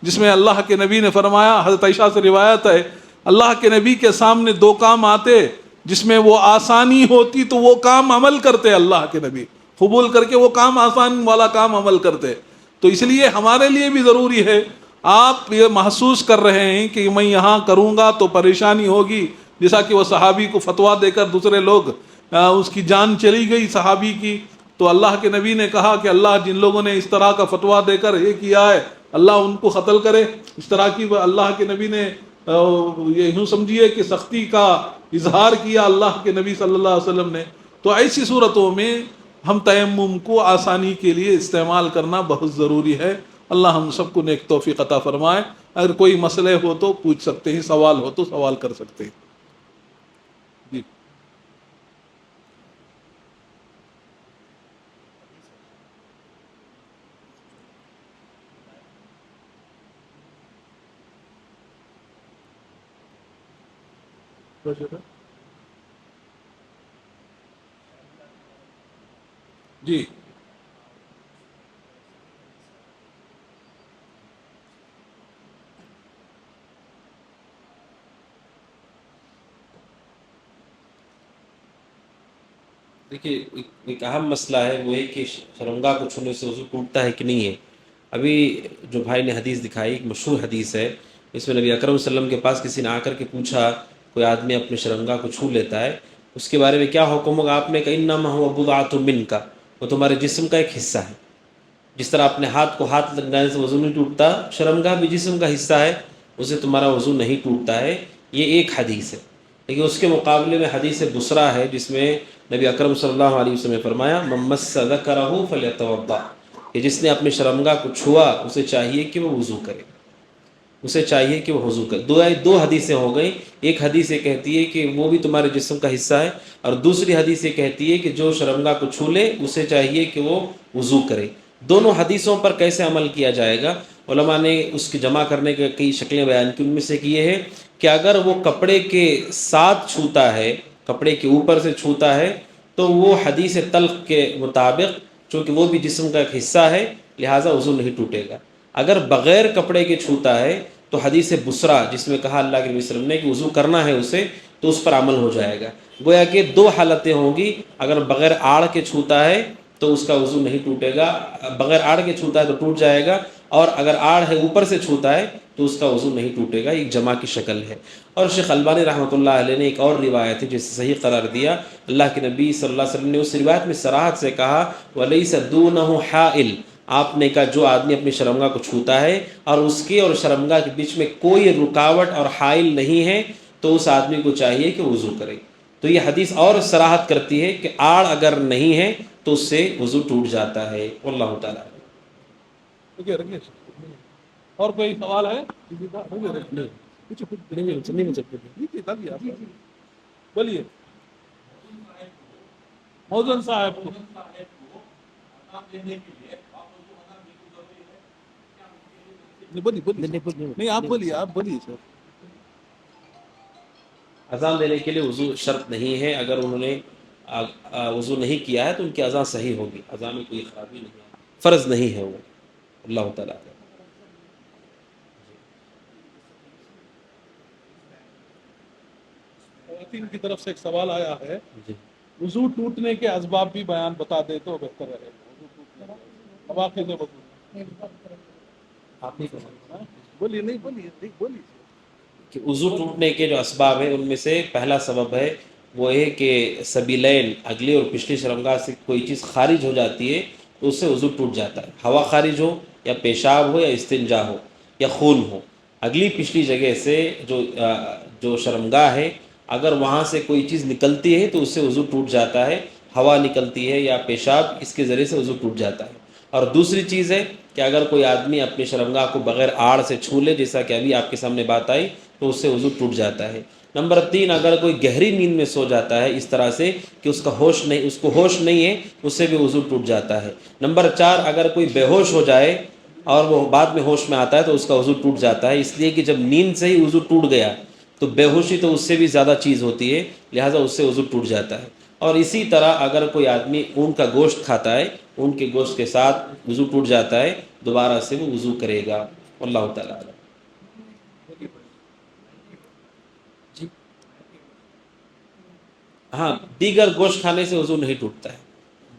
جس میں اللہ کے نبی نے فرمایا، حضرت عائشہ سے روایت ہے، اللہ کے نبی کے سامنے 2 کام آتے جس میں وہ آسانی ہوتی تو وہ کام عمل کرتے، اللہ کے نبی قبول کر کے وہ کام، آسان والا کام عمل کرتے. تو اس لیے ہمارے لیے بھی ضروری ہے، آپ یہ محسوس کر رہے ہیں کہ میں یہاں کروں گا تو پریشانی ہوگی، جیسا کہ وہ صحابی کو فتویٰ دے کر دوسرے لوگ اس کی جان چلی گئی صحابی کی، تو اللہ کے نبی نے کہا کہ اللہ جن لوگوں نے اس طرح کا فتویٰ دے کر یہ کیا ہے اللہ ان کو قتل کرے. اس طرح کی اللہ کے نبی نے یہ یوں سمجھیے کہ سختی کا اظہار کیا اللہ کے نبی صلی اللہ علیہ وسلم نے. تو ایسی صورتوں میں ہم تیمم کو آسانی کے لیے استعمال کرنا بہت ضروری ہے. اللہ ہم سب کو نیک توفیق عطا فرمائے. اگر کوئی مسئلے ہو تو پوچھ سکتے ہیں، سوال ہو تو سوال کر سکتے ہیں. جی جی دیکھیے، ایک اہم مسئلہ ہے وہ ہے کہ شرمگاہ کو چھونے سے وضو ٹوٹتا ہے کہ نہیں ہے. ابھی جو بھائی نے حدیث دکھائی، ایک مشہور حدیث ہے، اس میں نبی اکرم صلی اللہ علیہ وسلم کے پاس کسی نے آ کر کے پوچھا، کوئی آدمی اپنے شرمگاہ کو چھو لیتا ہے، اس کے بارے میں کیا حکم ہوگا؟ آپ نے کہا انما هو بضعۃ منک، وہ تمہارے جسم کا ایک حصہ ہے. جس طرح اپنے ہاتھ کو ہاتھ لگانے سے وضو نہیں ٹوٹتا، شرمگاہ بھی جسم کا حصہ ہے، اسے تمہارا وضو نہیں ٹوٹتا ہے. یہ ایک حدیث ہے. لیکن اس کے مقابلے میں حدیث بسرا ہے جس میں نبی اکرم صلی اللہ علیہ وسلم نے فرمایا من مس ذکرہ فلیتوضأ، کہ جس نے اپنے شرمگاہ کو چھوا اسے چاہیے کہ وہ وضو کرے، اسے چاہیے کہ وہ وضو کرے۔ دو حدیثیں ہو گئیں، ایک حدیث یہ کہتی ہے کہ وہ بھی تمہارے جسم کا حصہ ہے، اور دوسری حدیث یہ کہتی ہے کہ جو شرمگاہ کو چھو لے اسے چاہیے کہ وہ وضو کرے۔ دونوں حدیثوں پر کیسے عمل کیا جائے گا؟ علماء نے اس کی جمع کرنے کے کئی شکلیں بیان کی، ان میں سے یہ ہے کہ اگر وہ کپڑے کے ساتھ چھوتا ہے، کپڑے کے اوپر سے چھوتا ہے، تو وہ حدیث طلق کے مطابق چونکہ وہ بھی جسم کا ایک حصہ ہے لہٰذا وضو نہیں ٹوٹے گا۔ اگر بغیر کپڑے کے چھوتا ہے تو حدیث بسرا جس میں کہا اللہ کے نبی صلی اللہ علیہ وسلم نے کہ وضو کرنا ہے اسے، تو اس پر عمل ہو جائے گا۔ گویا کہ دو حالتیں ہوں گی، اگر بغیر آڑ کے چھوتا ہے تو اس کا وضو نہیں ٹوٹے گا، بغیر آڑ کے چھوتا ہے تو ٹوٹ جائے گا، اور اگر آڑ ہے اوپر سے چھوتا ہے تو اس کا وضو نہیں ٹوٹے گا۔ ایک جمع کی شکل ہے۔ اور شیخ البانی رحمۃ اللہ علیہ نے ایک اور روایت ہے جسے صحیح قرار دیا، اللہ کے نبی صلی اللہ علیہ وسلم نے اس روایت میں صراحت سے کہا وَلَيْسَ دُونَهُ حَائِلٌ، آپ نے کہا جو آدمی اپنی شرمگاہ کو چھوتا ہے اور اس کے اور شرمگاہ کے بیچ میں کوئی رکاوٹ اور حائل نہیں ہے تو اس آدمی کو چاہیے کہ وضو کرے۔ تو یہ حدیث اور صراحت کرتی ہے کہ آڑ اگر نہیں ہے تو اس سے وضو ٹوٹ جاتا ہے۔ واللہ تعالیٰ۔ اور کوئی سوال ہے؟ بولیے موزن صاحب کو نہیں آپ بولیے سر۔ اذان دینے کے لیے وضو شرط نہیں ہے، اگر انہوں نے وضو نہیں کیا ہے تو ان کی اذان صحیح ہوگی، اذان میں کوئی خرابی نہیں ہے، فرض نہیں ہے وہ۔ اللہ تعالیٰ۔ خواتین کی طرف سے ایک سوال آیا ہے، وضو ٹوٹنے کے اسباب بھی بیان بتا دے تو بہتر رہے گا۔ مواقع وضو آپ نہیں کہا بولیے کہ وضو ٹوٹنے کے جو اسباب ہیں ان میں سے پہلا سبب ہے وہ یہ کہ سبیلین اگلی اور پچھلی شرمگاہ سے کوئی چیز خارج ہو جاتی ہے تو اس سے وضو ٹوٹ جاتا ہے۔ ہوا خارج ہو یا پیشاب ہو یا استنجا ہو یا خون ہو، اگلی پچھلی جگہ سے جو شرمگاہ ہے اگر وہاں سے کوئی چیز نکلتی ہے تو اس سے وضو ٹوٹ جاتا ہے، ہوا نکلتی ہے یا پیشاب، اس کے ذریعے سے وضو ٹوٹ جاتا ہے۔ اور دوسری چیز ہے کہ اگر کوئی آدمی اپنے شرمگاہ کو بغیر آڑ سے چھو لے، جیسا کہ ابھی آپ کے سامنے بات آئی، تو اس سے وضو ٹوٹ جاتا ہے۔ نمبر 3، اگر کوئی گہری نیند میں سو جاتا ہے اس طرح سے کہ اس کو ہوش نہیں ہے، اس سے بھی وضو ٹوٹ جاتا ہے۔ نمبر 4، اگر کوئی بے ہوش ہو جائے اور وہ بعد میں ہوش میں آتا ہے تو اس کا وضو ٹوٹ جاتا ہے، اس لیے کہ جب نیند سے ہی وضو ٹوٹ گیا تو بے ہوشی تو اس سے بھی زیادہ چیز ہوتی ہے، لہٰذا اس سے وضو ٹوٹ جاتا ہے۔ اور اسی طرح اگر کوئی آدمی اون کا گوشت کھاتا ہے، اون کے گوشت کے ساتھ وضو ٹوٹ جاتا ہے، دوبارہ سے وہ وضو کرے گا۔ اللہ تعالیٰ۔ ہاں، دیگر گوشت کھانے سے وضو نہیں ٹوٹتا ہے،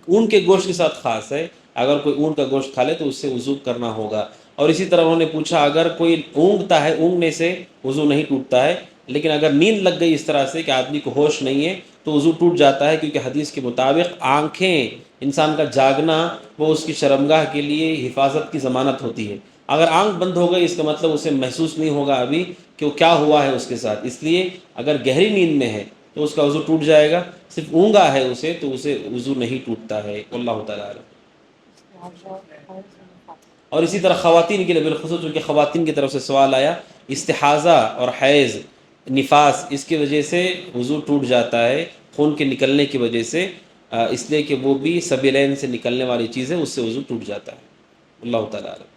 اون کے گوشت کے ساتھ خاص ہے، اگر کوئی اون کا گوشت کھا لے تو اس سے وضو کرنا ہوگا۔ اور اسی طرح انہوں نے پوچھا اگر کوئی اونگتا ہے، اونگنے سے وضو نہیں ٹوٹتا ہے، لیکن اگر نیند لگ گئی اس طرح سے کہ آدمی کو ہوش نہیں ہے تو وضو ٹوٹ جاتا ہے، کیونکہ حدیث کے مطابق آنکھیں، انسان کا جاگنا وہ اس کی شرمگاہ کے لیے حفاظت کی ضمانت ہوتی ہے۔ اگر آنکھ بند ہو گئی اس کا مطلب اسے محسوس نہیں ہوگا ابھی کہ وہ کیا ہوا ہے اس کے ساتھ، اس لیے اگر گہری نیند میں ہے تو اس کا وضو ٹوٹ جائے گا، صرف اونگا ہے اسے تو اسے وضو نہیں ٹوٹتا ہے۔ اللہ تعالیٰ عالم۔ اور اسی طرح خواتین کے لیے بالخصوص، چونکہ خواتین کی طرف سے سوال آیا، استحاضہ اور حیض، نفاس، اس کی وجہ سے وضو ٹوٹ جاتا ہے، خون کے نکلنے کی وجہ سے، اس لیے کہ وہ بھی سبیلین سے نکلنے والی چیز ہے، اس سے وضو ٹوٹ جاتا ہے۔ اللہ تعالیٰ عالم۔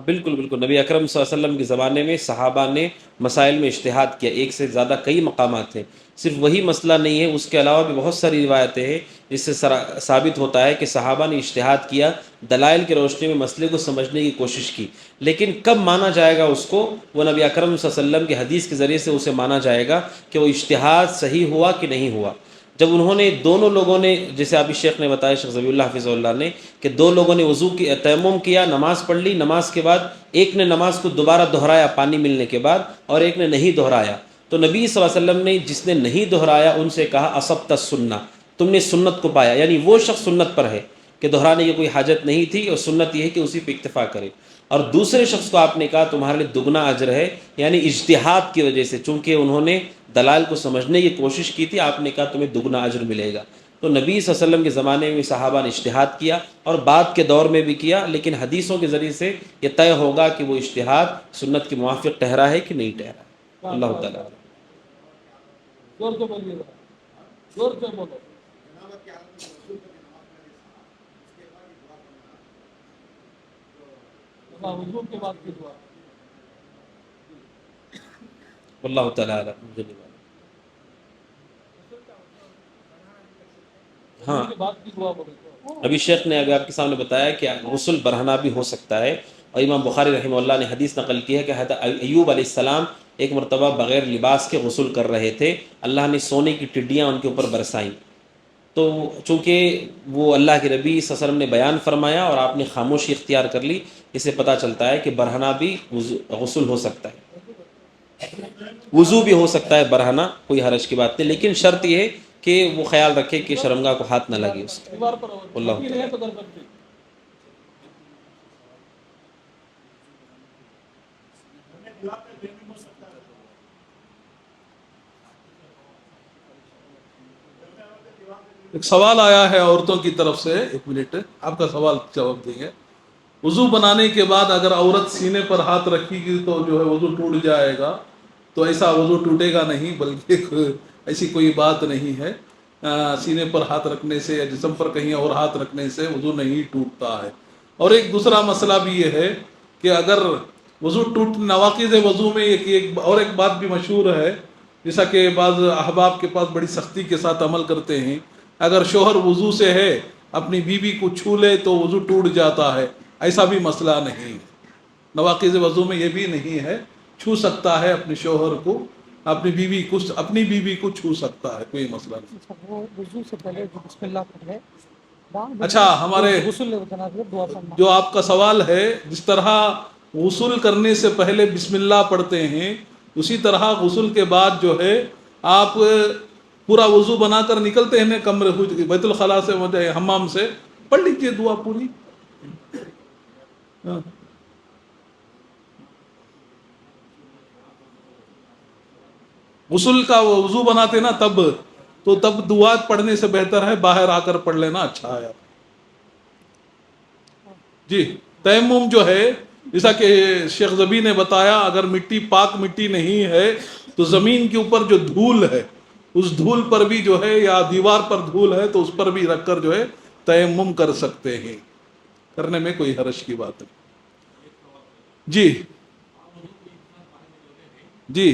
بالکل بالکل، نبی اکرم صلی اللہ علیہ وسلم کے زمانے میں صحابہ نے مسائل میں اجتہاد کیا، ایک سے زیادہ کئی مقامات ہیں، صرف وہی مسئلہ نہیں ہے، اس کے علاوہ بھی بہت ساری روایتیں ہیں جس سے ثابت ہوتا ہے کہ صحابہ نے اجتہاد کیا، دلائل کی روشنی میں مسئلے کو سمجھنے کی کوشش کی، لیکن کب مانا جائے گا اس کو؟ وہ نبی اکرم صلی اللہ علیہ وسلم کی حدیث کے ذریعے سے اسے مانا جائے گا کہ وہ اجتہاد صحیح ہوا کہ نہیں ہوا۔ جب انہوں نے دونوں لوگوں نے، جیسے ابھی شیخ نے بتایا، شیخ ذبیح اللہ حفظہ اللہ نے، کہ دو لوگوں نے وضو کی تیمم کیا، نماز پڑھ لی، نماز کے بعد ایک نے نماز کو دوبارہ دہرایا پانی ملنے کے بعد اور ایک نے نہیں دہرایا، تو نبی صلی اللہ علیہ وسلم نے جس نے نہیں دہرایا ان سے کہا اصبت السنہ، تم نے سنت کو پایا، یعنی وہ شخص سنت پر ہے کہ دہرانے کی کوئی حاجت نہیں تھی، اور سنت یہ ہے کہ اسی پہ اکتفا کرے۔ اور دوسرے شخص کو آپ نے کہا تمہارے لیے دگنا اجر ہے، یعنی اجتہاد کی وجہ سے، چونکہ انہوں نے دلائل کو سمجھنے کی کوشش کی تھی، آپ نے کہا تمہیں دگنا اجر ملے گا۔ تو نبی صلی اللہ علیہ وسلم کے زمانے میں صحابہ نے اجتہاد کیا اور بعد کے دور میں بھی کیا، لیکن حدیثوں کے ذریعے سے یہ طے ہوگا کہ وہ اجتہاد سنت کے موافق ٹھہرا ہے کہ نہیں ٹھہرا۔ اللہ تعالیٰ زور سے بولیے گا، زور سے بولو۔ وضو کے بعد کی دعا، اللہ تعالیٰ ہاں کے بعد کی دعا بولو۔ ابھی شیخ نے ابھی آپ کے سامنے بتایا کہ غسل برہنہ بھی ہو سکتا ہے، اور امام بخاری رحمہ اللہ نے حدیث نقل کی ہے کہ حضرت ایوب علیہ السلام ایک مرتبہ بغیر لباس کے غسل کر رہے تھے، اللہ نے سونے کی ٹڈیاں ان کے اوپر برسائیں، تو چونکہ وہ اللہ کے نبی صلی اللہ علیہ وسلم نے بیان فرمایا اور آپ نے خاموشی اختیار کر لی، اسے پتہ چلتا ہے کہ برہنہ بھی غسل ہو سکتا ہے، وضو بھی ہو سکتا ہے برہنہ، کوئی حرج کی بات نہیں، لیکن شرط یہ ہے کہ وہ خیال رکھے کہ شرمگاہ کو ہاتھ نہ لگے اس کے۔ اللہ تعالیٰ ایک سوال آیا ہے عورتوں کی طرف سے، ایک منٹ آپ کا سوال جواب دیں گے۔ وضو بنانے کے بعد اگر عورت سینے پر ہاتھ رکھے گی تو جو ہے وضو ٹوٹ جائے گا، تو ایسا وضو ٹوٹے گا نہیں، بلکہ ایسی کوئی بات نہیں ہے، سینے پر ہاتھ رکھنے سے یا جسم پر کہیں اور ہاتھ رکھنے سے وضو نہیں ٹوٹتا ہے۔ اور ایک دوسرا مسئلہ بھی یہ ہے کہ اگر وضو نواقض وضو میں ایک بات بھی مشہور ہے، جیسا کہ بعض احباب کے پاس بڑی سختی کے ساتھ عمل کرتے ہیں، اگر شوہر وضو سے ہے اپنی بیوی کو چھو لے تو وضو ٹوٹ جاتا ہے، ایسا بھی مسئلہ نہیں ہے۔ نواقض وضو میں یہ بھی نہیں ہے، چھو سکتا ہے اپنے شوہر کو، اپنی بیوی کو چھو سکتا ہے، کوئی مسئلہ نہیں۔ وہ وضو سے پہلے جو بسم اللہ پڑھے، اچھا، ہمارے جو آپ کا سوال ہے، جس طرح غسل کرنے سے پہلے بسم اللہ پڑھتے ہیں، اسی طرح غسل کے بعد جو ہے آپ پورا وضو بنا کر نکلتے ہیں کمرے بیت الخلاء سے، حمام سے، پڑھ لیجئے دعا پوری۔ غسل کا وضو بناتے نا تب دعا پڑھنے سے بہتر ہے باہر آ کر پڑھ لینا اچھا ہے۔ جی، تیمم جو ہے جیسا کہ شیخ زبی نے بتایا، اگر پاک مٹی نہیں ہے تو زمین کے اوپر جو دھول ہے اس دھول پر بھی جو ہے، یا دیوار پر دھول ہے تو اس پر بھی رکھ کر جو ہے تیمم کر سکتے ہیں، کرنے میں کوئی حرج کی بات نہیں۔ جی جی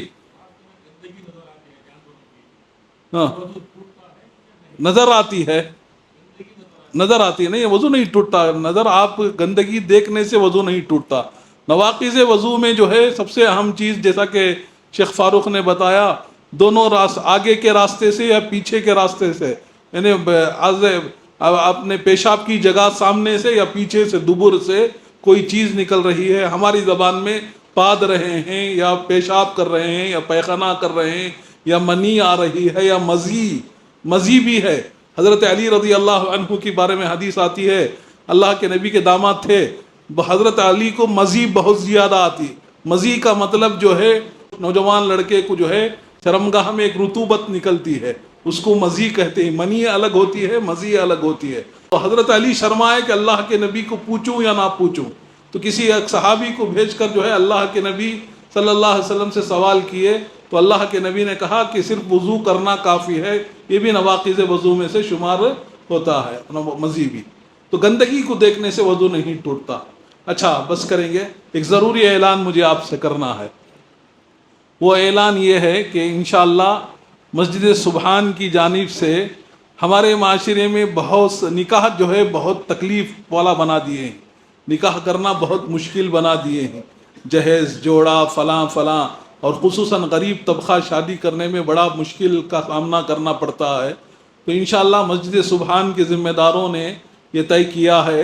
ہاں، نظر آتی ہے نہیں، وضو نہیں ٹوٹتا، نظر آپ گندگی دیکھنے سے وضو نہیں ٹوٹتا۔ نواقض وضو میں جو ہے سب سے اہم چیز، جیسا کہ شیخ فاروق نے بتایا، دونوں آگے کے راستے سے یا پیچھے کے راستے سے، یعنی اپنے پیشاب کی جگہ سامنے سے یا پیچھے سے، دبر سے کوئی چیز نکل رہی ہے، ہماری زبان میں پاد رہے ہیں یا پیشاب کر رہے ہیں یا پیخانہ کر رہے ہیں یا منی آ رہی ہے یا مزی بھی ہے۔ حضرت علی رضی اللہ عنہ کے بارے میں حدیث آتی ہے، اللہ کے نبی کے داماد تھے، حضرت علی کو مزی بہت زیادہ آتی۔ مزی کا مطلب جو ہے، نوجوان لڑکے کو جو ہے شرمگاہ میں ایک رطوبت نکلتی ہے، اس کو مزی کہتے ہیں، منی الگ ہوتی ہے، مزی الگ ہوتی ہے۔ تو حضرت علی شرمائے کہ اللہ کے نبی کو پوچھوں یا نہ پوچھوں، تو کسی ایک صحابی کو بھیج کر جو ہے اللہ کے نبی صلی اللہ علیہ وسلم سے سوال کیے، تو اللہ کے نبی نے کہا کہ صرف وضو کرنا کافی ہے، یہ بھی نواقض وضو میں سے شمار ہوتا ہے، مزی بھی۔ تو گندگی کو دیکھنے سے وضو نہیں ٹوٹتا۔ اچھا، بس کریں گے، ایک ضروری اعلان مجھے آپ سے کرنا ہے۔ وہ اعلان یہ ہے کہ انشاءاللہ مسجد سبحان کی جانب سے ہمارے معاشرے میں بہت نکاح جو ہے بہت تکلیف والا بنا دیے ہیں، نکاح کرنا بہت مشکل بنا دیے ہیں، جہیز جوڑا فلاں اور خصوصاً غریب طبقہ شادی کرنے میں بڑا مشکل کا سامنا کرنا پڑتا ہے۔ تو انشاءاللہ مسجد سبحان کے ذمہ داروں نے یہ طے کیا ہے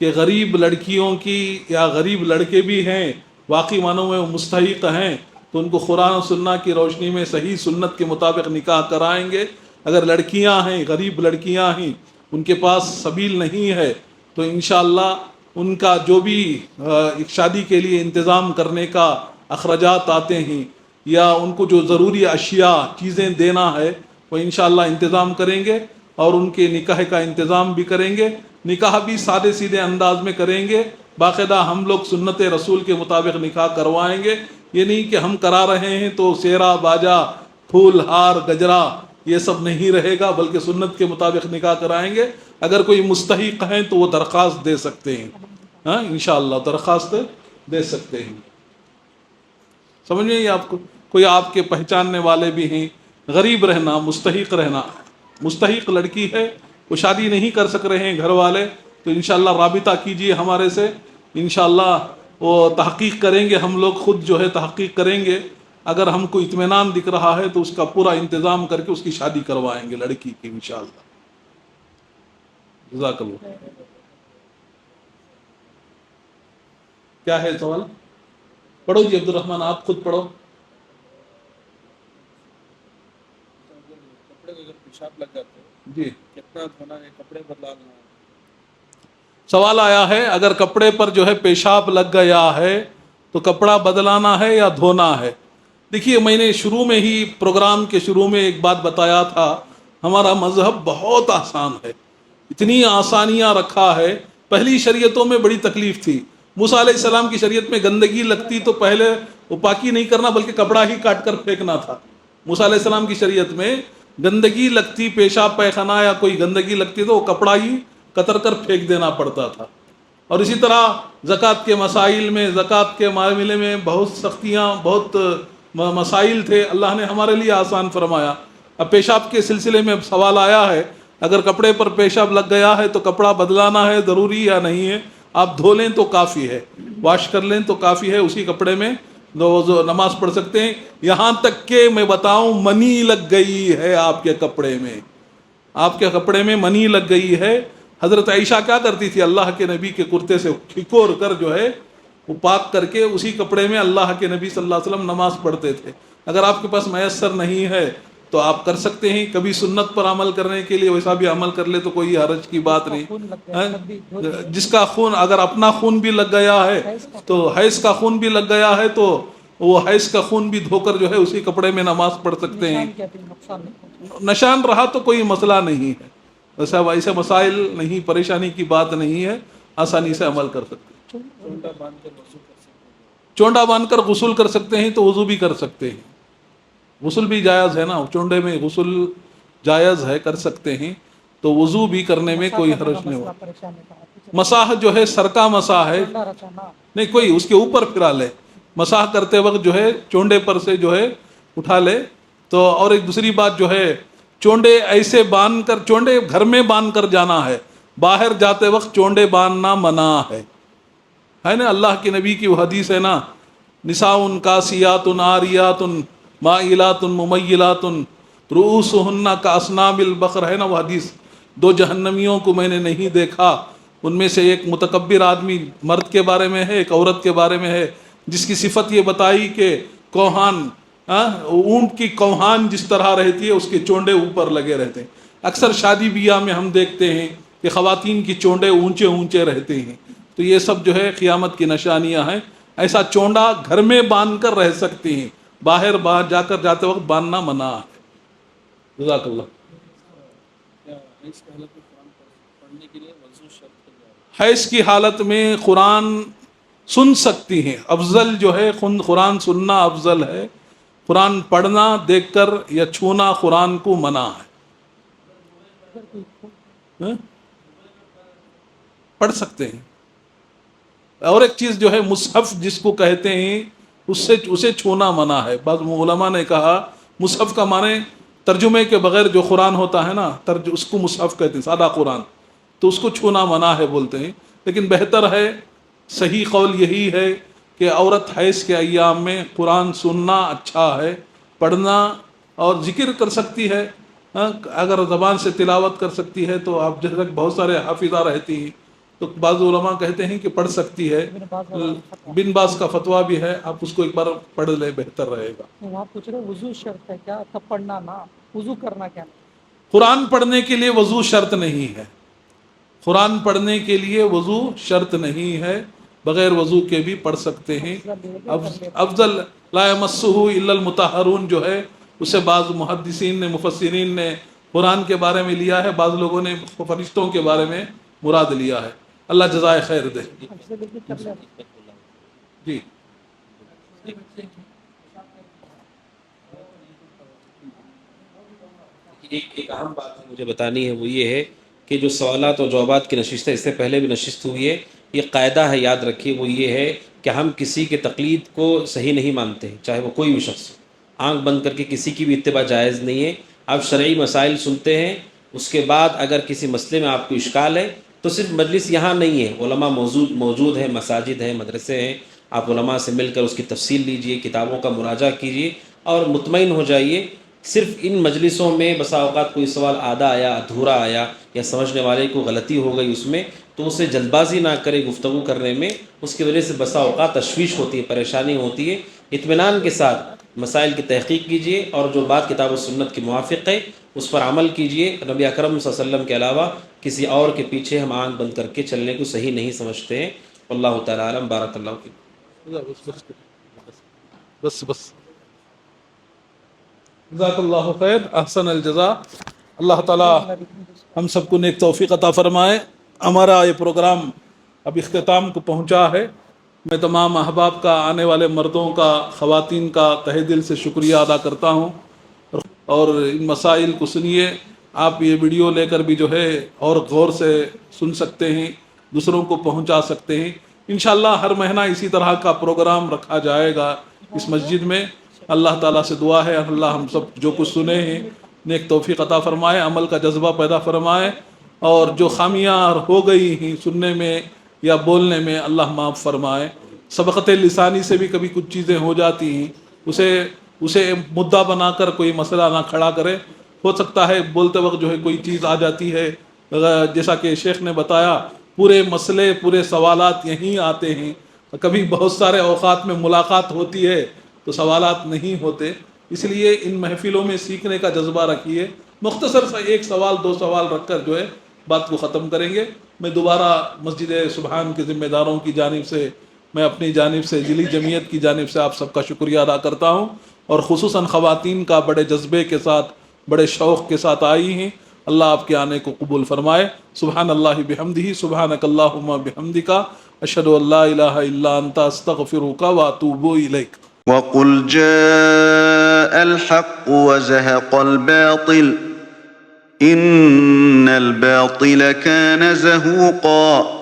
کہ غریب لڑکیوں کی یا غریب لڑکے بھی ہیں، واقعی معنوں میں مستحق ہیں، تو ان کو قرآن و سنت کی روشنی میں صحیح سنت کے مطابق نکاح کرائیں گے. اگر لڑکیاں ہیں، غریب لڑکیاں ہیں، ان کے پاس سبیل نہیں ہے، تو انشاءاللہ ان کا جو بھی شادی کے لیے انتظام کرنے کا اخراجات آتے ہیں یا ان کو جو ضروری اشیاء چیزیں دینا ہے وہ انشاءاللہ انتظام کریں گے، اور ان کے نکاح کا انتظام بھی کریں گے. نکاح بھی سادے سیدھے انداز میں کریں گے. باقاعدہ ہم لوگ سنت رسول کے مطابق نکاح کروائیں گے. یہ نہیں کہ ہم کرا رہے ہیں تو سیرا باجا پھول ہار گجرا یہ سب نہیں رہے گا، بلکہ سنت کے مطابق نکاح کرائیں گے. اگر کوئی مستحق ہیں تو وہ درخواست دے سکتے ہیں، ہاں انشاءاللہ درخواست دے سکتے ہیں. سمجھ میں آپ کو کوئی آپ کے پہچاننے والے بھی ہیں، غریب رہنا، مستحق رہنا، مستحق لڑکی ہے وہ شادی نہیں کر سک رہے ہیں گھر والے، تو انشاءاللہ رابطہ کیجئے ہمارے سے، انشاءاللہ وہ تحقیق کریں گے. ہم لوگ خود جو ہے تحقیق کریں گے. اگر ہم کو اطمینان دکھ رہا ہے تو اس کا پورا انتظام کر کے اس کی شادی کروائیں گے لڑکی کی انشاءاللہ. جزاک اللہ. کیا ہے سوال؟ پڑھو جی عبد الرحمن، آپ خود پڑھو. کپڑے کو اگر پیشاب لگ جاتے ہیں جی کتنا دھونا ہے، کپڑے بدلانا ہے؟ سوال آیا ہے اگر کپڑے پر جو ہے پیشاب لگ گیا ہے تو کپڑا بدلانا ہے یا دھونا ہے. دیکھیے میں نے شروع میں ہی پروگرام کے شروع میں ایک بات بتایا تھا، ہمارا مذہب بہت آسان ہے، اتنی آسانیاں رکھا ہے. پہلی شریعتوں میں بڑی تکلیف تھی. موسیٰ علیہ السلام کی شریعت میں گندگی لگتی تو پہلے وہ پاکی نہیں کرنا بلکہ کپڑا ہی کاٹ کر پھینکنا تھا. موسیٰ علیہ السلام کی شریعت میں گندگی لگتی، پیشاب پیخانہ یا کوئی گندگی لگتی تو وہ کپڑا ہی قطر کر پھینک دینا پڑتا تھا. اور اسی طرح زکوٰۃ کے مسائل میں، زکوٰۃ کے معاملے میں بہت سختیاں، بہت مسائل تھے، اللہ نے ہمارے لیے آسان فرمایا. اب پیشاب کے سلسلے میں سوال آیا ہے اگر کپڑے پر پیشاب لگ گیا ہے تو کپڑا بدلانا ہے ضروری یا نہیں ہے؟ آپ دھو لیں تو کافی ہے، واش کر لیں تو کافی ہے، اسی کپڑے میں نماز پڑھ سکتے ہیں. یہاں تک کہ میں بتاؤں منی لگ گئی ہے آپ کے کپڑے میں، آپ کے کپڑے میں منی لگ گئی ہے. حضرت عائشہ کیا کرتی تھی؟ اللہ کے نبی کے کرتے سے کھکور کر جو ہے وہ پاک کر کے اسی کپڑے میں اللہ کے نبی صلی اللہ علیہ وسلم نماز پڑھتے تھے. اگر آپ کے پاس میسر نہیں ہے تو آپ کر سکتے ہیں کبھی سنت پر عمل کرنے کے لیے، ویسا بھی عمل کر لے تو کوئی حرج کی بات نہیں. جس کا خون اگر اپنا خون بھی لگ گیا ہے تو حیض کا خون بھی لگ گیا ہے تو وہ حیض کا خون بھی دھو کر جو ہے اسی کپڑے میں نماز پڑھ سکتے ہیں. نشان رہا تو کوئی مسئلہ نہیں ہے، ایسے مسائل نہیں، پریشانی کی بات نہیں ہے، آسانی سے عمل کر سکتے ہیں. چونڈا باندھ کر غسل کر سکتے ہیں تو وضو بھی کر سکتے ہیں. غسل بھی جائز ہے نا، چونڈے میں غسل جائز ہے، کر سکتے ہیں، تو وضو بھی کرنے میں کوئی حرج نہیں ہوا. مساح جو ہے سر کا مساح ہے، نہیں کوئی اس کے اوپر پھرا لے، مساح کرتے وقت جو ہے چونڈے پر سے جو ہے اٹھا لے. تو اور ایک دوسری بات جو ہے چونڈے ایسے باندھ کر، چونڈے گھر میں باندھ کر جانا ہے، باہر جاتے وقت چونڈے باندھنا منع ہے نا. اللہ کے نبی کی وہ حدیث ہے نا، نساء کاسیات عاریات مائلات ممیلات رؤوسہن کاسنام البقر، ہے نا وہ حدیث. دو جہنمیوں کو میں نے نہیں دیکھا، ان میں سے ایک متکبر آدمی مرد کے بارے میں ہے، ایک عورت کے بارے میں ہے، جس کی صفت یہ بتائی کہ کوہان، اونٹ کی کوہان جس طرح رہتی ہے اس کے چونڈے اوپر لگے رہتے ہیں. اکثر شادی بیاہ میں ہم دیکھتے ہیں کہ خواتین کی چونڈے اونچے اونچے رہتے ہیں، تو یہ سب جو ہے قیامت کی نشانیاں ہیں. ایسا چونڈا گھر میں باندھ کر رہ سکتے ہیں، باہر جا کر جاتے وقت باندھنا منع ہے. جزاک اللہ. حیض کی حالت میں قرآن سن سکتی ہیں، افضل جو ہے قرآن سننا افضل ہے. قرآن پڑھنا دیکھ کر یا چھونا قرآن کو منع ہے. پڑھ سکتے ہیں. اور ایک چیز جو ہے مصحف جس کو کہتے ہیں اسے چھونا منع ہے. بعض علماء نے کہا مصحف کا معنی ترجمے کے بغیر جو قرآن ہوتا ہے نا، اس کو مصحف کہتے ہیں، سادہ قرآن، تو اس کو چھونا منع ہے بولتے ہیں. لیکن بہتر ہے، صحیح قول یہی ہے کہ عورت حیض کے ایام میں قرآن سننا اچھا ہے، پڑھنا، اور ذکر کر سکتی ہے. اگر زبان سے تلاوت کر سکتی ہے تو آپ جیسے بہت سارے حافظہ رہتی ہیں تو بعض علماء کہتے ہیں کہ پڑھ سکتی ہے. بن باز کا فتویٰ بھی ہے، آپ اس کو ایک بار پڑھ لیں، بہتر رہے گا. وہاں پوچھ رہے وضو شرط ہے کیا؟ تب پڑھنا نا، وضو کرنا کیا؟ قرآن پڑھنے کے لیے وضو شرط نہیں ہے. قرآن پڑھنے کے لیے وضو شرط نہیں ہے، بغیر وضو کے بھی پڑھ سکتے ہیں. افضل لا یمسہ الا المطہرون جو ہے اسے بعض محدثین نے، مفسرین نے قرآن کے بارے میں لیا ہے، بعض لوگوں نے فرشتوں کے بارے میں مراد لیا ہے. اللہ جزائے خیر دے. جی ایک اہم بات مجھے بتانی ہے، وہ یہ ہے کہ جو سوالات اور جوابات کی نشست ہے، اس سے پہلے بھی نشست ہوئی ہے، یہ قاعدہ ہے، یاد رکھیے، وہ یہ ہے کہ ہم کسی کے تقلید کو صحیح نہیں مانتے، چاہے وہ کوئی بھی شخص ہو. آنکھ بند کر کے کسی کی بھی اتباع جائز نہیں ہے. آپ شرعی مسائل سنتے ہیں، اس کے بعد اگر کسی مسئلے میں آپ کو اشکال ہے تو صرف مجلس یہاں نہیں ہے، علماء موجود ہیں، مساجد ہیں، مدرسے ہیں، آپ علماء سے مل کر اس کی تفصیل لیجئے، کتابوں کا مراجعہ کیجئے اور مطمئن ہو جائیے. صرف ان مجلسوں میں بسا اوقات کوئی سوال آدھا آیا، ادھورا آیا، یا سمجھنے والے کو غلطی ہو گئی اس میں، تو اسے جلد بازی نہ کرے گفتگو کرنے میں، اس کی وجہ سے بسا اوقات تشویش ہوتی ہے، پریشانی ہوتی ہے. اطمینان کے ساتھ مسائل کی تحقیق کیجئے اور جو بات کتاب و سنت کے موافق ہے اس پر عمل کیجئے. نبی اکرم صلی اللہ علیہ وسلم کے علاوہ کسی اور کے پیچھے ہم آنکھ بند کر کے چلنے کو صحیح نہیں سمجھتے ہیں. اللہ تعالیٰ عالم. بارک اللہ فیکم. بس جزاک اللہ خیر، احسن الجزا. اللہ تعالیٰ ہم سب کو نیک توفیق عطا فرمائے. ہمارا یہ پروگرام اب اختتام کو پہنچا ہے. میں تمام احباب کا، آنے والے مردوں کا، خواتین کا تہہ دل سے شکریہ ادا کرتا ہوں. اور ان مسائل کو سنیے. آپ یہ ویڈیو لے کر بھی جو ہے اور غور سے سن سکتے ہیں، دوسروں کو پہنچا سکتے ہیں. انشاءاللہ ہر مہینہ اسی طرح کا پروگرام رکھا جائے گا اس مسجد میں. اللہ تعالیٰ سے دعا ہے اللہ ہم سب جو کچھ سنے ہیں نیک توفیق عطا فرمائے، عمل کا جذبہ پیدا فرمائے، اور جو خامیاں ہو گئی ہیں سننے میں یا بولنے میں اللہ معاف فرمائے. سبقت لسانی سے بھی کبھی کچھ چیزیں ہو جاتی ہیں، اسے مدعا بنا کر کوئی مسئلہ نہ کھڑا کرے. ہو سکتا ہے بولتے وقت جو ہے کوئی چیز آ جاتی ہے، جیسا کہ شیخ نے بتایا پورے مسئلے، پورے سوالات یہیں آتے ہیں. کبھی بہت سارے اوقات میں ملاقات ہوتی ہے تو سوالات نہیں ہوتے. اس لیے ان محفلوں میں سیکھنے کا جذبہ رکھیے. مختصر سا ایک سوال، دو سوال رکھ کر جو ہے بات کو ختم کریں گے. میں دوبارہ مسجد سبحان کے ذمہ داروں کی جانب سے، میں اپنی جانب سے، ذیلی جمعیت کی جانب سے آپ سب کا شکریہ ادا کرتا ہوں. اور خصوصاً خواتین کا بڑے جذبے کے ساتھ، بڑے شوق کے ساتھ آئی ہیں. اللہ آپ کے آنے کو قبول فرمائے. سبحان اللہ بحمدہ، سبحانک اللہم بحمدک، اشہد ان لا الہ الا انت، استغفرک واتوب الیک. وقل جاء الحق وزهق الباطل إن الباطل كان زهوقا